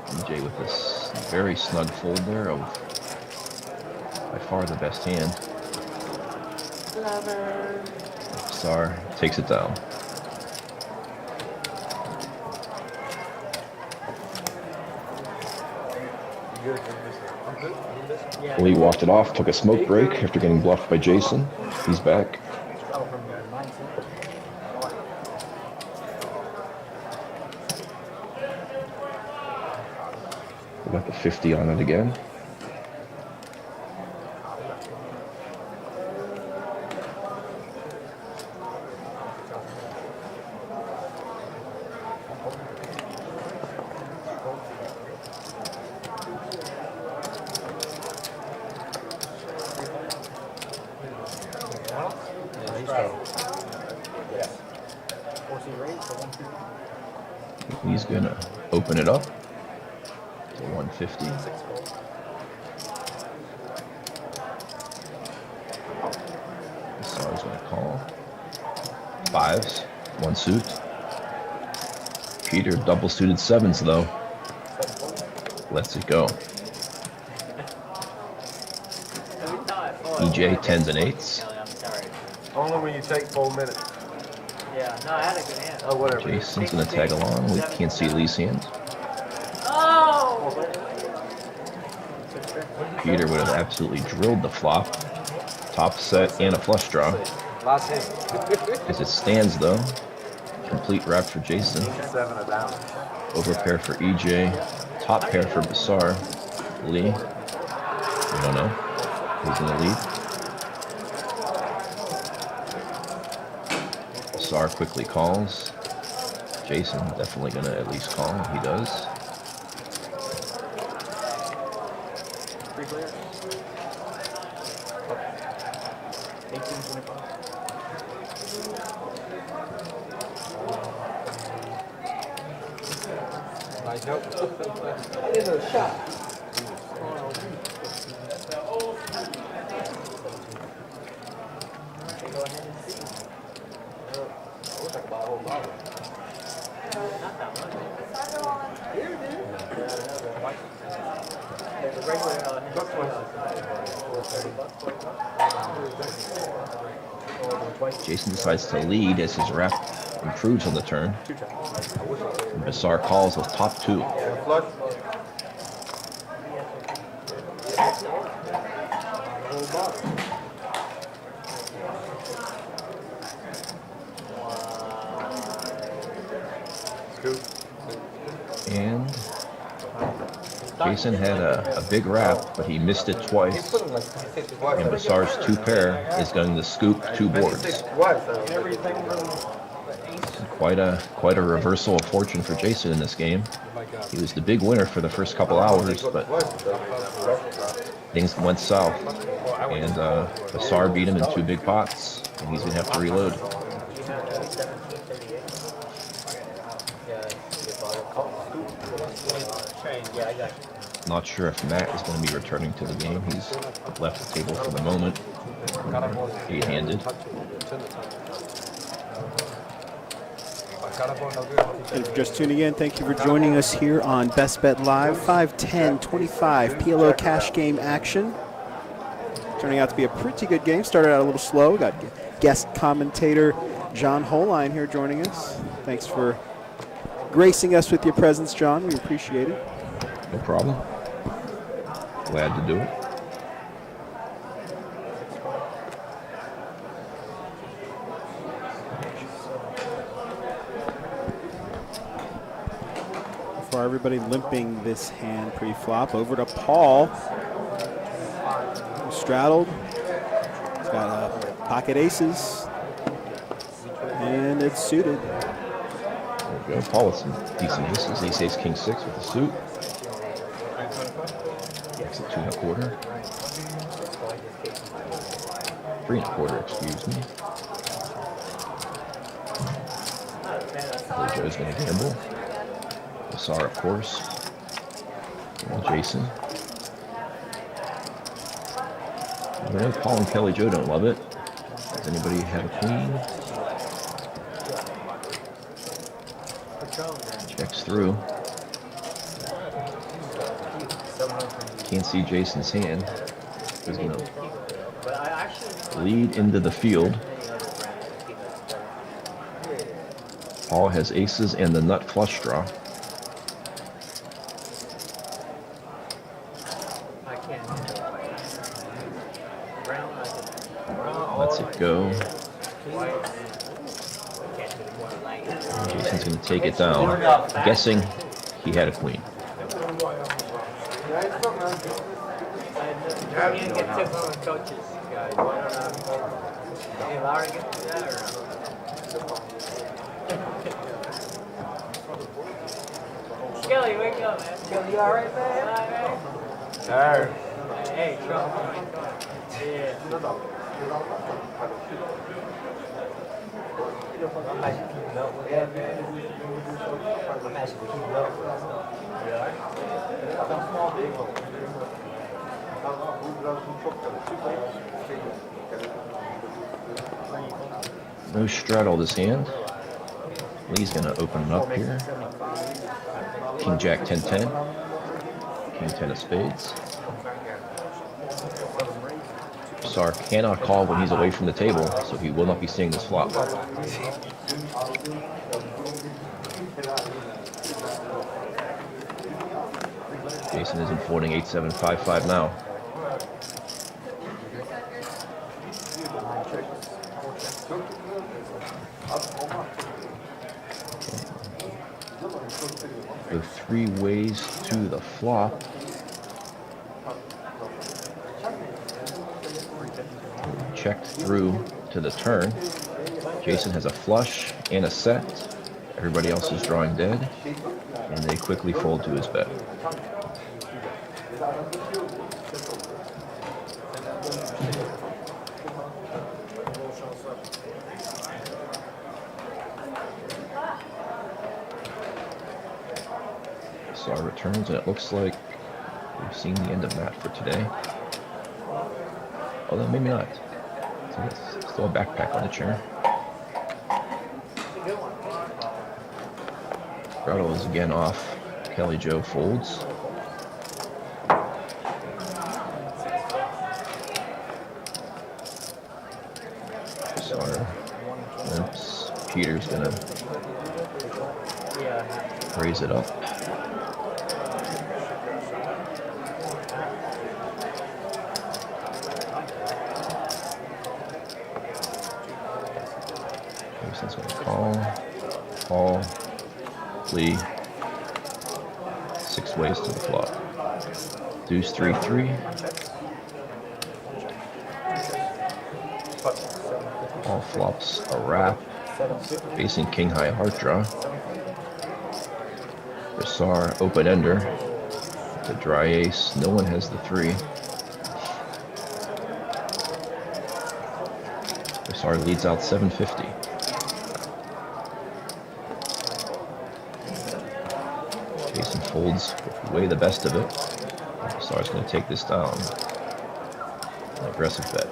EJ with this very snug fold there of by far the best hand. Lover. Basar takes it down. Lee walked it off, took a smoke break after getting bluffed by Jason. He's back. We got the 50 on it again. He's gonna open it up to 150. Basar's gonna call. Fives, one suit. Peter double suited sevens though. Lets it go. EJ tens and eights. Only when you take 4 minutes. Yeah, no, I had a good hand. Oh, whatever. Jason's gonna tag along. We can't see Lee's hand. Oh! Peter would have absolutely drilled the flop. Top set and a flush draw. Last hit. As it stands though, complete wrap for Jason. 7 or down. Over pair for EJ. Top pair for Basar. Lee. We don't know. Who's in the lead? Basar quickly calls. Jason definitely gonna at least call. He does. Free clear. 1825. Nice note. I did a shot. Jason decides to lead as his wrap improves on the turn. And Basar calls with top two. Flush. And Jason had a big wrap, but he missed it twice. And Basar's two pair is going to scoop two boards. Quite a reversal of fortune for Jason in this game. He was the big winner for the first couple hours, but things went south. And Basar beat him in two big pots, and he's gonna have to reload. Not sure if Matt is going to be returning to the game. He's left the table for the moment. 8-handed. And if you're just tuning in, thank you for joining us here on Best Bet Live. 5-10-25 PLO cash game action. Turning out to be a pretty good game. Started out a little slow. Got guest commentator John Holine here joining us. Thanks for gracing us with your presence, John. We appreciate it. No problem. Glad to do it. For everybody limping this hand pre-flop, over to Paul. Straddled. He's got pocket aces. And it's suited. There we go. Paul with some decent aces. Ace, ace, king, six with a suit. That's a 2 1/4. 3 1/4, excuse me. Joe's going to gamble. Basar, of course. And Jason. I know Paul and Kelly Joe don't love it. Does anybody have a queen? Checks through. Can't see Jason's hand. He's going to lead into the field. Paul has aces and the nut flush draw. I can't handle it. Brown, I can. Lets it go. Can't do more light. Jason's going to take it down. Guessing he had a queen. You can't get tips from the coaches, guys. Hey, Larry, get to that or? Kelly, wake up, man. Kelly, you alright, man? Alright. Hey, Trump. Yeah. I'm actually keeping up with that, man. I'm actually keeping up with that stuff. No straddle this hand. Lee's going to open it up here. King Jack 10-10. King 10 of spades. Sar cannot call when he's away from the table, so he will not be seeing this flop. Jason isn't folding 8-7-5-5 now. Go 3 ways to the flop. Checked through to the turn. Jason has a flush and a set. Everybody else is drawing dead, and they quickly fold to his bet. Sar returns, and it looks like we've seen the end of that for today. Although maybe not. So it's still a backpack on the chair. Grotto is again off. Kelly Joe folds. Sar limps. Peter's gonna raise it up. Jason's gonna call, Lee. 6 ways to the flop. Deuce 3-3. All flops a wrap. Facing king high heart draw. Brassar open ender. The dry ace. No one has the 3. Brassar leads out 750. Jason folds way the best of it. Brassar's going to take this down. An aggressive bet.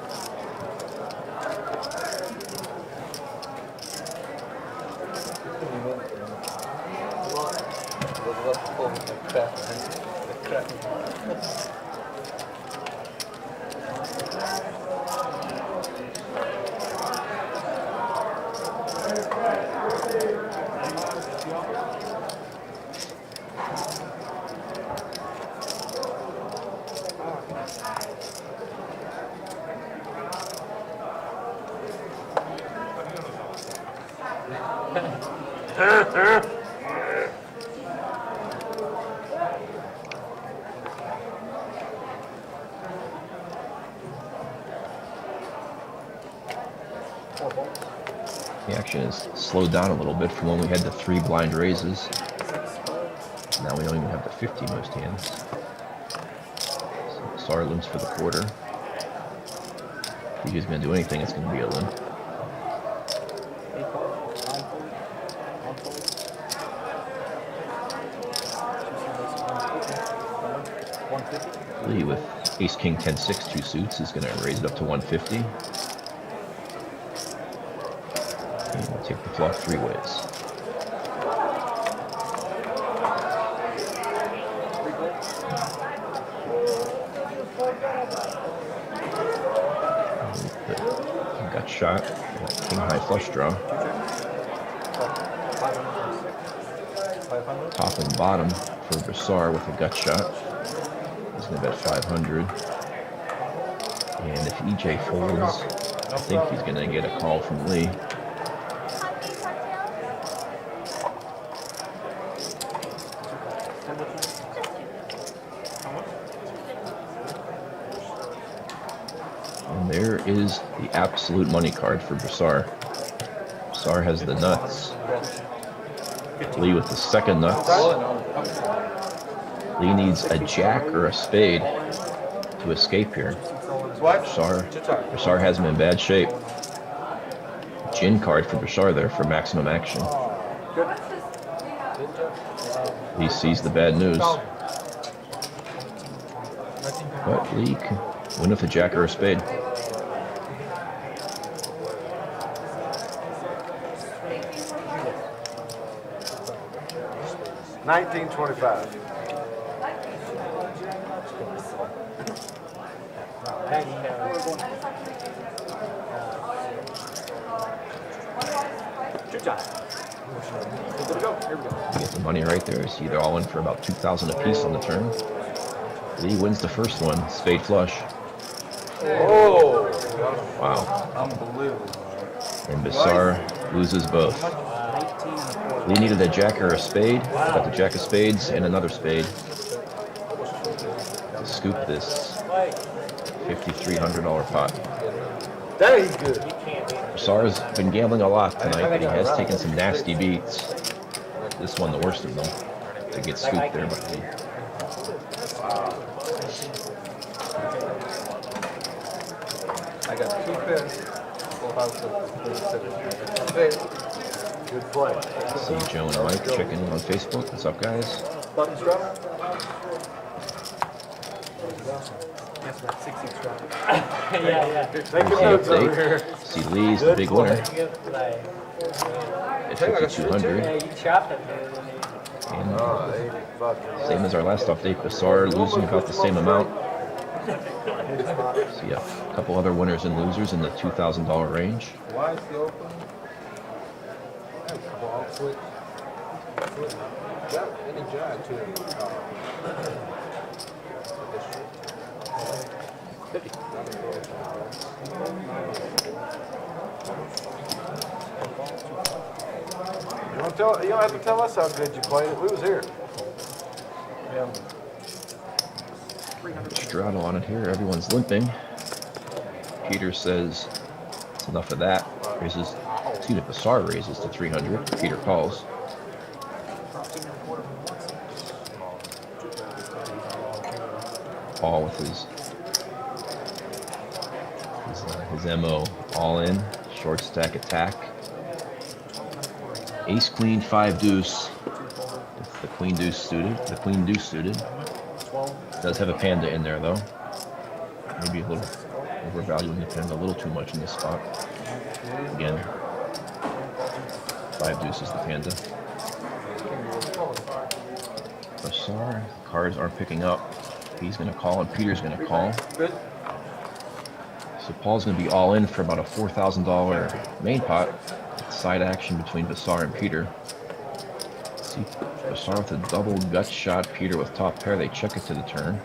The action is slowed down a little bit from when we had the 3 blind raises. Now we don't even have the 50 most hands. So Sar limps for the quarter. If he's going to do anything, it's going to be a limp. Lee with ace king 10-6 2 suits is going to raise it up to 150. And we'll take the flop 3 ways. Got shot. King high flush draw. top and bottom for Brassard with a gut shot. He's going to bet 500. And if EJ folds, I think he's going to get a call from Lee. And there is the absolute money card for Brassard. Brassard has the nuts. Lee with the second nuts. Lee needs a jack or a spade to escape here. Brassard has him in bad shape. Gin card for Brassard there for maximum action. Lee sees the bad news. But Lee can win with a jack or a spade. $19.25. Get the money right there. See, they're all in for about 2,000 apiece on the turn. Lee wins the first one, spade flush. Oh! Wow. Unbelievable. And Brassard loses both. Lee needed a jack or a spade. Got the jack of spades and another spade to scoop this $5,300 pot. That ain't good. Brassard's been gambling a lot tonight, but he has taken some nasty beats. This one, the worst of them, to get scooped there by Lee. I got 2 pairs. Full house of Good play. See Joe and Mike checking in on Facebook. What's up, guys? Button strap. Yeah. Take Here's your notes the over here. update. See Lee's the big winner at Yeah, 5,200. you chopped it. And Oh, 80 fucking. same as our last update, Brassard losing about the same amount. See a couple other winners and losers in the $2,000 range. Why is he open? You don't have to tell us how good you played it. We was here. Straddle on it here. Everyone's limping. Peter says it's enough of that. Raises, excuse me, Brassard raises to 300. Peter calls. Paul with his MO all in. Short stack attack. Ace queen 5 deuce. It's the queen deuce suited. The queen deuce suited. Does have a panda in there though. Maybe a little overvaluing the panda a little too much in this spot. Again, 5 deuce is the panda. Brassard, cards aren't picking up. He's going to call and Peter's going to call. So Paul's going to be all in for about a $4,000 main pot. Side action between Brassard and Peter. See Brassard with a double gut shot, Peter with top pair. They check it to the turn.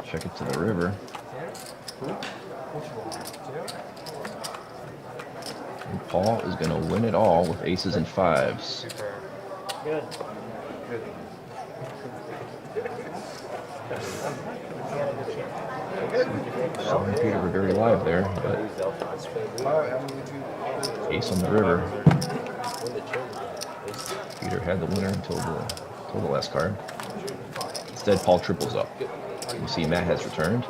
Check it to the river. And Paul is going to win it all with aces and 5s. Good. So and Peter were very live there, but ace on the river. Peter had the winner until the last card. Instead, Paul triples up. You see Matt has returned.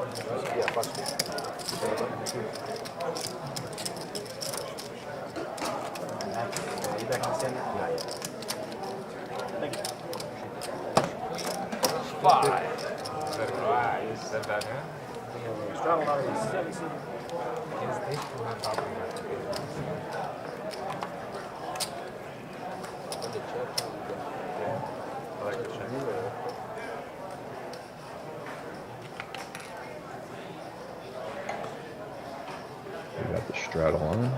Straddle on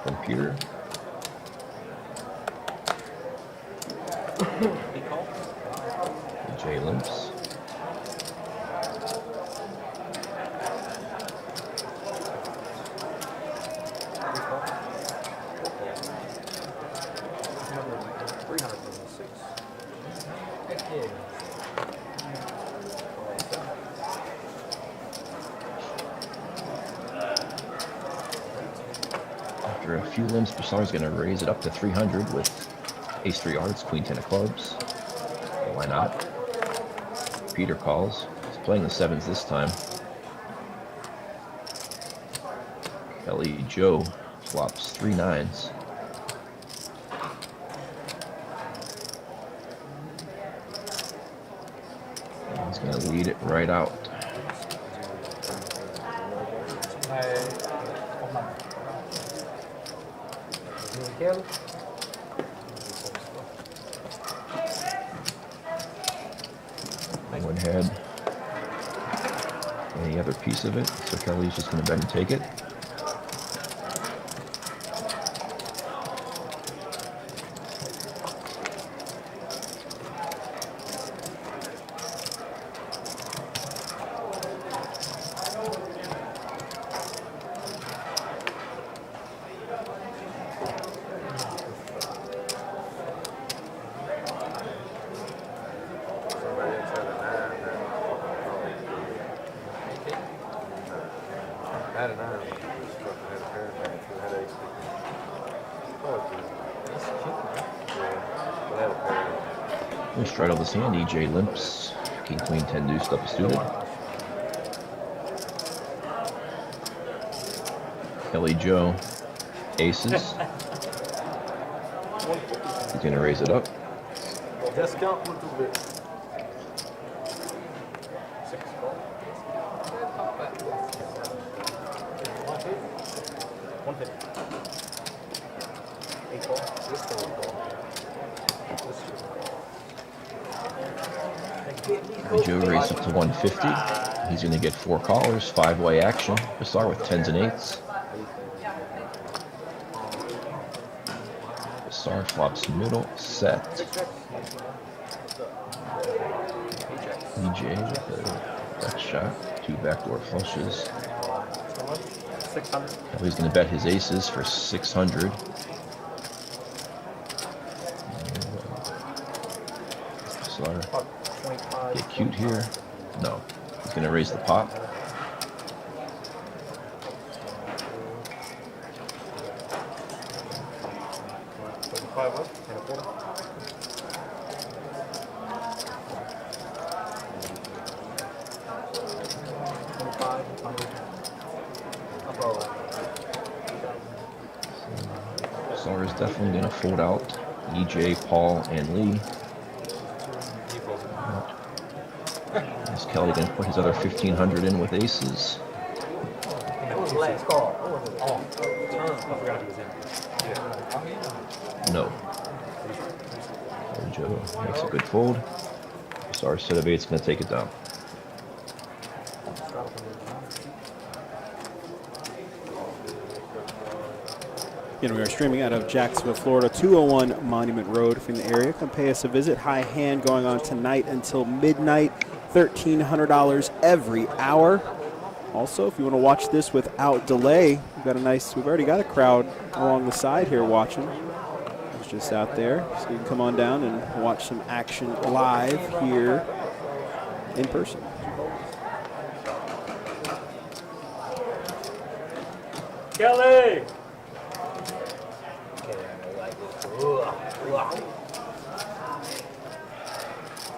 from Peter. J limps. After a few limps, Bassar's going to raise it up to 300 with ace 3 hearts, queen 10 of clubs. Why not? Peter calls. He's playing the sevens this time. Kelly Joe flops 3 nines. And he's going to lead it right out. One head. Any other piece of it, so Kelly's just going to bet and take it. Had a 9. Just fucking had a pair of nines. Had ace. Fuck you. Yeah, but had a pair. We straddle this hand. EJ limps. King, queen, 10 deuce up suited. Kelly Joe aces. He's going to raise it up. Discount a little bit. Joe raised up to 150. He's going to get 4 callers, 5-way action. Bassar with 10s and 8s. Bassar flops middle, set. EJ with a gut shot, 2 backdoor flushes. 600. He's going to bet his aces for 600. Bassar. Get cute here. No. He's going to raise the pot. Bassar is definitely going to fold out EJ, Paul, and Lee. Is Kelly going to put his other 1,500 in with aces? What was the last call? What was it? I forgot he was in. No. And Joe makes a good fold. Bassar's set of 8's going to take it down. Again, we are streaming out of Jacksonville, Florida, 201 Monument Road. If you're in the area, come pay us a visit. High hand going on tonight until midnight. $1,300 every hour. Also, if you want to watch this without delay, we've already got a crowd along the side here watching. It's just out there, so you can come on down and watch some action live here in person. Kelly!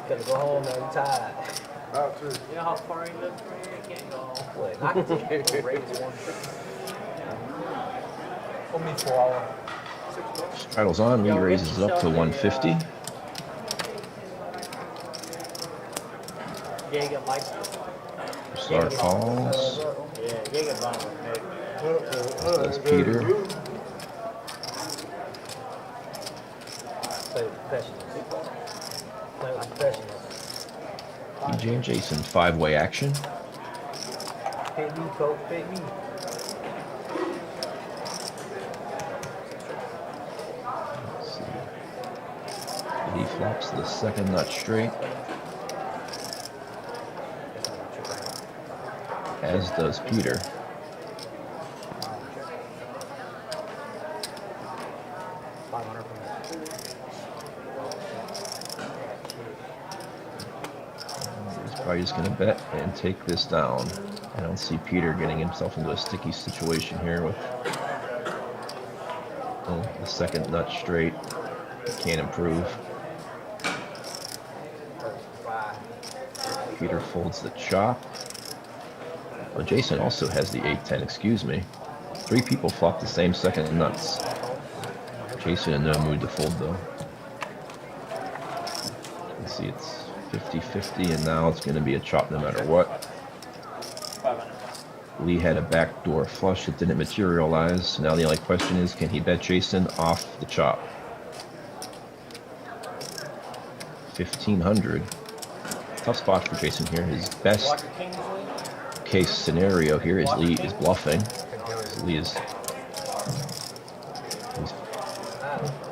Gotta go home, man. I'm tired. About to. You know how far he lives from here? He can't go home. What? I can take it. Raise 150. Only 4 hours. Straddles on. Lee raises it up to 150. Jaeger likes it. Bassar calls. Yeah, Jaeger likes it. That's Peter. Play with professionals. Play with professionals. EJ and Jason, 5-way action. Hit me, coach. Hit me. Lee flops the second nut straight, as does Peter. He's probably just going to bet and take this down. I don't see Peter getting himself into a sticky situation here with the second nut straight. He can't improve. Peter folds the chop. Oh, Jason also has the 8-10, excuse me. 3 people flop the same second nuts. Jason in no mood to fold though. You can see it's 50-50 and now it's going to be a chop no matter what. Lee had a backdoor flush that didn't materialize. Now the only question is, can he bet Jason off the chop? 1500. Tough spot for Jason here. His best case scenario here is Lee is bluffing.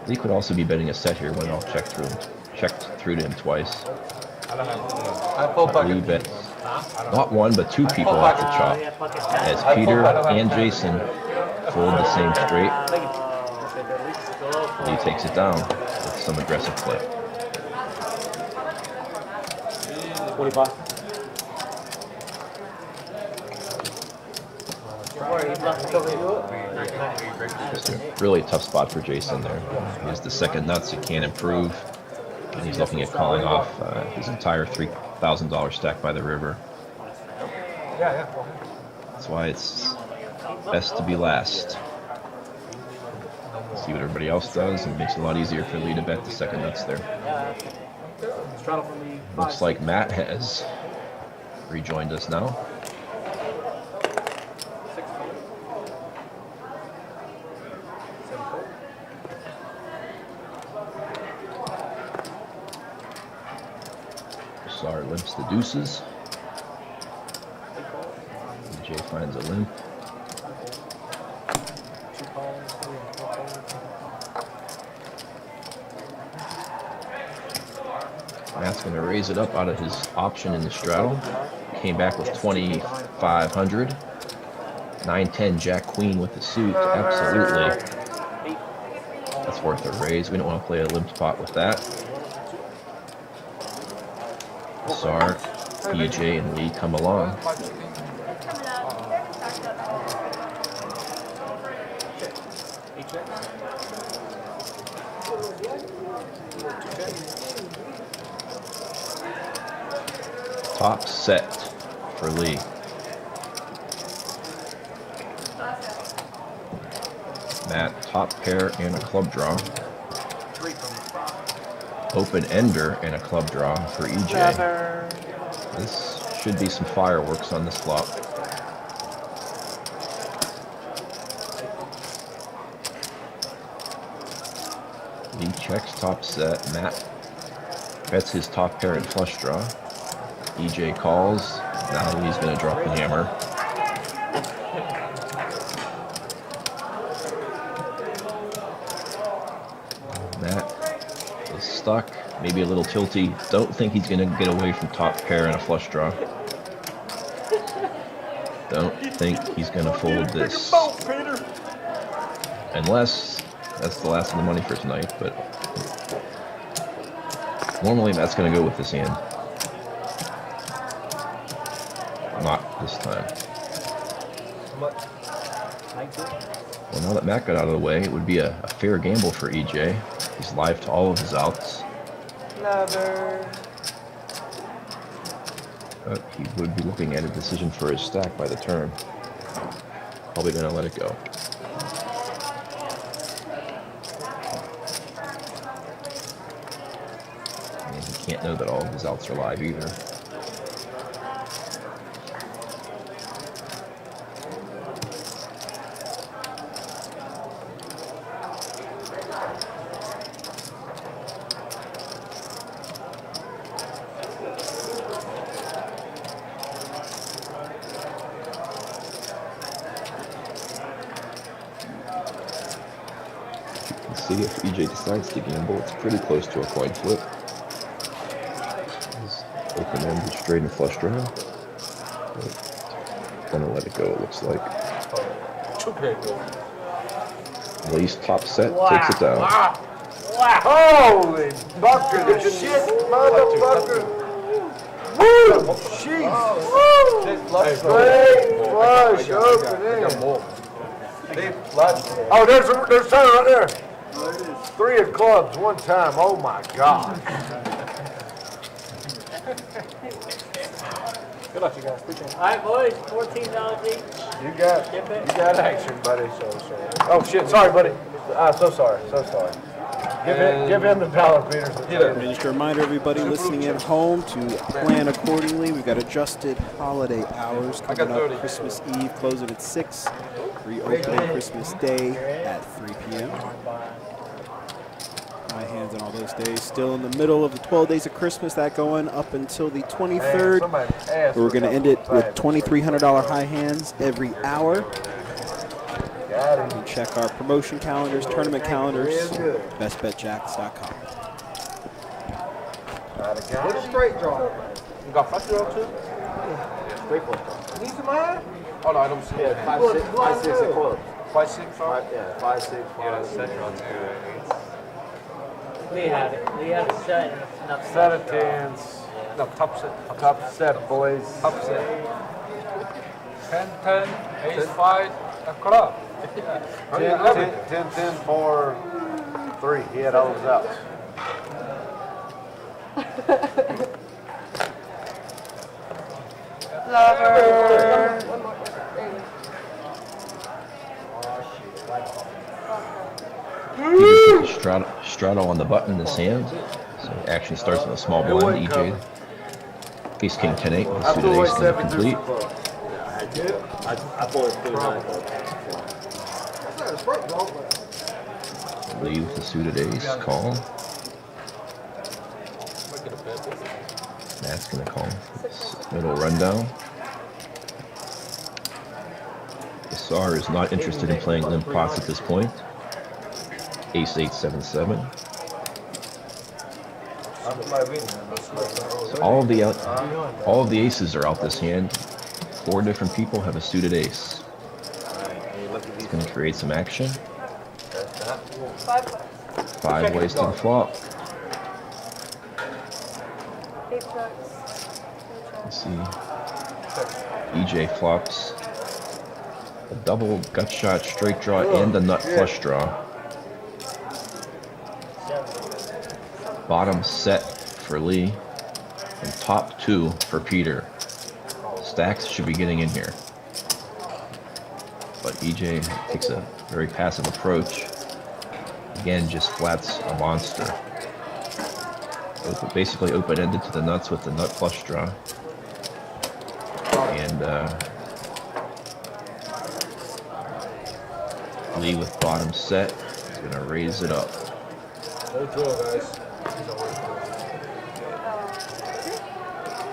Lee could also be betting a set here when I'll checked through to him twice. Lee bets not 1 but 2 people off the chop, as Peter and Jason fold the same straight. Lee takes it down with some aggressive play. 25. Just a really tough spot for Jason there. He's the second nuts, he can't improve. And he's looking at calling off his entire $3,000 stack by the river. That's why it's best to be last. See what everybody else does, and it makes it a lot easier for Lee to bet the second nuts there. Looks like Matt has rejoined us now. Sar limps the deuces. DJ finds a limp. Matt's going to raise it up out of his option in the straddle. Came back with 2,500. 9-10 Jack Queen with the suit. Absolutely. That's worth a raise. We don't want to play a limped pot with that. Sar, EJ, and Lee come along. Top set for Lee. Matt, top pair and a club draw. Open ender and a club draw for EJ. This should be some fireworks on this flop. Lee checks top set. Matt bets his top pair and flush draw. EJ calls. Now Lee's going to drop the hammer. Matt is stuck. Maybe a little tilty. Don't think he's going to get away from top pair and a flush draw. Don't think he's going to fold this. Unless that's the last of the money for tonight, but normally Matt's going to go with this hand. Not this time. Well, now that Matt got out of the way, it would be a fair gamble for EJ. He's live to all of his outs. But he would be looking at a decision for his stack by the turn. Probably going to let it go. And he can't know that all of his outs are live either. see if EJ decides to gamble. It's pretty close to a coin flip. He's open ended straight and flush draw. Gonna let it go, it looks like. Lee's top set takes it down. Holy fucker, this shit, motherfucker. Woo! Jeez. Great flush opening. Oh, there's time right there. 3 of clubs, 1 time. Oh my God. Good luck, you guys. Appreciate it. All right, boys, $14 each. You got action, buddy. Oh shit, sorry, buddy. So sorry. Give him the dollar, Peter. And just a reminder, everybody listening at home, to plan accordingly. We've got adjusted holiday hours coming up. Christmas Eve closing at 6. Reopening Christmas Day at 3 p.m. High hands on all those days. Still in the middle of the 12 days of Christmas, that going up until the 23rd. We're going to end it with $2,300 high hands every hour. You check our promotion calendars, tournament calendars, bestbetjacks.com. What a straight draw. You got flush draw too? Yeah, straight draw. These are mine? Oh no, I don't see it. 5, 6 of clubs. 5, 6, 5. Yeah, 5, 6, 5. Yeah, that's set draw too. We had a set enough Set of 10s. No, top set. Top set, boys. Top set. 10, 10, ace 5, and club. 10, 4, 3. He had all those outs. Straddle on the button in his hand. So action starts with a small blind. EJ. Ace King 10-8 with suited ace is complete. Lee with the suited ace, call. Matt's gonna call. Middle rundown. Bassar is not interested in playing limp pots at this point. Ace 8, 7, 7. So all of the aces are out this hand. 4 different people have a suited ace. It's going to create some action. 5 wasting flop. Let's see. EJ flops a double gut shot straight draw and a nut flush draw. Bottom set for Lee and top 2 for Peter. Stacks should be getting in here. But EJ takes a very passive approach. Again, just flats a monster. Basically open-ended to the nuts with the nut flush draw. And Lee with bottom set is going to raise it up. Good draw, guys.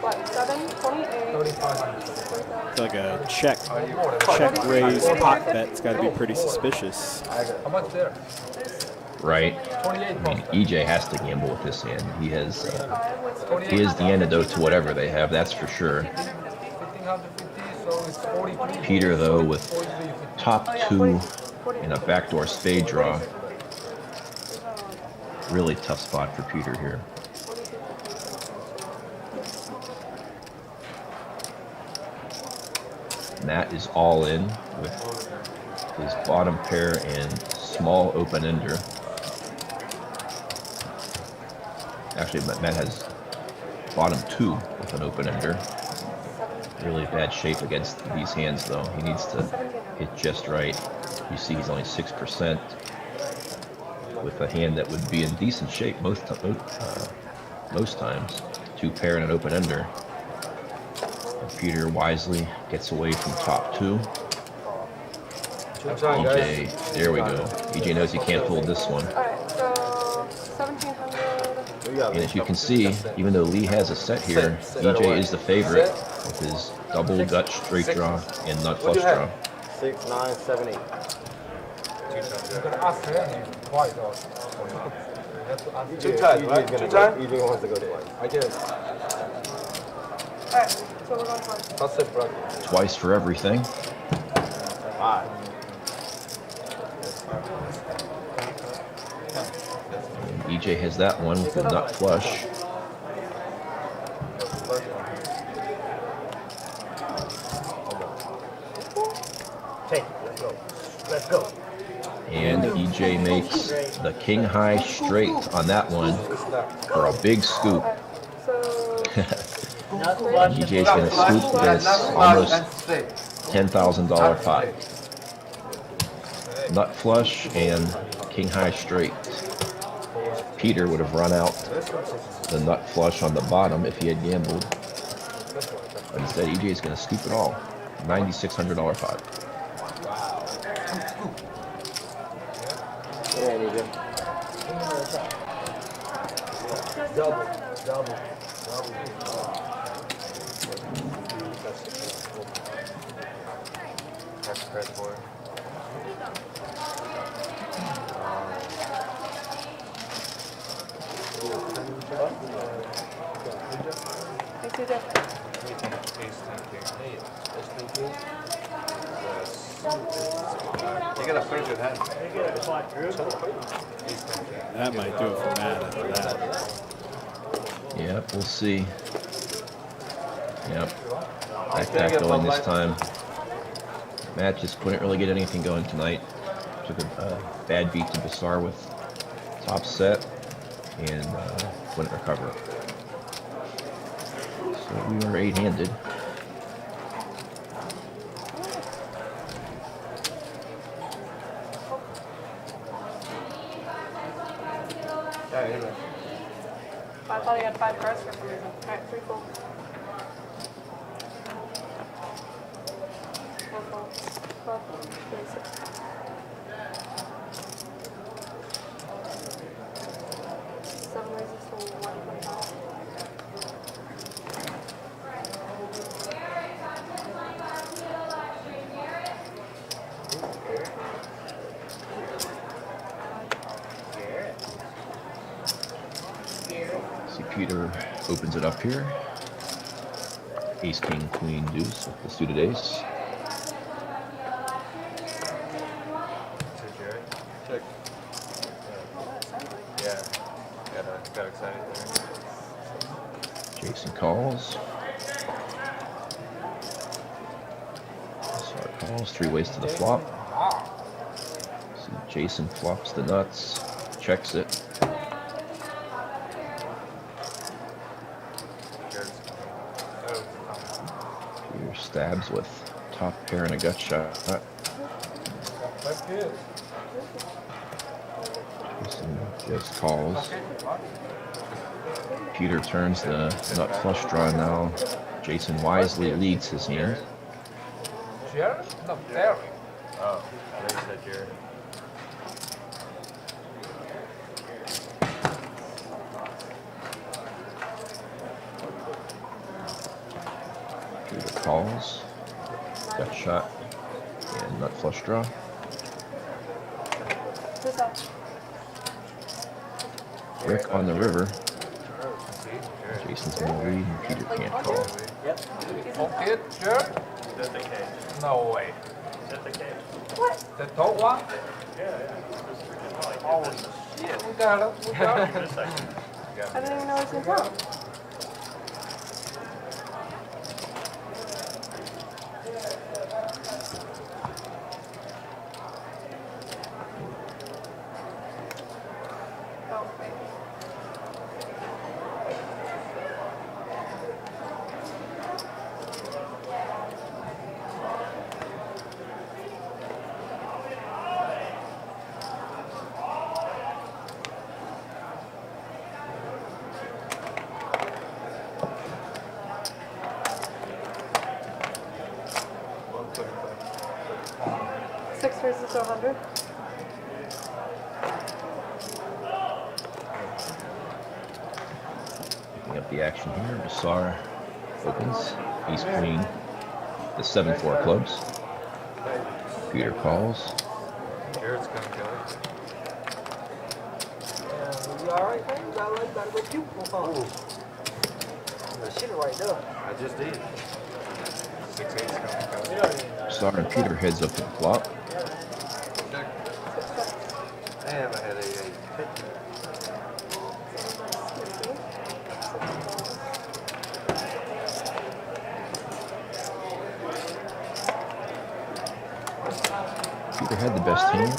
What, 7, 28? 3,500. It's like a check raise pot bet. It's got to be pretty suspicious. How much there? Right. 28 I mean, EJ has to gamble with this hand. He is the antidote to whatever they have, that's for sure. 1,550, so it's 43. Peter, though, with top 2 in a backdoor spade draw. Really tough spot for Peter here. Matt is all in with his bottom pair and small open ender. Actually, Matt has bottom 2 with an open ender. Really bad shape against these hands, though. He needs to hit just right. You see he's only 6% with a hand that would be in decent shape most times. 2 pair and an open ender. And Peter wisely gets away from top 2. EJ, there we go. EJ knows he can't fold this one. Alright, so 1,700. And as you can see, even though Lee has a set here, EJ is the favorite with his double gut straight draw and nut flush draw. 6, 9, 7, 8. You're gonna ask him twice or Two times, right? Two times? EJ wants to go twice. I guess. Alright, so we're going twice. I'll say brother. Twice for everything. Five. EJ has that one with the nut flush. Take it. Let's go. Let's go. And EJ makes the king high straight on that one for a big scoop. Alright, so Nut flush. EJ's going to scoop this almost $10,000 pot. Nut flush and king high straight. Peter would have run out the nut flush on the bottom if he had gambled. But instead, EJ's going to scoop it all. $9,600 pot. Yeah, EJ. Double. That's the credit for it. thanks, CJ. You got a pretty good hand. That might do it for Matt after that. Yep, we'll see. Yep. Back going this time. Matt just couldn't really get anything going tonight. Took a bad beat to Bassar with top set and couldn't recover. So we are 8-handed. I thought he had 5 cards for some reason. Alright, 3 full. 4 full. 12 full. 36. Seven raises to 125. See Peter opens it up here. Ace, king, queen, deuce with the suited ace. Check. Yeah. Got excited there. Jason calls. Bassar calls. 3 ways to the flop. See Jason flops the nuts. Checks it. Peter stabs with top pair and a gut shot. That's good. Jason just calls. Peter turns the nut flush draw now. Jason wisely leads his hand. Jared? No, Derek. Oh, I think you said Jared. Peter calls. Gut shot. And nut flush draw. This up. Rick on the river. Jason's gonna read and Peter can't call. Okay, Jared? No way. What? The top one? Oh shit, we got it. We got it. I didn't even know it was in town. Oh, wait. Six raises to 100. Picking up the action here. Bassar opens. Ace queen. The 7-4 clubs. Peter calls. Jared's gonna kill it. You alright, man? You gotta go puke or something. Shit right there. I just did. 6-8's gonna kill it. Star and Peter heads up to the flop. Damn, I had a Peter had the best hand.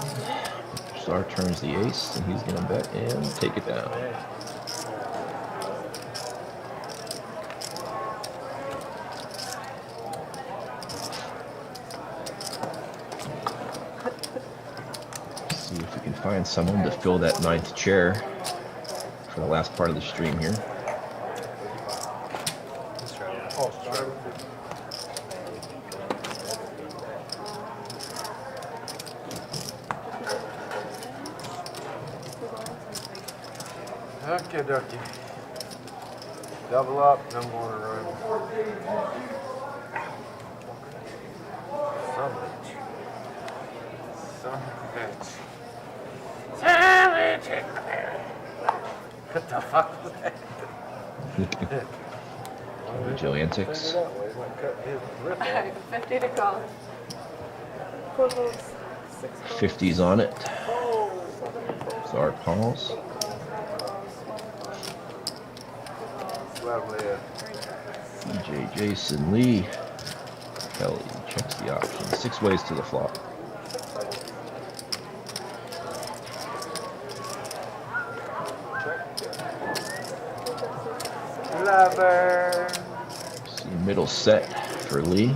Star turns the ace, and he's going to bet and take it down. See if we can find someone to fill that ninth chair for the last part of the stream here. Okay, dokie. Double up, and I'm going to run. Son of a bitch. What the fuck was that? Joe antics. Cut his lip off. 50 to go. Four votes, 6 votes. 50's on it. Star calls. Lovely. DJ, Jason, Lee, Kelly checks the option. 6 ways to the flop. Lover. See middle set for Lee.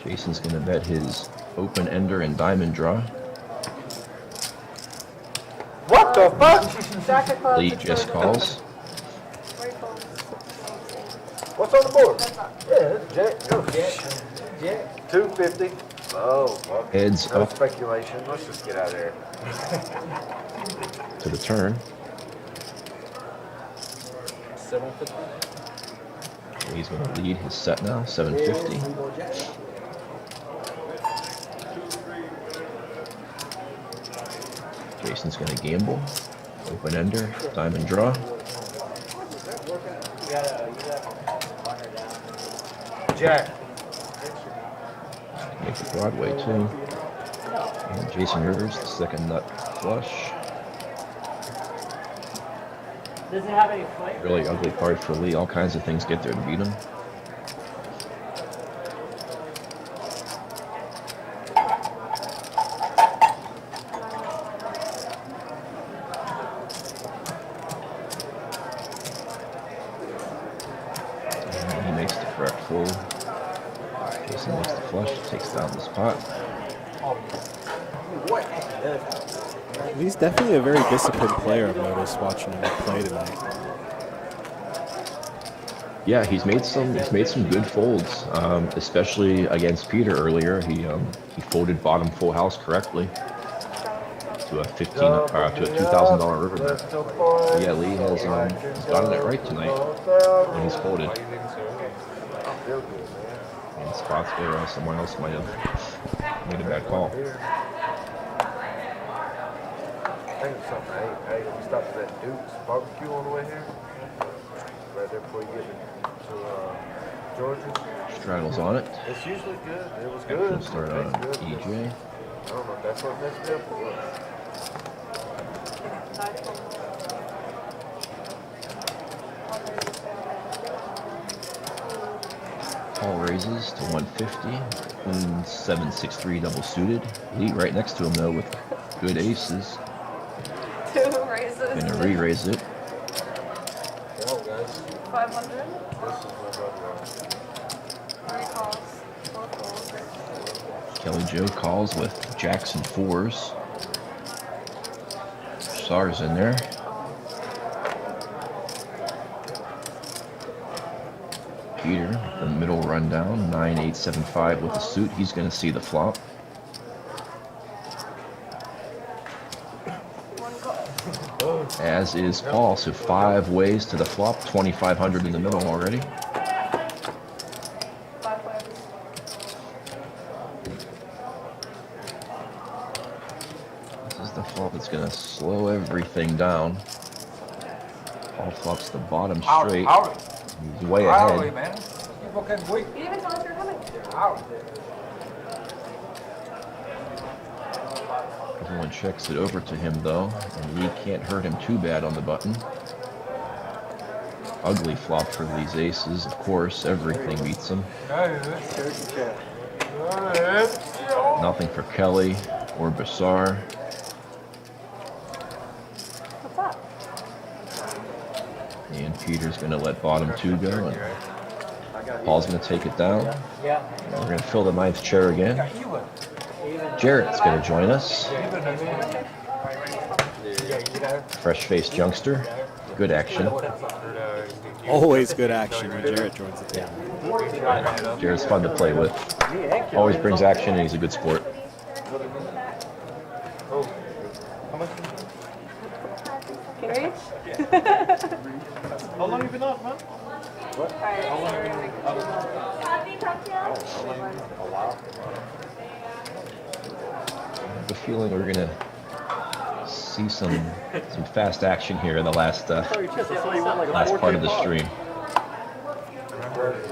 Jason's gonna bet his open ender and diamond draw. What the fuck? Jack of clubs. Lee it's just over. calls. Three folds, 6 votes. What's on the board? Yeah, Jack. Oh, Jack. 250. Oh, fuck. Heads No up speculation. Let's just get out of there. to the turn. 750. He's gonna lead his set now, 750. Jason's gonna gamble. Open ender, diamond draw. Jack. Make it Broadway too. And Jason Rivers, the second nut flush. Does it have any flavor? Really ugly card for Lee. All kinds of things get there to beat him. And he makes the correct fold. Jason makes the flush, takes down the spot. What actually does happen? He's definitely a very disciplined player, I've noticed watching him play tonight. Yeah, he's made some good folds, especially against Peter earlier. He folded bottom full house correctly to a $2,000 river bet. Yeah, Lee has he's gotten it right tonight when he's folded. Feel good, man. In spots where someone else might have made a bad call. I think it's something. Hey, we stopped at that Duke's barbecue on the way here. Right there before you get to Georgia. Straddles on it. It's usually good. It was We'll good. start It on tastes good. EJ. I don't know if that's what messed me up or what. 9 votes. Paul raises to 150. Queen 7-6-3 double suited. Lee right next to him though with good aces. 2 raises. Gonna re-raise it. Well, guys, 500. this is my brother. 3 calls. 4 calls. Kelly Joe calls with jacks and 4s. Star's in there. Peter, the middle rundown, 9-8-7-5 with the suit. He's going to see the flop. 1 call. As is Paul, so 5 ways to the flop, 2,500 in the middle already. 5 ways. slow everything down. Paul flops the bottom straight. He's way ahead. man. People can wait. You didn't even tell us you're coming. Everyone checks it over to him though, and Lee can't hurt him too bad on the button. Ugly flop for these aces, of course. Everything beats him. Nothing for Kelly or Bassar. What's up? And Peter's going to let bottom 2 go. And Paul's going to take it down. Yeah. And we're going to fill the 9th chair again. Jarrett's going to join us. Fresh-faced youngster. Good action. Always good action when Jarrett joins the table. Jarrett's fun to play with. Always brings action, and he's a good sport. Can you reach? How long you been off, man? Alright. A while. I have a feeling we're going to see some fast action here in the last part of the stream.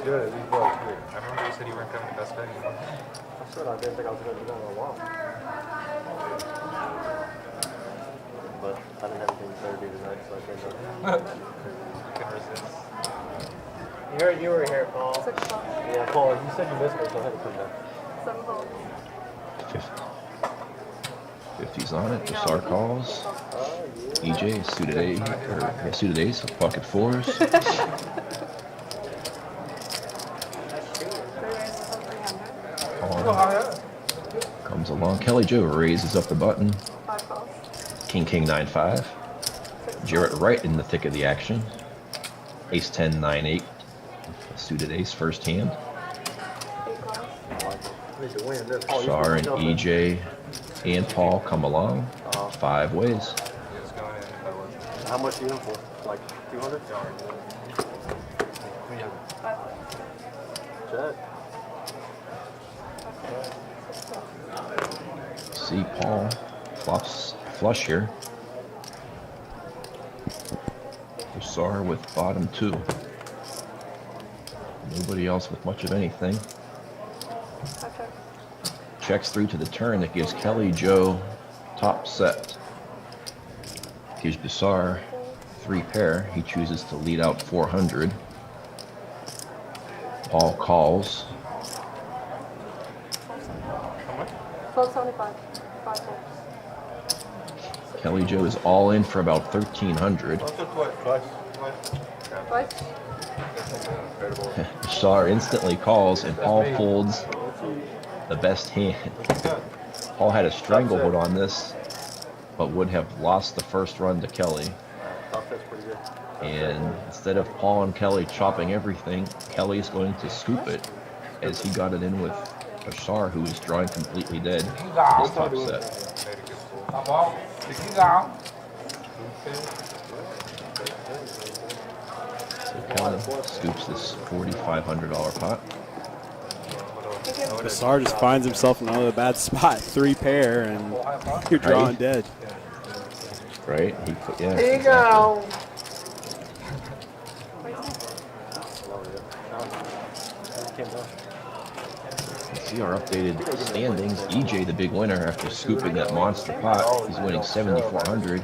Good. We both good. I remember you said you weren't coming to Best Bet anymore. I said I didn't think I was going to do that in a while. But I didn't have anything better to do tonight, so I couldn't. You can resist. You were here, Paul. 6 balls. Yeah, Paul, you said you missed me, so I had to put that. 7 balls. 50's on it. Bassar calls. EJ suited suited ace with pocket 4s. 3 raises on 300. Paul comes along. Kelly Joe raises up the button. 5 balls. King 9-5. Jarrett right in the thick of the action. Ace 10 9-8. Suited ace first hand. 8 balls. I need to win this. Bassar and EJ and Paul come along. 5 ways. Just going in if I wasn't. How much are you in for? Like 200? Check. See Paul flops flush here. Bassar with bottom 2. Nobody else with much of anything. Okay. Checks through to the turn that gives Kelly Joe top set. Gives Bassar 3 pair. He chooses to lead out 400. Paul calls. 1275. 5 balls. Kelly Joe is all in for about 1,300. Twice. Twice? Bassar instantly calls and Paul folds the best hand. Paul had a stranglehold on this, but would have lost the first run to Kelly. Top set's pretty good. And instead of Paul and Kelly chopping everything, Kelly's going to scoop it as he got it in with Bassar, who was drawing completely dead. His top set. I'm off. He's out. So Kelly scoops this $4,500 pot. Bassar just finds himself in another bad spot. 3 pair, and you're drawing dead. Right? He put, yeah. Here you go. See our updated standings. EJ, the big winner after scooping that monster pot. He's winning 7,400.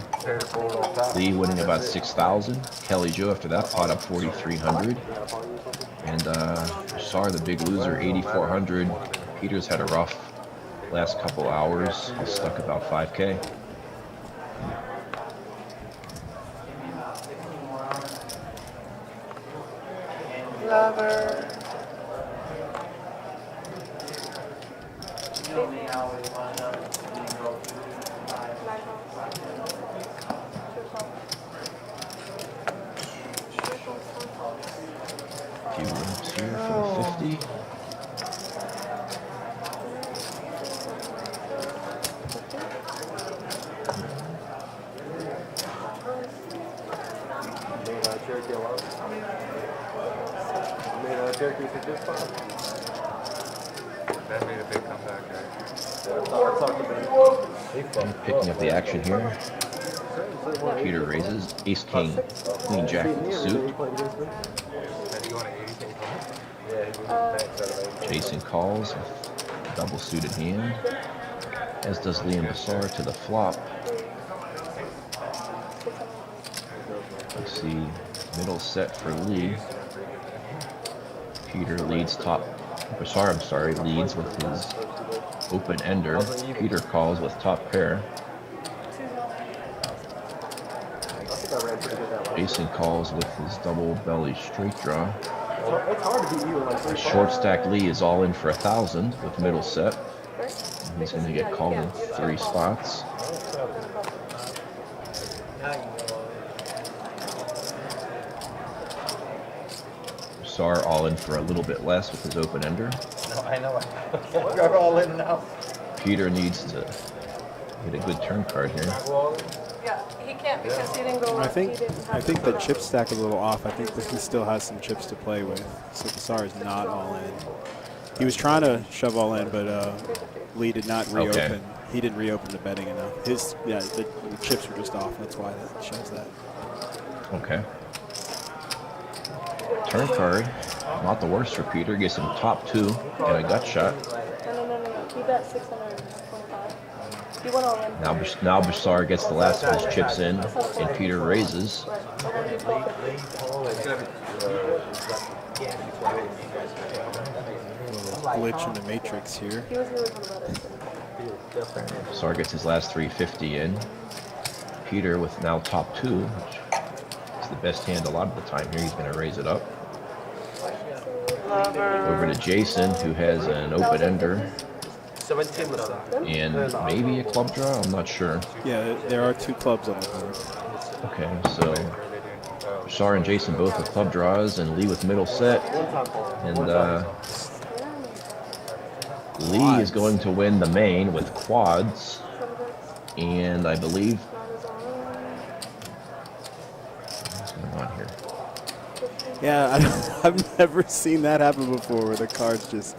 Lee winning about 6,000. Kelly Joe after that pot up 4,300. And Bassar, the big loser, 8,400. Peter's had a rough last couple hours. He's stuck about 5K. Lover. Few limps here for the 50. Cherokee a lot. Cherokee for this spot. That made a big comeback, right? Yeah, I talked to Ben. And picking up the action here. Peter raises. Ace, king, queen, jack suit. Jason calls with double suited hand, as does Liam Bassar to the flop. Let's see, middle set for Lee. Peter leads Bassar, I'm sorry, leads with his open ender. Peter calls with top pair. Jason calls with his double belly straight draw. Short stack Lee is all in for 1,000 with middle set. And he's going to get called in 3 spots. Bassar all in for a little bit less with his open ender. I know. You're all in now. Peter needs to hit a good turn card here. Yeah, he can't because he didn't go. I think the chip stack is a little off. I think that he still has some chips to play with. So Bassar is not all in. He was trying to shove all in, but Lee did not reopen. Okay. He didn't reopen the betting enough. The chips were just off. That's why that shows that. Okay. Turn card, not the worst for Peter. Gets him top 2 and a gut shot. No. He bet 625. He went all in. Now Bassar gets the last of his chips in, and Peter raises. Glitch in the matrix here. He was really good about it. Bassar gets his last 350 in. Peter with now top 2, which is the best hand a lot of the time here. He's going to raise it up. Over to Jason, who has an open ender. 17 And maybe a club draw, I'm not sure. Yeah, there are 2 clubs on the board. Okay, so Bassar and Jason both with club draws, and Lee with middle set. And Lee is going to win the main with quads. And I believe... What's going on here? Yeah, I've never seen that happen before, where the cards just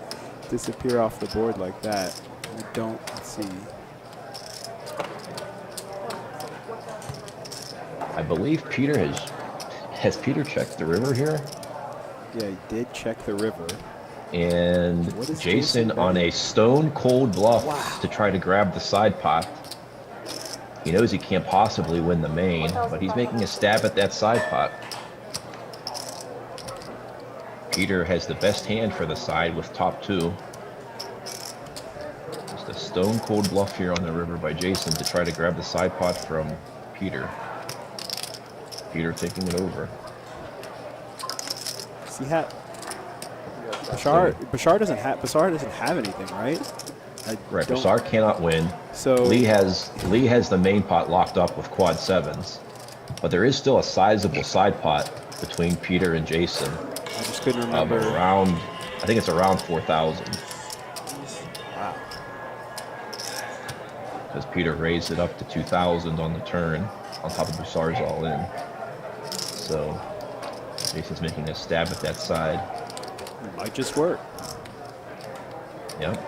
disappear off the board like that. I don't see. I believe Peter has Peter checked the river here? Yeah, he did check the river. And What is Jason Jason on a stone cold bluff Wow. to try to grab the side pot. He knows he can't possibly win the main, but he's making a stab at that side pot. Peter has the best hand for the side with top 2. Just a stone cold bluff here on the river by Jason to try to grab the side pot from Peter. Peter taking it over. See how Bassar doesn't have anything, right? Right, don't- Bassar cannot win. So Lee has the main pot locked up with quad 7s, but there is still a sizable side pot between Peter and Jason I just couldn't of remember. around, I think it's around 4,000. Wow. Because Peter raised it up to 2,000 on the turn, on top of Bassar's all in. So Jason's making a stab at that side. It might just work. Yep.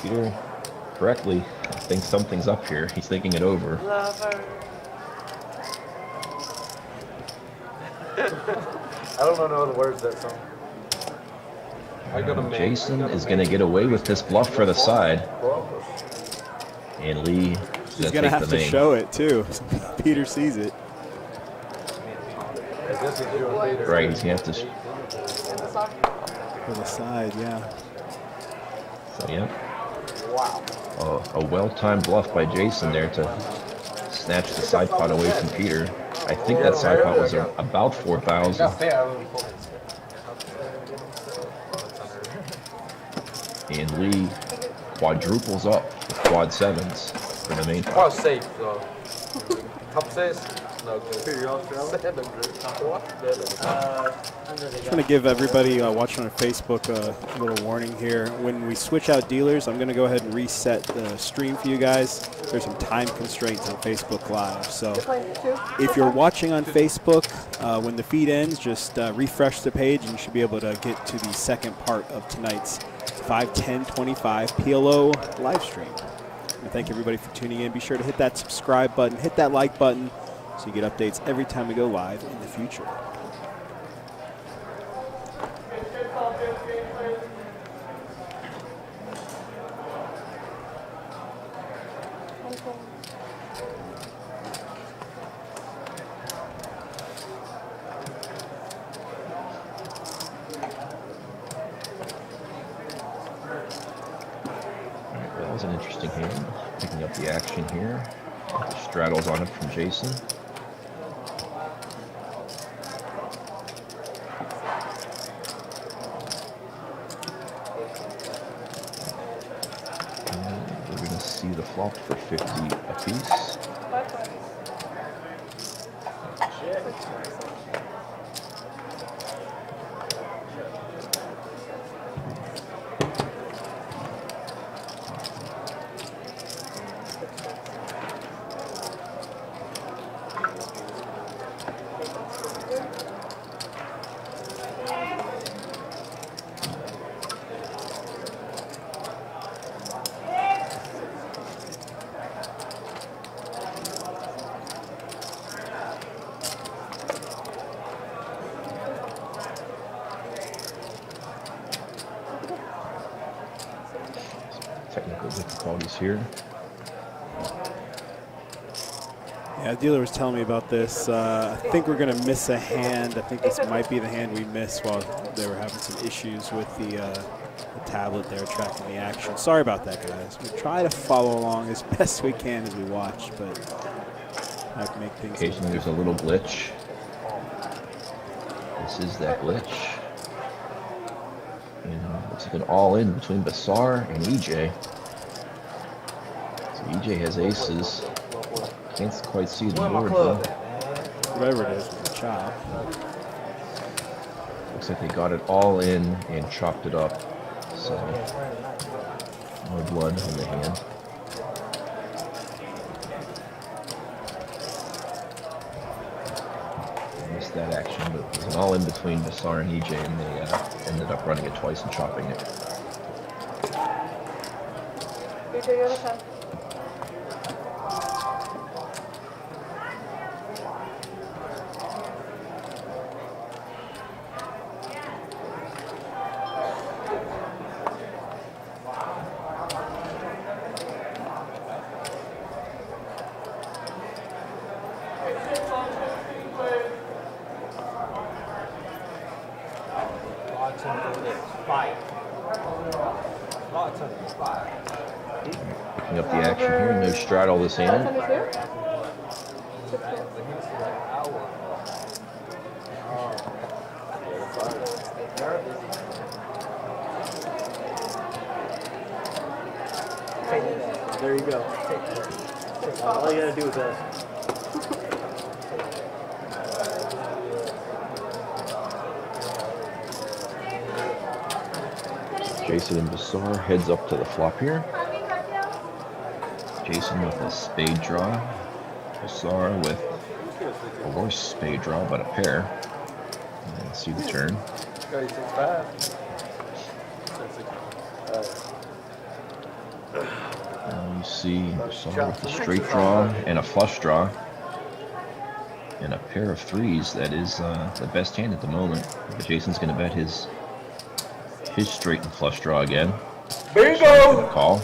Peter correctly thinks something's up here. He's thinking it over. I don't know no other words to that song. Jason is going to get away with this bluff for the side. And Lee He's is gonna going to take have the to main. show it too. Peter sees it. Right, he's going to have to. For the side, yeah. So, yeah. Wow. A well-timed bluff by Jason there to snatch the side pot away from Peter. I think that side pot was about 4,000. And Lee quadruples up with quad 7s for the main pot. Quite safe, though. Top 6? No, I'm going to give everybody watching on Facebook a little warning here. When we switch out dealers, I'm going to go ahead and reset the stream for you guys. There's some time constraints on Facebook Live. So if you're watching on Facebook, when the feed ends, just refresh the page and you should be able to get to the second part of tonight's 51025 PLO live stream. And thank everybody for tuning in. Be sure to hit that subscribe button, hit that like button, so you get updates every time we go live in the future. That was an interesting hand. Picking up the action here. The straddles on it from Jason. And we're going to see the flop for 50 apiece. Technical difficulties here. Yeah, the dealer was telling me about this. I think we're going to miss a hand. I think this might be the hand we missed while they were having some issues with the tablet there tracking the action. Sorry about that, guys. We try to follow along as best we can as we watch, but I can make things. Occasionally there's a little glitch. This is that glitch. And looks like an all-in between Basar and EJ. So EJ has aces. Can't quite see the board though. Whatever it is, with the chop. Looks like they got it all in and chopped it up. So more blood in the hand. Missed that action, but it was an all in between Basar and EJ, and they ended up running it twice and chopping it. EJ, you're the 10. Picking up the action here, no straddle this hand. Is here? There you go. All you gotta do is ask. Jason and Basar heads up to the flop here. Jason with a spade draw. Basar with a worse spade draw, but a pair. And see the turn. And you see Basar with a straight draw and a flush draw. And a pair of threes. That is the best hand at the moment. But Jason's going to bet his straight and flush draw again. Bingo! Call.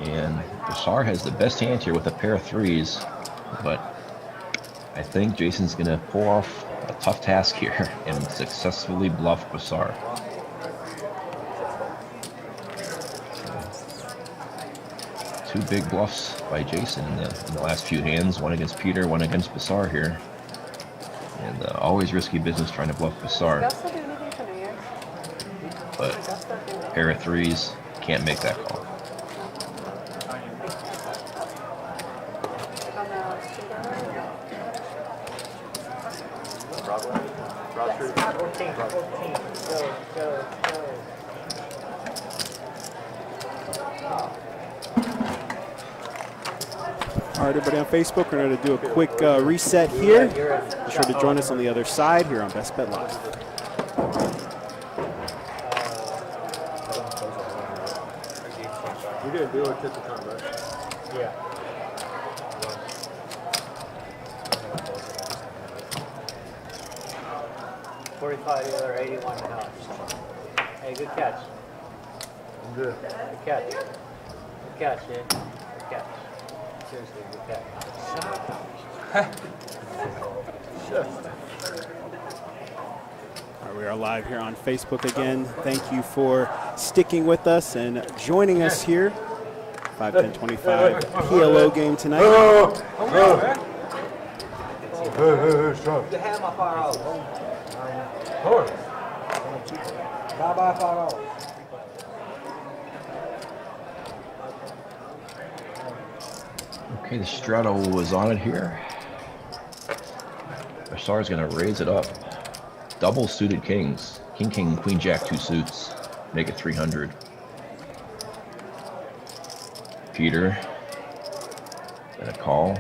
And Basar has the best hand here with a pair of threes, but I think Jason's going to pull off a tough task here and successfully bluff Basar. Two big bluffs by Jason in the last few hands, one against Peter, one against Basar here. And always risky business trying to bluff Basar. Augusta do anything for New Year's? But a pair of threes, can't make that call. All right, everybody on Facebook, we're going to do a quick reset here. Be sure to join us on the other side here on Best Bet Live. You didn't do it at the time, right? Yeah. $45 the other, 81 and up. Hey, good catch. I'm good. Good catch. Good catch, yeah. Good catch. Seriously, good catch. All right, we are live here on Facebook again. Thank you for sticking with us and joining us here. 5-10-25 PLO game tonight. The hand my fire out. Bye fire out. Okay, the straddle was on it here. Bashar's going to raise it up. Double suited kings. King, king, queen, jack, 2 suits. Make it 300. Peter. Gonna call.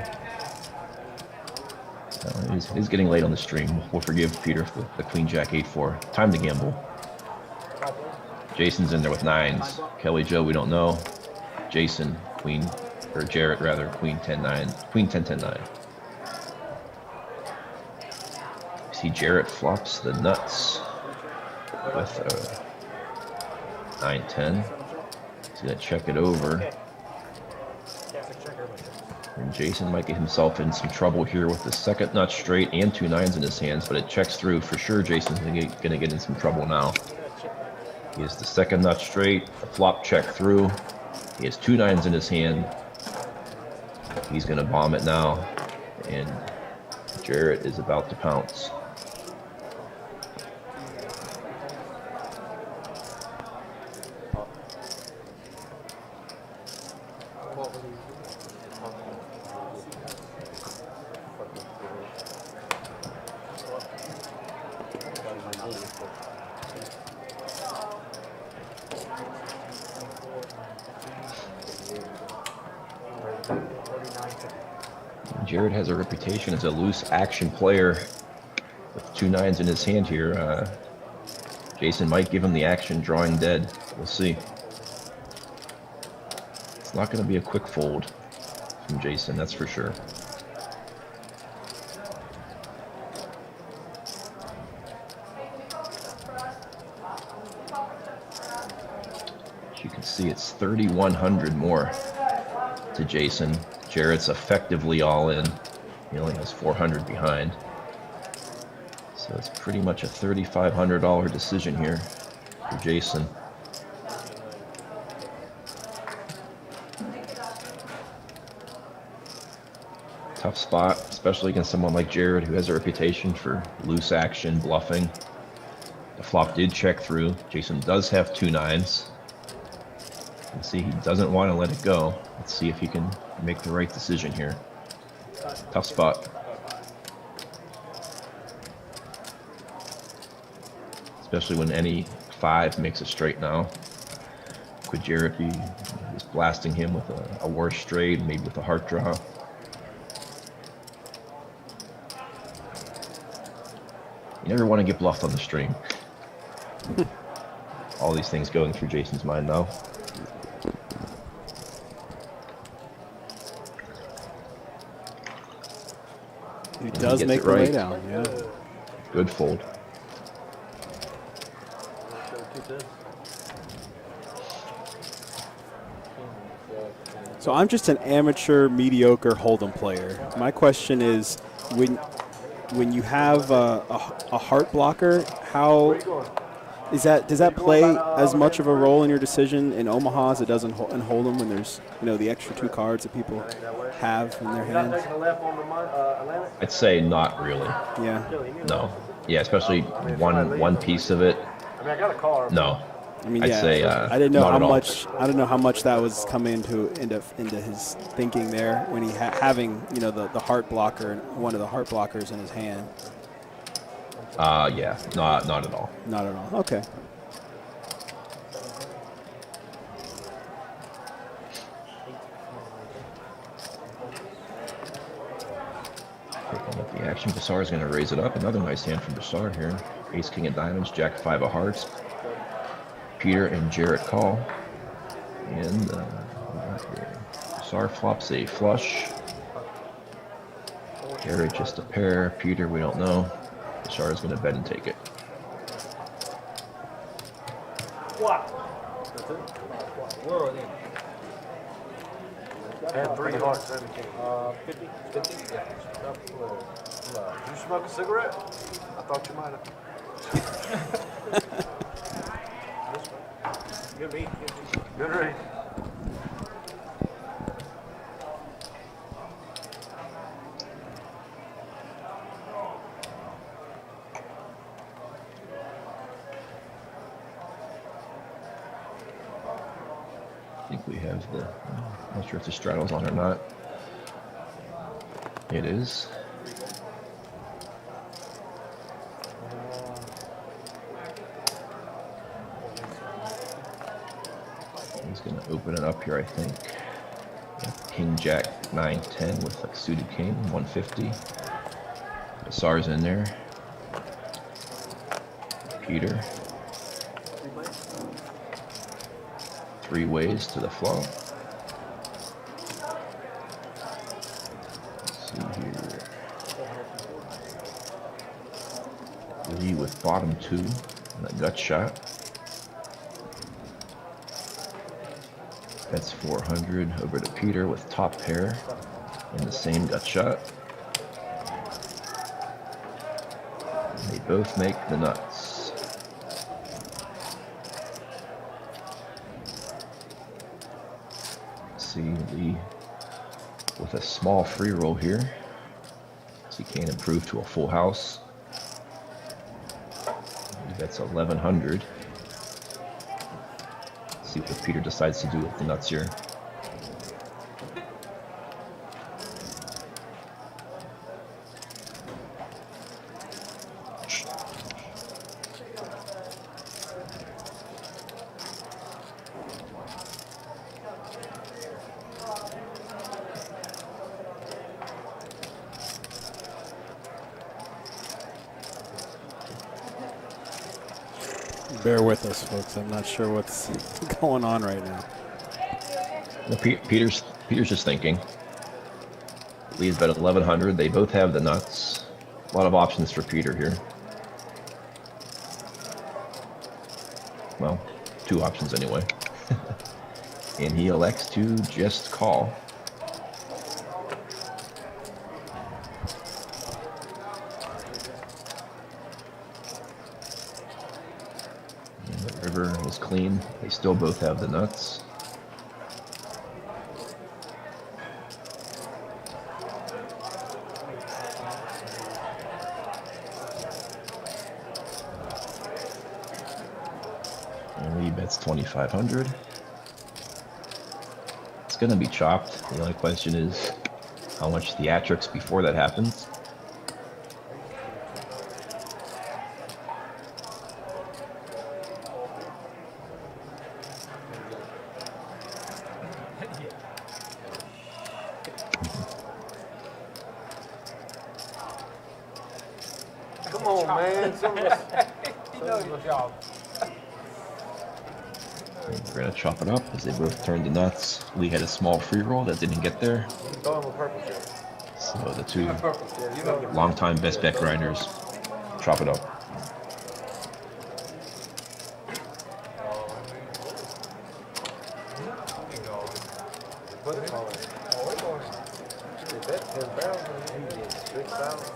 He's getting late on the stream. We'll forgive Peter for the queen, jack, 8-4. Time to gamble. Jason's in there with 9s. Kelly Joe, we don't know. Jason, queen, or Jarrett rather, queen 10-9. Queen 10-10-9. See Jarrett flops the nuts with 9-10. He's gonna check it over. And Jason might get himself in some trouble here with the second nut straight and 2 9s in his hands, but it checks through for sure. Jason's gonna get in some trouble now. He has the second nut straight, the flop check through. He has 2 9s in his hand. He's gonna bomb it now, and Jarrett is about to pounce. Jared has a reputation as a loose action player with 2 9s in his hand here. Jason might give him the action, drawing dead. We'll see. It's not going to be a quick fold from Jason, that's for sure. As you can see, it's 3,100 more to Jason. Jarrett's effectively all in. He only has 400 behind. So it's pretty much a $3,500 decision here for Jason. Tough spot, especially against someone like Jarrett, who has a reputation for loose action, bluffing. The flop did check through. Jason does have 2 9s. You can see he doesn't want to let it go. Let's see if he can make the right decision here. Tough spot. Especially when any 5 makes a straight now. Could Jarrett be just blasting him with a worse straight, maybe with a heart draw? You never want to get bluffed on the stream. All these things going through Jason's mind now. He does make the lay down, yeah. Good fold. So I'm just an amateur, mediocre Hold'em player. My question is, when you have a heart blocker, how is that? Does that play as much of a role in your decision in Omaha as it does in Hold'em when there's the extra 2 cards that people have in their hands? I'd say not really. Yeah. No. Yeah, especially one piece of it. I mean, I got a car. No. I mean, I'd yeah. say I didn't know not how at all. much. I don't know how much that was coming into his thinking there when he having the heart blocker, one of the heart blockers in his hand. Yeah, not at all. Not at all. Okay. But the action, Bassar is going to raise it up. Another nice hand from Bassar here. Ace, king of diamonds, jack of 5 of hearts. Peter and Jarrett call. And Bassar flops a flush. Jarrett just a pair. Peter, we don't know. Bassar is going to bet and take it. What? Where are they? And 3 hearts and a king. 50? 50? Yeah. You smoke a cigarette? I thought you might have. Good read. Good read. I think we have the, I'm not sure if the straddle's on or not. It is. He's going to open it up here, I think. King, jack, 9, 10 with like suited king, 150. Bassar's in there. Peter. 3 ways to the flop. Let's see here. Lee with bottom 2 and a gut shot. That's 400 over to Peter with top pair and the same gut shot. And they both make the nuts. See Lee with a small free roll here, so he can't improve to a full house. That's 1100. See what Peter decides to do with the nuts here. Bear with us, folks. I'm not sure what's going on right now. Well, Peter's just thinking. Leads bet 1100. They both have the nuts. A lot of options for Peter here. Well, 2 options anyway. And he elects to just call. And the river is clean. They still both have the nuts. And Lee bets 2,500. It's going to be chopped. The only question is how much theatrics before that happens. Come on, man. Some of us. You know your job. We're going to chop it up as they both turn the nuts. Lee had a small free roll that didn't get there. Throw him on purpose here. So the 2 Yeah, you know. longtime best bet grinders chop it up. Put it on. Is that 10,000? 6,000?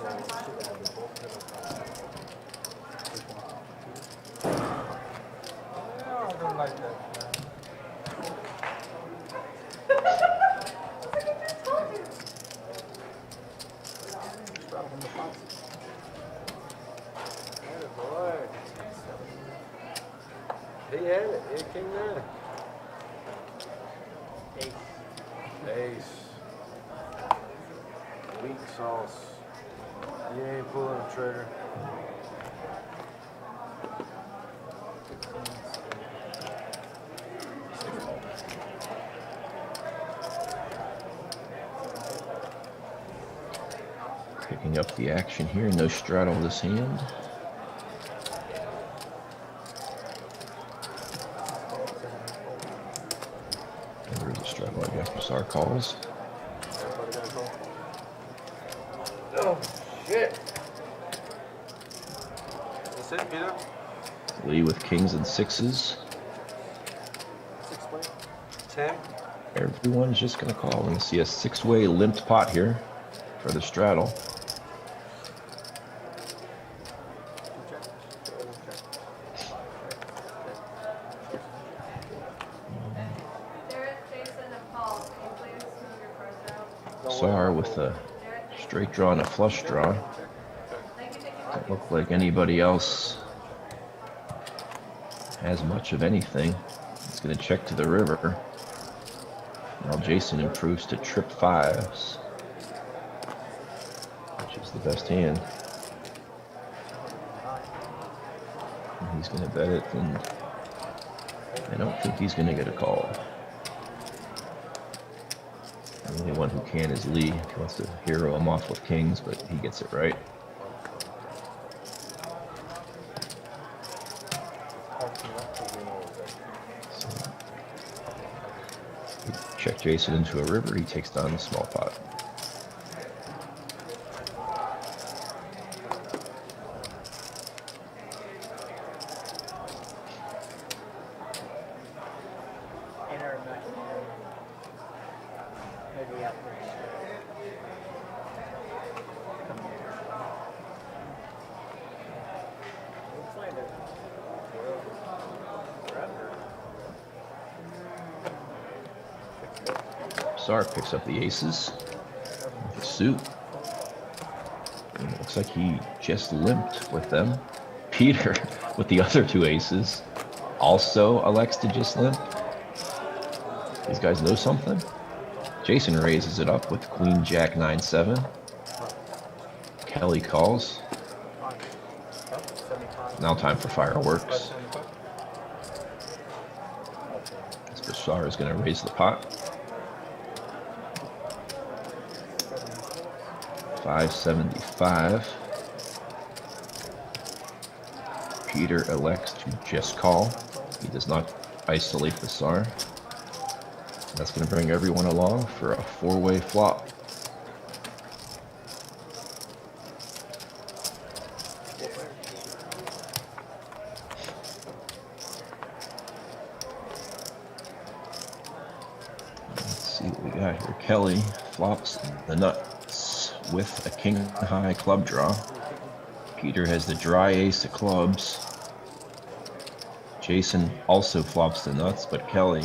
I don't like that. Boy. He had it. He had King 9. Ace. Weak sauce. You ain't pulling a trigger. Picking up the action here. No straddle this hand. There's a straddle, I guess. Bizarre calls. Oh, shit. That's it, Peter? Lee with kings and sixes. 10. Everyone's just going to call. We're going to see a six-way limped pot here for the straddle. Sar with a straight draw and a flush draw. Don't look like anybody else has much of anything. It's going to check to the river. Now Jason improves to trip fives, which is the best hand. And he's going to bet it, and I don't think he's going to get a call. The only one who can is Lee. He wants to hero him off with kings, but he gets it right. Check Jason into a river, he takes down the small pot. Sar picks up the aces with the suit. And it looks like he just limped with them. Peter, with the other two aces, also elects to just limp. These guys know something. Jason raises it up with Queen Jack 9-7. Kelly calls. Now time for fireworks. Sar is going to raise the pot. 575. Peter elects to just call. He does not isolate the Sar. That's going to bring everyone along for a four-way flop. Let's see what we got here. Kelly flops the nuts with a king-high club draw. Peter has the dry ace of clubs. Jason also flops the nuts, but Kelly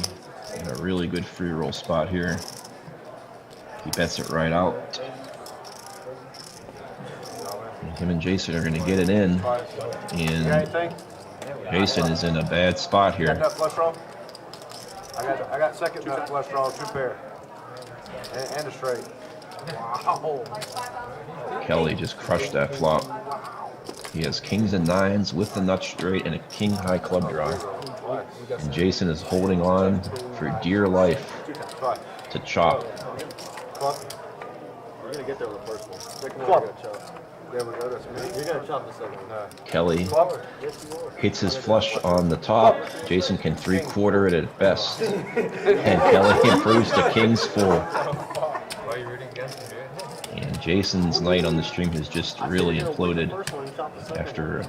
in a really good free roll spot here. He bets it right out. And him and Jason are going to get it in, and Jason is in a bad spot here. Got that flush draw? I got second nut flush draw, two pair. And a straight. Wow. Kelly just crushed that flop. He has kings and nines with the nut straight and a king high club draw. And Jason is holding on for dear life to chop. You're gonna get there with the first one. Second one, you gotta chop. There we go. That's me. You're gonna chop the second one. Kelly hits his flush on the top. Jason can three-quarter it at best. And Kelly improves to king's full. And Jason's night on the stream has just really imploded after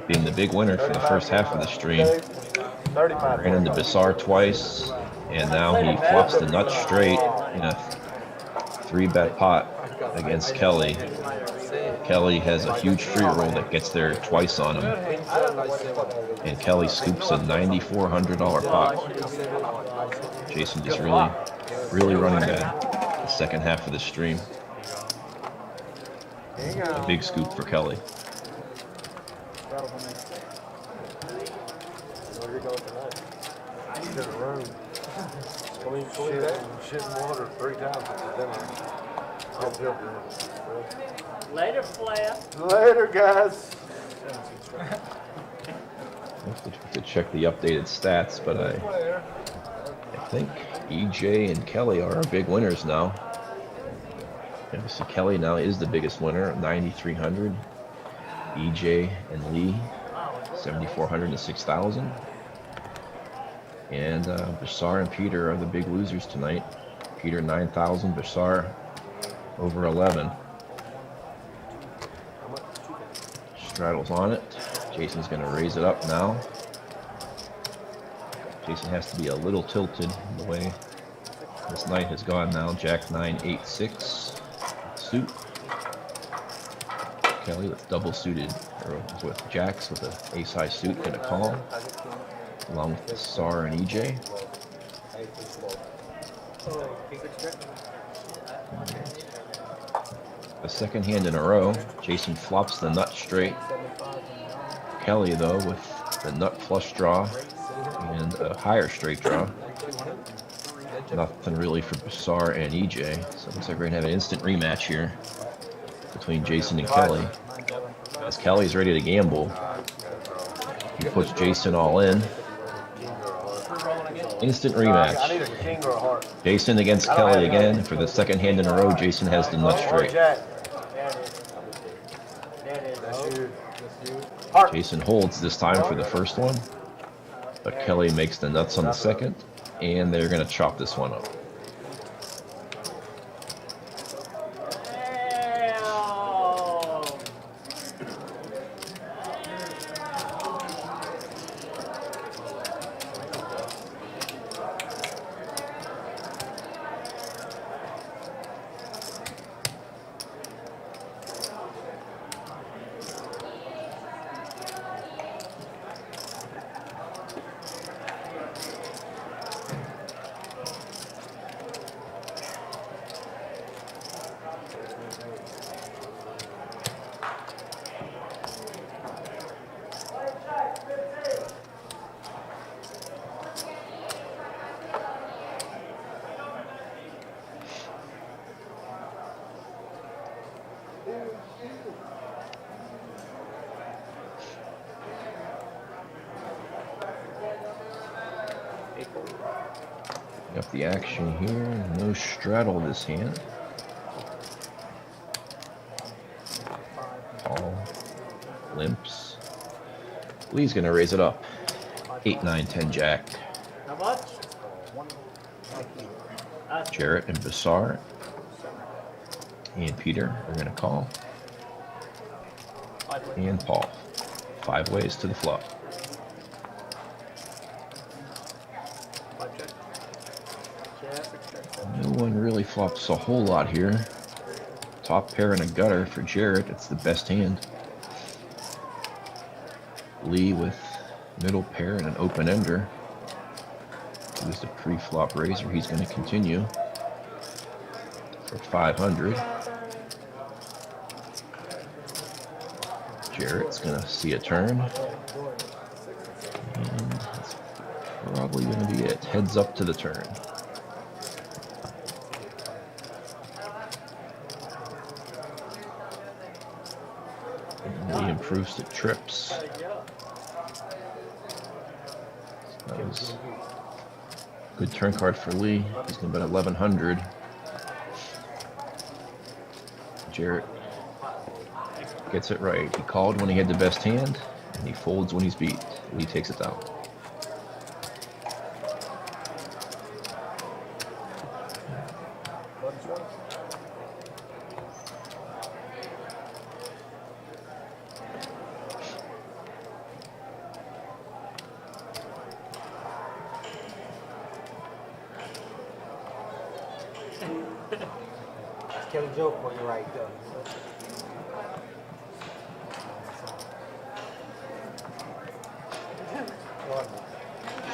being the big winner for the first half of the stream. Ran into Bizarre twice, and now he flops the nut straight in a three-bet pot against Kelly. Kelly has a huge free roll that gets there twice on him. And Kelly scoops a $9,400 pot. Jason just really running bad the second half of the stream. A big scoop for Kelly. Shit in water 3 times at the dinner. Later, player. Later, guys. I have to check the updated stats, but I think EJ and Kelly are our big winners now. Obviously, Kelly now is the biggest winner, 9,300. EJ and Lee, 7,400 to 6,000. And Bashar and Peter are the big losers tonight. Peter 9,000, Bashar over 11. Straddle's on it. Jason's going to raise it up now. Jason has to be a little tilted the way this night has gone now. Jack 9, 8, 6. Suit. Kelly with double suited, or with jacks with a ace-high suit, going to call. Along with the SAR and EJ. The second hand in a row, Jason flops the nut straight. Kelly, though, with the nut flush draw and a higher straight draw. Nothing really for Bashar and EJ. So it looks like we're going to have an instant rematch here between Jason and Kelly. As Kelly's ready to gamble, he puts Jason all in. Instant rematch. I need a king or a heart. Jason against Kelly again. For the second hand in a row, Jason has the nut straight. Jason holds this time for the first one, but Kelly makes the nuts on the second, and they're going to chop this one up. Up the action here, no straddle this hand. All limps. Lee's gonna raise it up. 8, 9, 10 jack. How much? Jarrett and Bashar and Peter are gonna call. And Paul. 5 ways to the flop. No one really flops a whole lot here. Top pair and a gutter for Jarrett. It's the best hand. Lee with middle pair and an open ender. Used a pre-flop raiser. He's going to continue for 500. Jarrett's going to see a turn. And that's probably going to be it. Heads up to the turn. Lee improves to trips. That was a good turn card for Lee. He's going to bet 1,100. Jarrett gets it right. He called when he had the best hand, and he folds when he's beat. Lee takes it down. Tell a joke for you right there.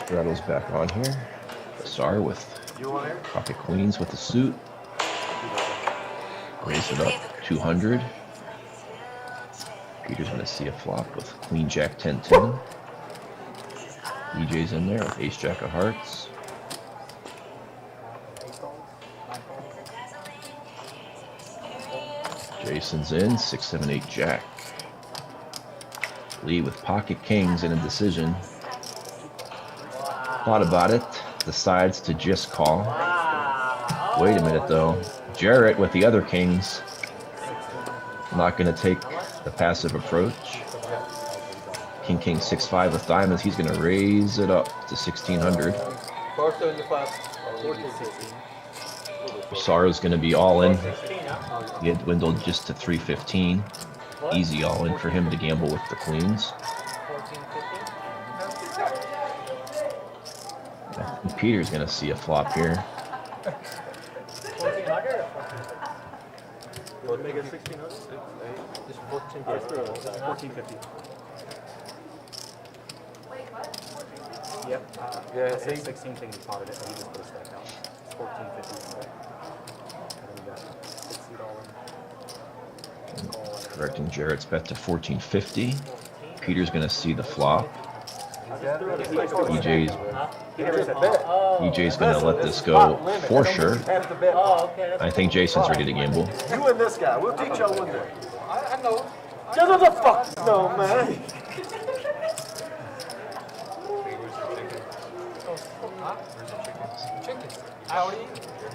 Straddle's back on here. Bashar with pocket queens with the suit. Raise it up 200. Peter's going to see a flop with queen jack 10-10. EJ's in there with ace jack of hearts. Jason's in 6, 7, 8 jack. Lee with pocket kings and a decision. Thought about it, decides to just call. Wait a minute, though. Jarrett with the other kings. Not going to take the passive approach. King, king, 6-5 with diamonds. He's going to raise it up to 1,600. 475. 1450. Sara's going to be all in. He had dwindled just to 315. Easy all in for him to gamble with the queens. I think Peter's going to see a flop here. What make it 1600? Just 1450. Yep. Yeah, I said 16 things he potted it, but he just put a stack out. It's 1450. And then we got $60. Correcting Jarrett's bet to 1450. Peter's going to see the flop. EJ's going to let this go for sure. I think Jason's ready to gamble. You and this guy. We'll teach y'all one day. I know. Just what the fuck? No, man.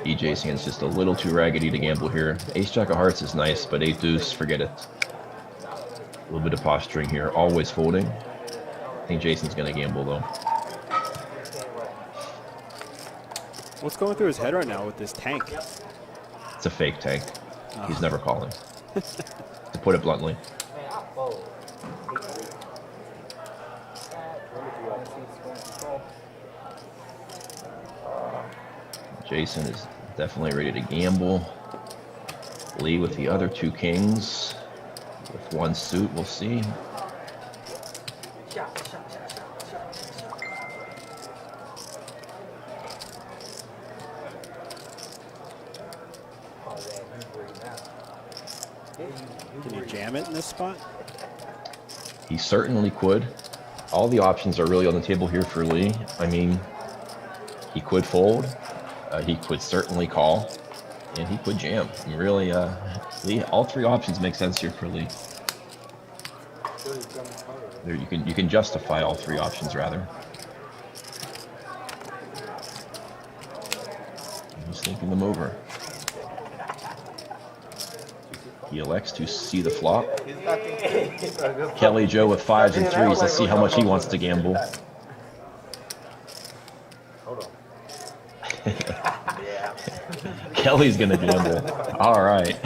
EJ's hand's just a little too raggedy to gamble here. Ace Jack of Hearts is nice, but 8 deuce, forget it. A little bit of posturing here, always folding. I think Jason's going to gamble though. What's going through his head right now with this tank? It's a fake tank. He's never calling. To put it bluntly. Jason is definitely ready to gamble. Lee with the other 2 kings. With 1 suit, we'll see. Can you jam it in this spot? He certainly could. All the options are really on the table here for Lee. I mean, he could fold. He could certainly call. And he could jam. And really, Lee, all 3 options make sense here for Lee. There, you can justify all 3 options rather. I'm just thinking them over. He elects to see the flop. Kelly Joe with 5s and 3s. Let's see how much he wants to gamble. Hold on. Kelly's gonna gamble. All right.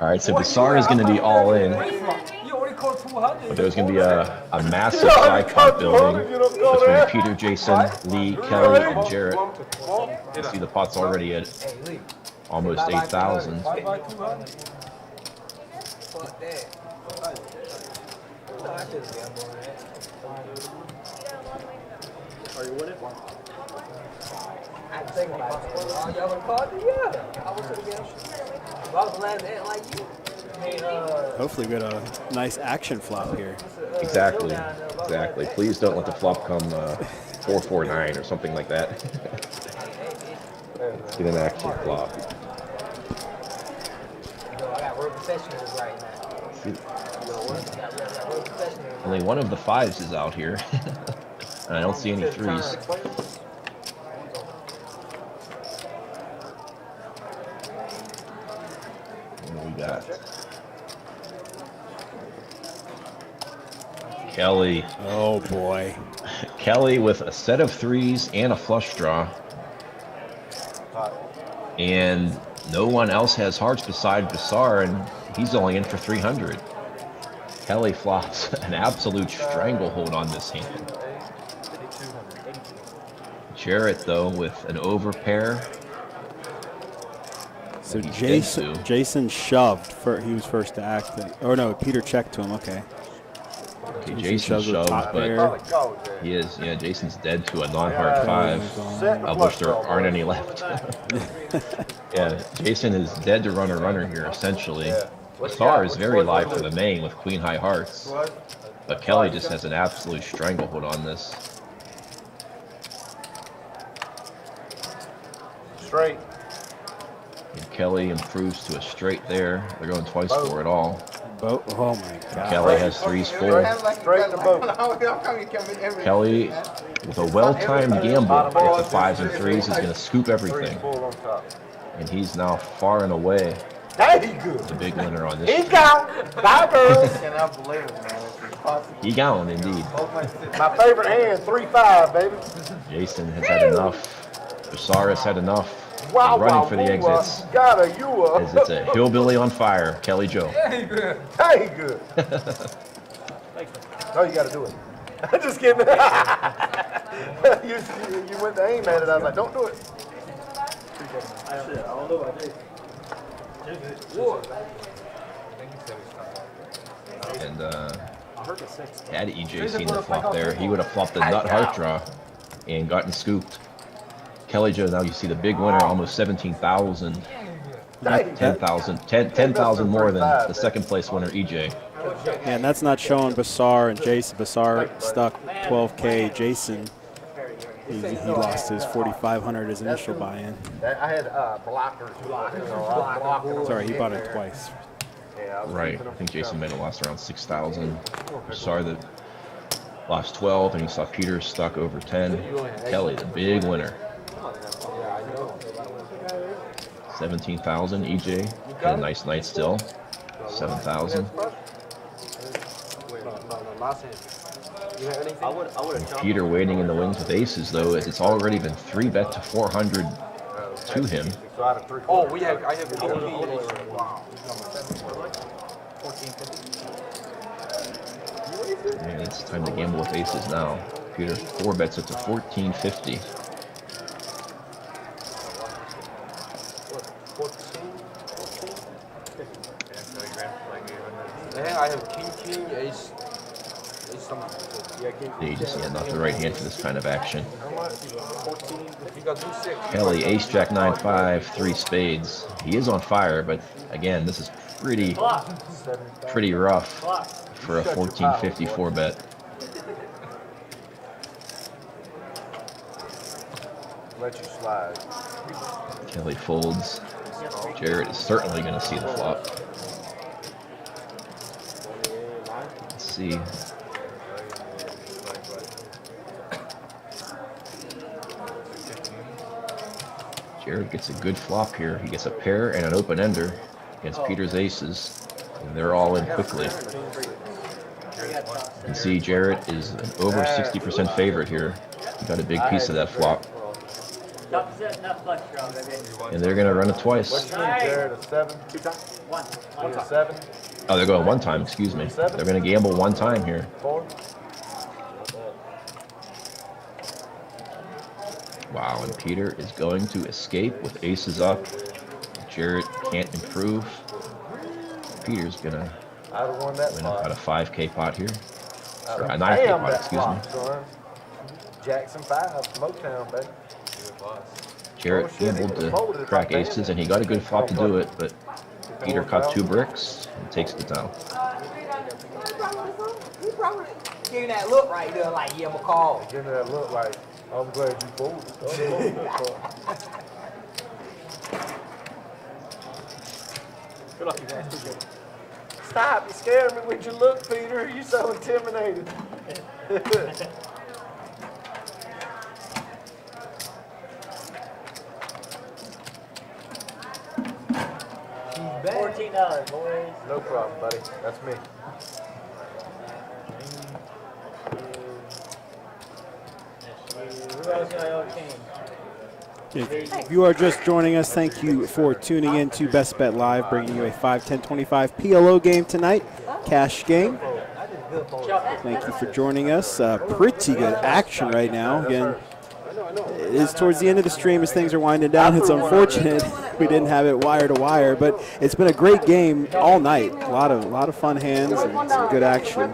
All right. So Bassar is gonna be all in. But there's gonna be a massive side pot building between Peter, Jason, Lee, Kelly, and Jarrett. You see the pot's already at almost 8,000. Are you winning? I think about it. Oh, y'all gonna call it? Yeah. I was gonna get him. I was glad to act like you. Hopefully we got a nice action flop here. Exactly. Exactly. Please don't let the flop come 4-4-9 or something like that. Let's get an action flop. I got real professionals right now. Only one of the 5s is out here. And I don't see any 3s. What do we got? Kelly. Oh boy. Kelly with a set of 3s and a flush draw. And no one else has hearts besides Bassar, and he's only in for 300. Kelly flops an absolute stranglehold on this hand. Jarrett, though, with an overpair. So Jason shoved. He was first to act. Oh no, Peter checked to him. Okay. Okay, Jason shoves, but he is. Yeah, Jason's dead to a non-hard 5, of which there aren't any left. Yeah, Jason is dead to runner here essentially. Bassar is very live for the main with queen high hearts, but Kelly just has an absolute stranglehold on this. Straight. And Kelly improves to a straight there. They're going twice for it all. boat. Oh my God. Kelly has threes Your full. hand like Straight in the boat. How come you can win every Kelly, man? with a well-timed gamble with the fives and threes, is going to scoop Three everything. full on top. And he's now far and away There you go. the big winner on He this. gone. Bye, girls. I cannot believe it, man. It's impossible. He gone, indeed. Hold my sit. My favorite hand, 3-5, baby. Jason has had enough. Basar has had enough. Wow, Running wow, for the woo, exits. Gotta you As it's a hillbilly on fire, Kelly Joe. Hey, good. No, you gotta do it. Just kidding. you went to aim at it. I was like, don't do it. And had EJ seen the flop there, he would have flopped the nut heart draw and gotten scooped. Kelly Joe, now you see the big winner, almost 17,000. 10,000 more than the second place winner, EJ. And that's not showing Basar and Jason. Basar stuck 12K. Jason, he lost his 4,500 his initial buy-in. I had blockers. Sorry, he bought it twice. Right, I think Jason might have lost around 6,000. Sorry that lost 12, and he saw Peter stuck over 10. Kelly, the big winner. 17,000. EJ had a nice night still. 7,000. Peter waiting in the wings with aces though, as it's already been 3-bet to 400 to him. Oh, I have And it's time to gamble with aces now. Peter 4-bets it to 1450. I have king, ace something. Yeah, king. They just not the right hand for this kind of action. How much? 14. You got 2-6. Kelly, ace, jack, 9-5, 3 spades. He is on fire, but again, this is pretty rough for a 1454 bet. Let you slide. Kelly folds. Jared is certainly going to see the flop. Let's see. Jared gets a good flop here. He gets a pair and an open ender against Peter's aces, and they're all in quickly. You can see Jarrett is an over 60% favorite here. He got a big piece of that flop. And they're going to run it twice. Jared, a 7. 2 times? 1. 7. Oh, they're going one time, excuse me. They're going to gamble one time here. 4. Wow, and Peter is going to escape with aces up. Jarrett can't improve. Peter's going to I'd have won that win pot. about a 5K pot here. Or a Damn, 9K pot, that excuse flop, me. son. Jackson 5, Motown, baby. Jarrett gambled to crack aces, and he got a good flop to do it, but Peter caught 2 bricks and takes the down. He probably giving that look right there, like, yeah, McCall. Give me that look like, I'm glad you folded. Good luck, you guys. Stop, you scared me with your look, Peter. You're so intimidated. 14, boys. No problem, buddy. That's me. Who else got your king? If you are just joining us, thank you for tuning in to Best Bet Live, bringing you a 5-10-25 PLO game tonight, cash game. Thank you for joining us. Pretty good action right now. Again, it is towards the end of the stream as things are winding down. It's unfortunate we didn't have it wire to wire, but it's been a great game all night. A lot of fun hands and some good action,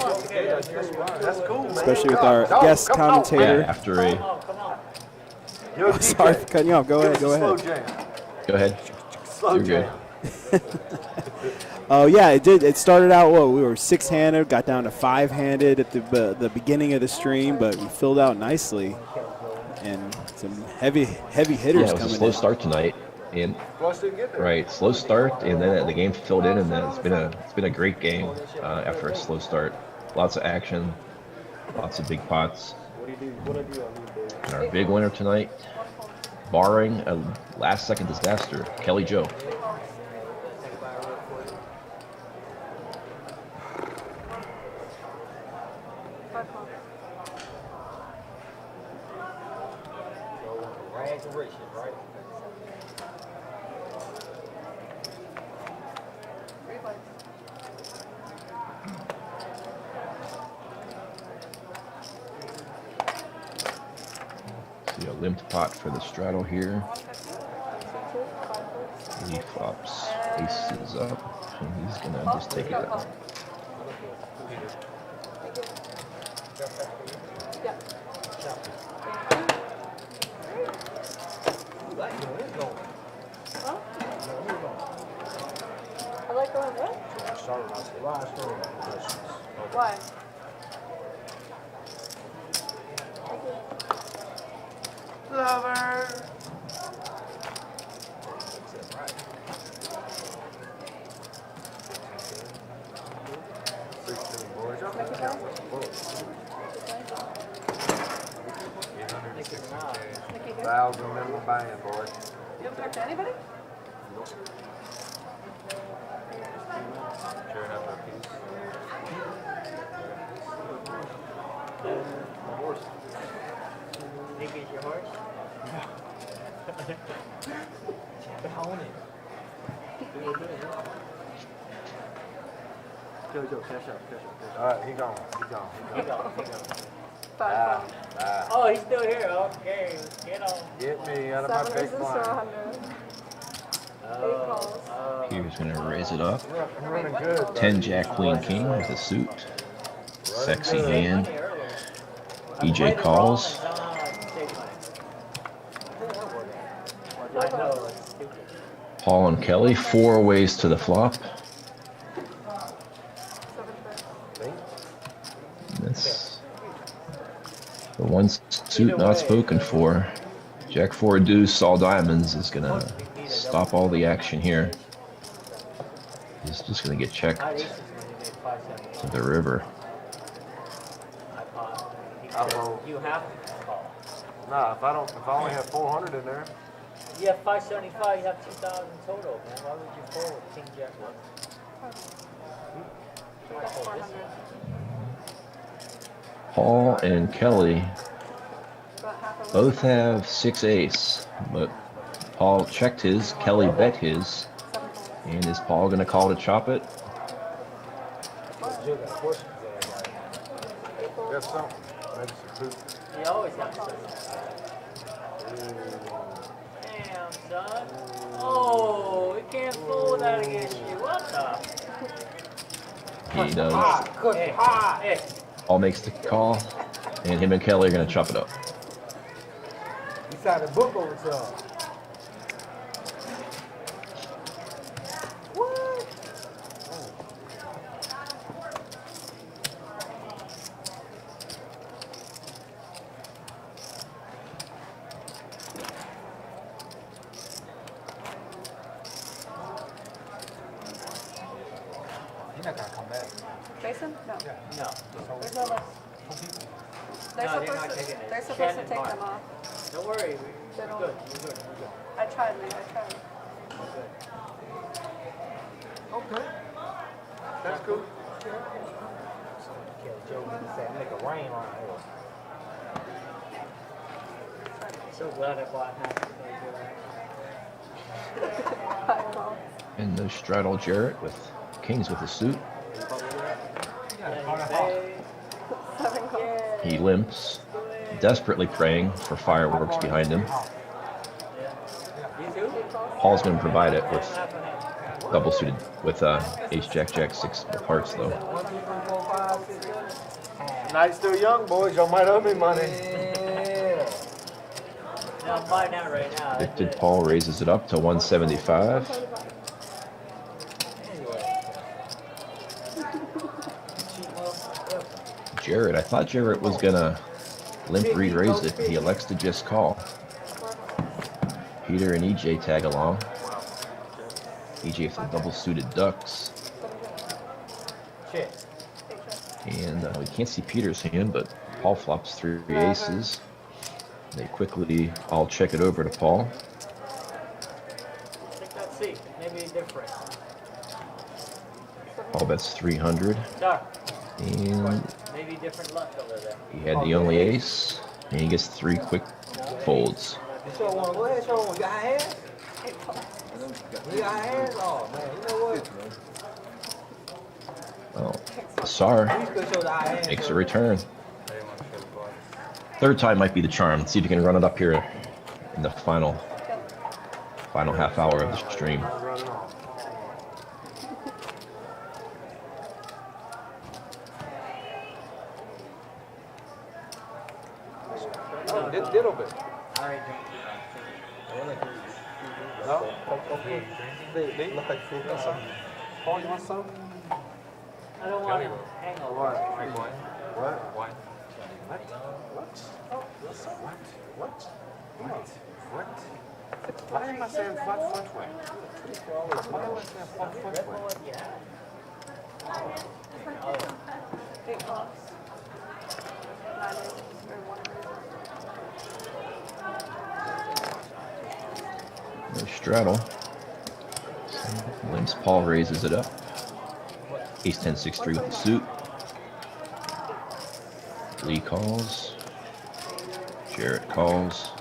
especially with our guest commentator. Yeah, after a... Oh, sorry for cutting you off. Go ahead. Go ahead. Go ahead. You're good. Oh yeah, it did. It started out we were 6-handed, got down to 5-handed at the beginning of the stream, but we filled out nicely, and some heavy hitters Yeah, it was coming a slow in. start tonight. And Flush didn't get there. right, slow start, and then the game filled in, and then it's been a great game after a slow start. Lots of action, lots of big pots. And our big winner tonight, barring a last-second disaster, Kelly Joe. Rags and riches, right? See a limped pot for the straddle here. He flops aces up, and he's gonna just take it out. I like going what? Why? Lover. Thousand member band, boy. You haven't talked to anybody? Think it's your horse? Own it. Joe, cash up. Alright, he gone. He go. Five. Oh, he's still here. Okay, get on. Get me out of my Seven big reasons for blind. 100. 8 calls. Here's gonna raise it up. You're running good. 10 Jack Queen King with a suit. Sexy hand. EJ calls. Paul and Kelly, 4 ways to the flop. That's the one suit not spoken for. Jack 4 deuce, all diamonds is gonna stop all the action here. He's just gonna get checked to the river. You have to call. Nah, if I only have 400 in there. You have 575, you have 2,000 total, man. Why would you fold King Jack 1? That's 400. Paul and Kelly About half of both have 6 ace, but Paul checked his, Kelly bet his, and is Paul gonna call to chop it? Got something. Maybe some poop. You always have to. Damn, son. Oh, we can't fold that against you. What the? He does. Hey. Paul makes the call, and him and Kelly are gonna chop it up. You signed a book over to him. He's not gonna come back. Basin? No. No. There's no list. They're No, they're supposed not to, taking it. they're supposed Shannon to take Mark. them off. Don't worry. They We're don't. good. We're good. We're good. I tried, mate. I tried. Okay. That's cool. Joe, you said make a rain on here. So glad I bought half. Five calls. And no straddle Jarrett with kings with a suit. Seven calls. He limps, desperately praying for fireworks behind him. You too? Paul's gonna provide it with double suited, with ace jack jack 6 of hearts though. Night's still young, boys. Y'all might owe me money. No, I'm buying out right now. Addicted Paul raises it up to 175. Jarrett, I thought Jarrett was gonna limp re-raise it, but he elects to just call. Peter and EJ tag along. EJ with the double suited ducks. Shit. And we can't see Peter's hand, but Paul flops 3 aces. They quickly all check it over to Paul. Let's see. Maybe different. Paul bets 300. Sorry. And Maybe different luck over there. he had the only ace. And he gets 3 quick folds. You sure want to go ahead, show one. You got hands? You got hands? Oh, man. You know what? Well, Sar You could show the high hands. makes a return. Third time might be the charm. Let's see if you can run it up here in the final half hour of the stream. Little bit. All right, No? Okay. Paul, you want some? I don't want to hang over. What? One. What? Why am I saying flat footwear? Why am I saying flat footwear? Eight loss. 9 aces, or 1 ace. No straddle. Limps Paul raises it up. Ace 10 6 3 with the suit. Lee calls. Jarrett calls.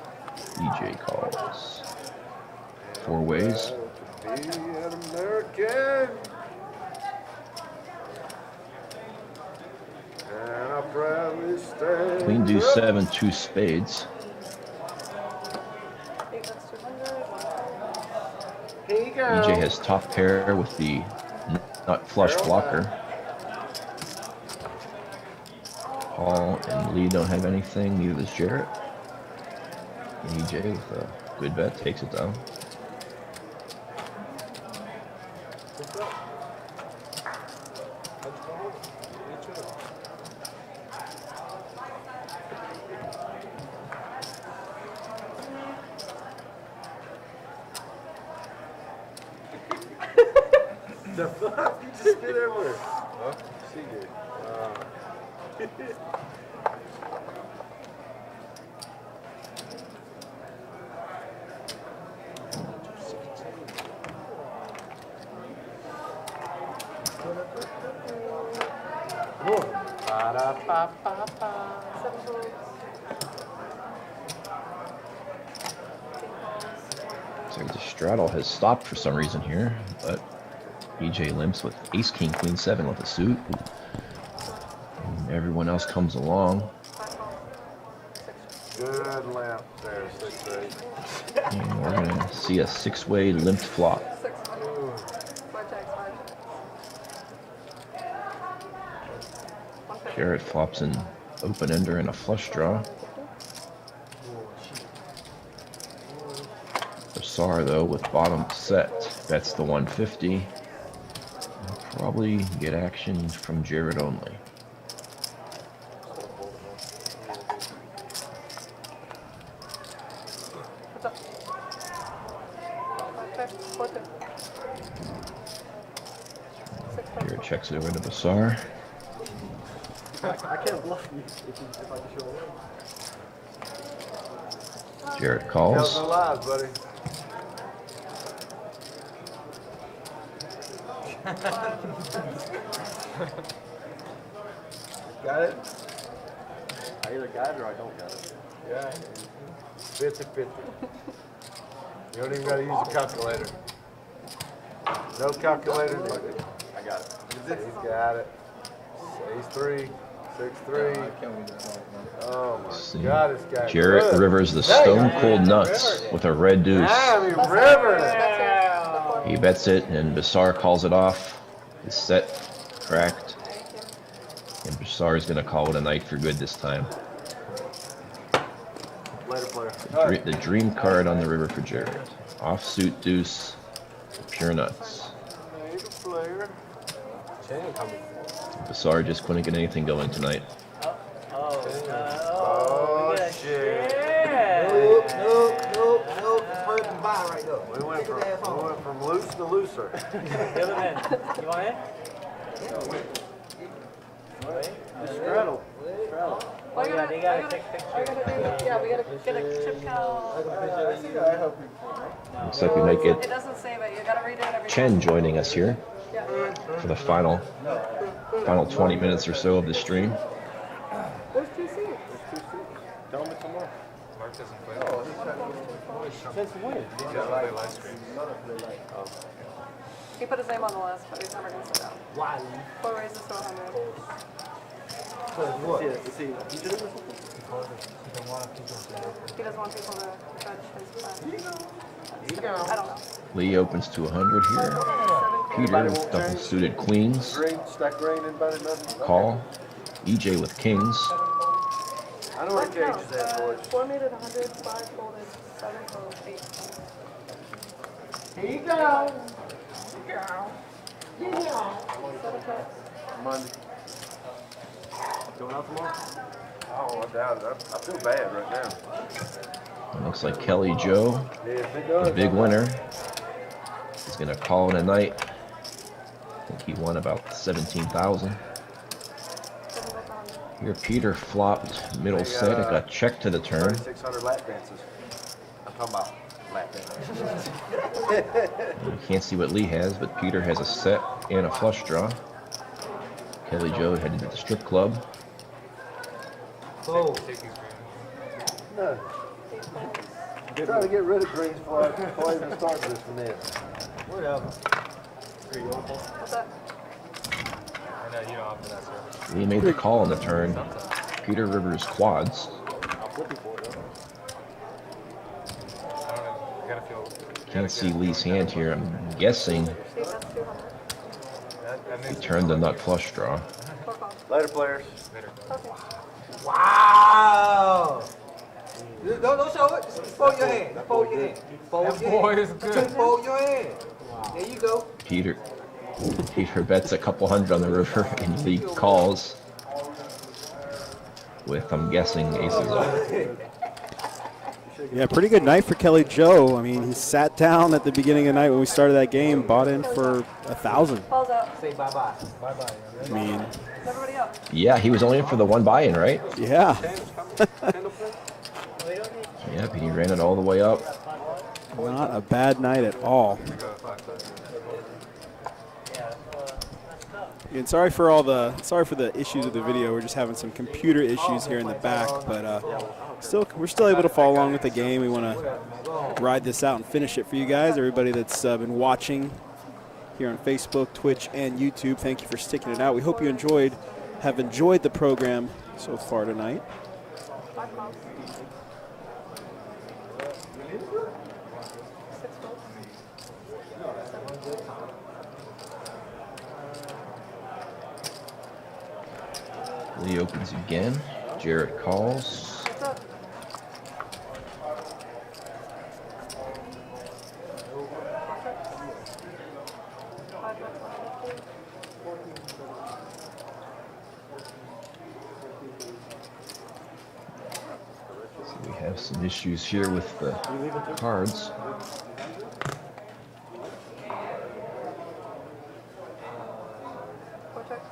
EJ calls. 4 ways. Be an American. And I proudly stand. Queen deuce 7 2 spades. 8 that's 200. 1 Here you go. EJ has top pair with the nut flush blocker. Paul and Lee don't have anything, neither does Jarrett. And EJ with a good bet takes it down. The fuck? You just spit everywhere. Huh? She did. Ba-da-ba-ba-ba. 7 folds. So the straddle has stopped for some reason here, but EJ limps with ace king queen 7 with a suit. And everyone else comes along. 5 calls. 6. Good lamp there, 6-8. And we're gonna see a 6-way limped flop. 600. 5 tags, 5. 150. Jarrett flops an open ender and a flush draw. Sar though with bottom set bets the 150. We'll probably get action from Jarrett only. What's up? 5 4 6 Jarrett checks it over to Basar. I can't bluff you if I can show it. Jarrett Tells calls. no lies, buddy. Got it? I either got it or I don't got it. Yeah. 50-50. You don't even gotta use a calculator. No calculator needed. I got it. He's got it. Ace 3, 6-3. Oh my See, God, this guy. Jarrett good. rivers the stone cold nuts with a red deuce. Damn, he rivered it. That's it. He bets it and Basar calls it off. His set cracked. And Basar is going to call it a night for good this time. Later, player. The dream card on the river for Jarrett. Offsuit deuce, pure nuts. Later, player. Basar just couldn't get anything going tonight. Oh, we got shit. Nope. It's hurting ride right there. We went from loose to looser. The other man, you want in? Straddle. Well, Oh, yeah, they gotta take pictures. Yeah, we gotta get a chip count. Looks like we might It get doesn't save it. You gotta redo it every Chen time. joining us here Yeah. for the final 20 minutes or so of the stream. There's 2 seats. Tell me some more. Mark doesn't play. Since when? He doesn't play live stream. He put his name on the list, but he's never gonna sit down. Why? 4 raises to 100. What? Is he teaching him or something? He doesn't want people to judge his plan. go. I don't know. Lee opens to 100 here. Peter with double suited queens. Green, stack green, anybody, nothing? Call. EJ with kings. I know where the cage is at, boys. 4 made it 100, 5 folded, 7 folded, 8. Here you go. 7 cuts. Monday. Going out tomorrow? Oh, I doubt it. I feel bad right now. It looks like Kelly Joe, Yeah, if it the does, big winner, is going to call it a night. I think he won about 17,000. 7 goes on. Here Peter flopped middle set. It got checked to the turn. 600 lap dances. I'm talking about lap dances. You can't see what Lee has, but Peter has a set and a flush draw. Kelly Joe headed to the strip club. Oh. Take his green. No. Trying to get rid of greens before I even start this from there. Whatever. What's that? I know you don't offer that, sir. Lee made the call on the turn. Peter Rivers quads. I'm flipping for it, though. I don't know. You gotta feel. Can't see Lee's hand here. I'm guessing See, that's 200. That he makes turned the nut flush draw. 4 calls. Later, players. better. Okay. Wow. Don't show it. Just fold your hand. Fold your hand. Fold That your boy hand. is good. Just fold your hand. There you go. Peter bets a couple hundred on the river, and Lee calls with, I'm guessing, aces off. Yeah, pretty good night for Kelly Joe. I mean, he sat down at the beginning of the night when we started that game, bought in for 1,000. Balls out. Say bye-bye. I mean, Is everybody up? Yeah, he was only in for the one buy-in, right? yeah. Yep, he ran it all the way up. Not a bad night at all. And sorry for the issues with the video. We're just having some computer issues here in the back, but we're still able to follow along with the game. We want to ride this out and finish it for you guys. Everybody that's been watching here on Facebook, Twitch, and YouTube, thank you for sticking it out. We hope you have enjoyed the program so far tonight. 5 calls. 6 folds. Lee opens again. Jarrett calls. What's up? Five bucks, 150. So we have some issues here with the cards. Four check.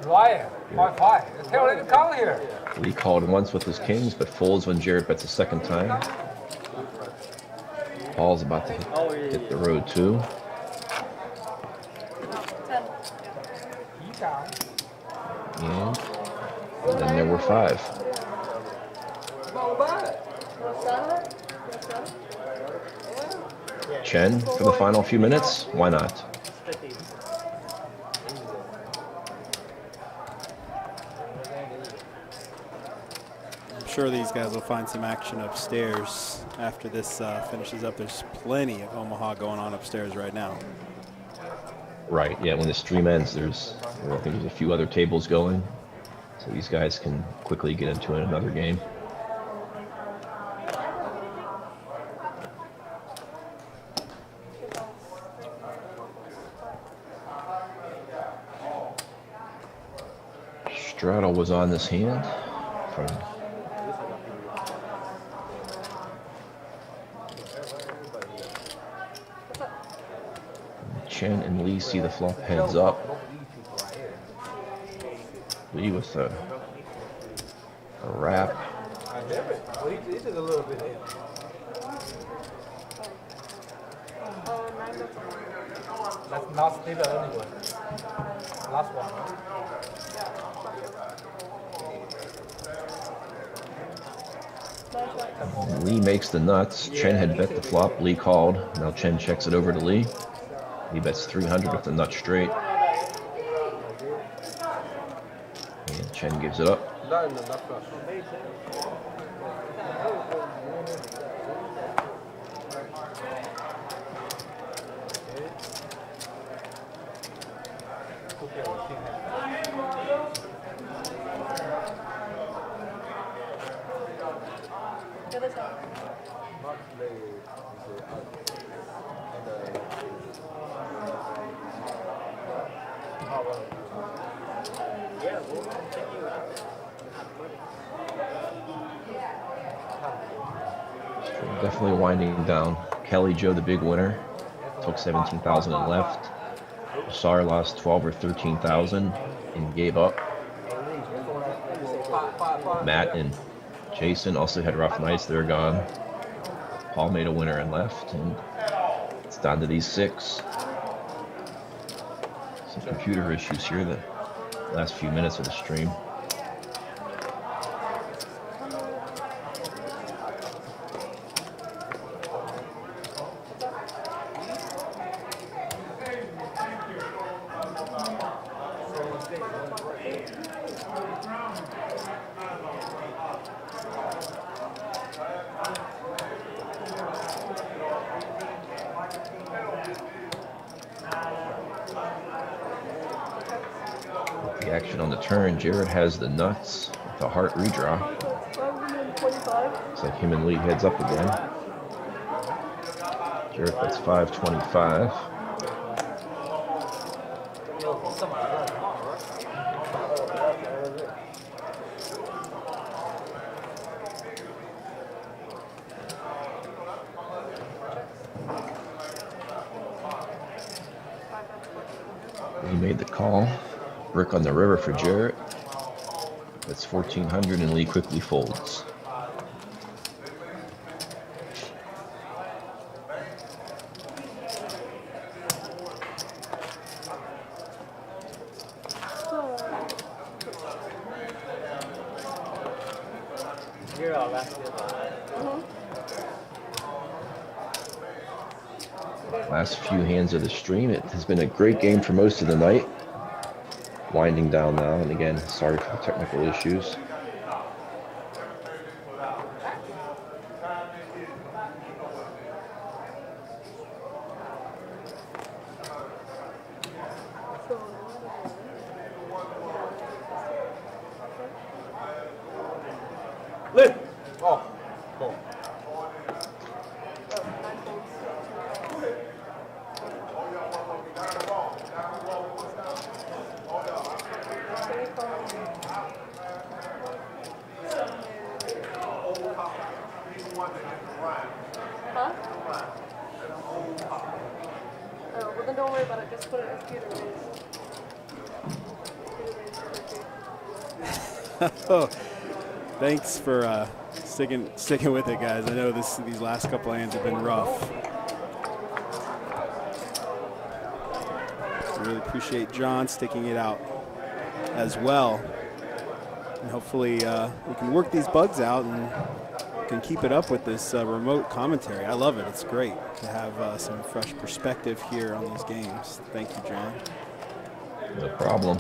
Liar. 5-5. They don't even call here. Lee called once with his kings, but folds when Jarrett bets a second time. Paul's about to hit the road too. No, 10. Yeah. And then there were 5. All about it. Chen for the final few minutes. Why not? I'm sure these guys will find some action upstairs after this finishes up. There's plenty of Omaha going on upstairs right now. Right, yeah, when the stream ends, I think there's a few other tables going. So these guys can quickly get into another game. straddle was on this hand from Chen and Lee. See the flop heads up. Lee with a wrap. Well, he took a little bit in. That's not stable anyway. Last one. Lee makes the nuts. Chen had bet the flop. Lee called. Now Chen checks it over to Lee. He bets 300 with the nut straight. And Chen gives it up. Not in the nut flush. Definitely winding down. Kelly Joe, the big winner, took 17,000 and left. Sar lost 12 or 13,000 and gave up. Matt and Jason also had rough nights. They're gone. Paul made a winner and left, and it's down to these 6. Some computer issues here the last few minutes of the stream. The action on the turn, Jared has the nuts with a heart redraw. Looks like him and Lee heads up again. Jared bets 525. He made the call. Brick on the river for Jarrett. That's 1,400 and Lee quickly folds. Last few hands of the stream. It has been a great game for most of the night. Winding down now, and again, sorry for the technical issues. Lift! Oh, cool. Huh? Oh, well then don't worry about it. Just put it as Peter raised. Oh, thanks for sticking with it, guys. I know these last couple of hands have been rough. I really appreciate John sticking it out as well. And hopefully we can work these bugs out and can keep it up with this remote commentary. I love it. It's great to have some fresh perspective here on these games. Thank you, John. No problem.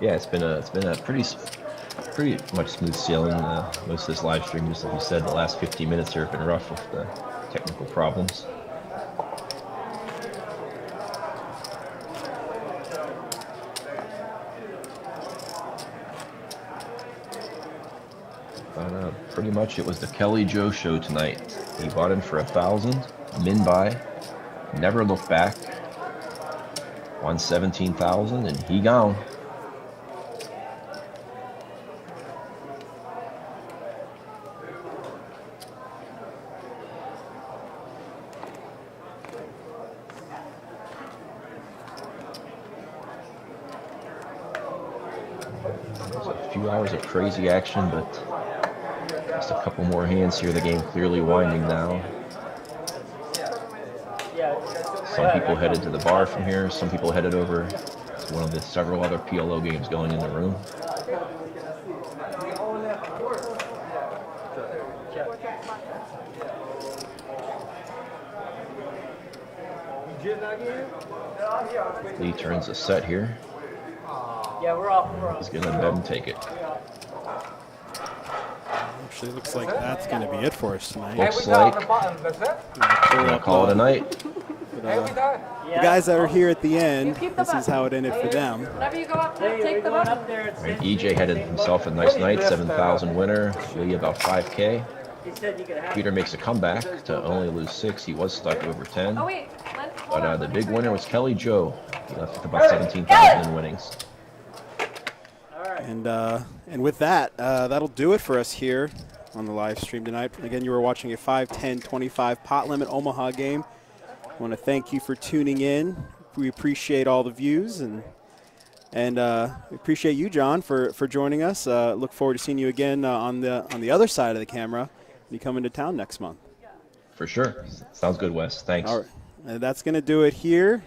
Yeah, it's been a pretty much smooth sailing. Most of this live stream, just like you said, the last 15 minutes here have been rough with the technical problems. Pretty much it was the Kelly Joe show tonight. He bought in for 1,000, min buy, never looked back, won 17,000, and he gone. 2 hours of crazy action, but just a couple more hands here. The game clearly winding down. Some people headed to the bar from here. Some people headed over to one of the several other PLO games going in the room. Lee turns a set here. Yeah, we're off. He's going to let them take it. Actually, looks like that's going to be it for us tonight. Looks like That's it? we're going to call it a night. Hey, we done. The guys that are here at the end, keep the this is how it ended for them. Whenever you go up there, Hey, take we're the going button. up there. And EJ headed himself a nice night, 7,000 winner. Lee about 5K. He said you could have. Peter makes a comeback to only lose 6. He was stuck over 10. Oh wait, Len, hold But on. the big winner was Kelly Joe. He left with about 17,000 in winnings. And with that, that'll do it for us here on the live stream tonight. Again, you were watching a 5-10-25 pot limit Omaha game. I want to thank you for tuning in. We appreciate all the views and we appreciate you, John, for joining us. Look forward to seeing you again on the other side of the camera when you come into town next month. For sure. Sounds good, Wes. Thanks. All right, that's going to do it here.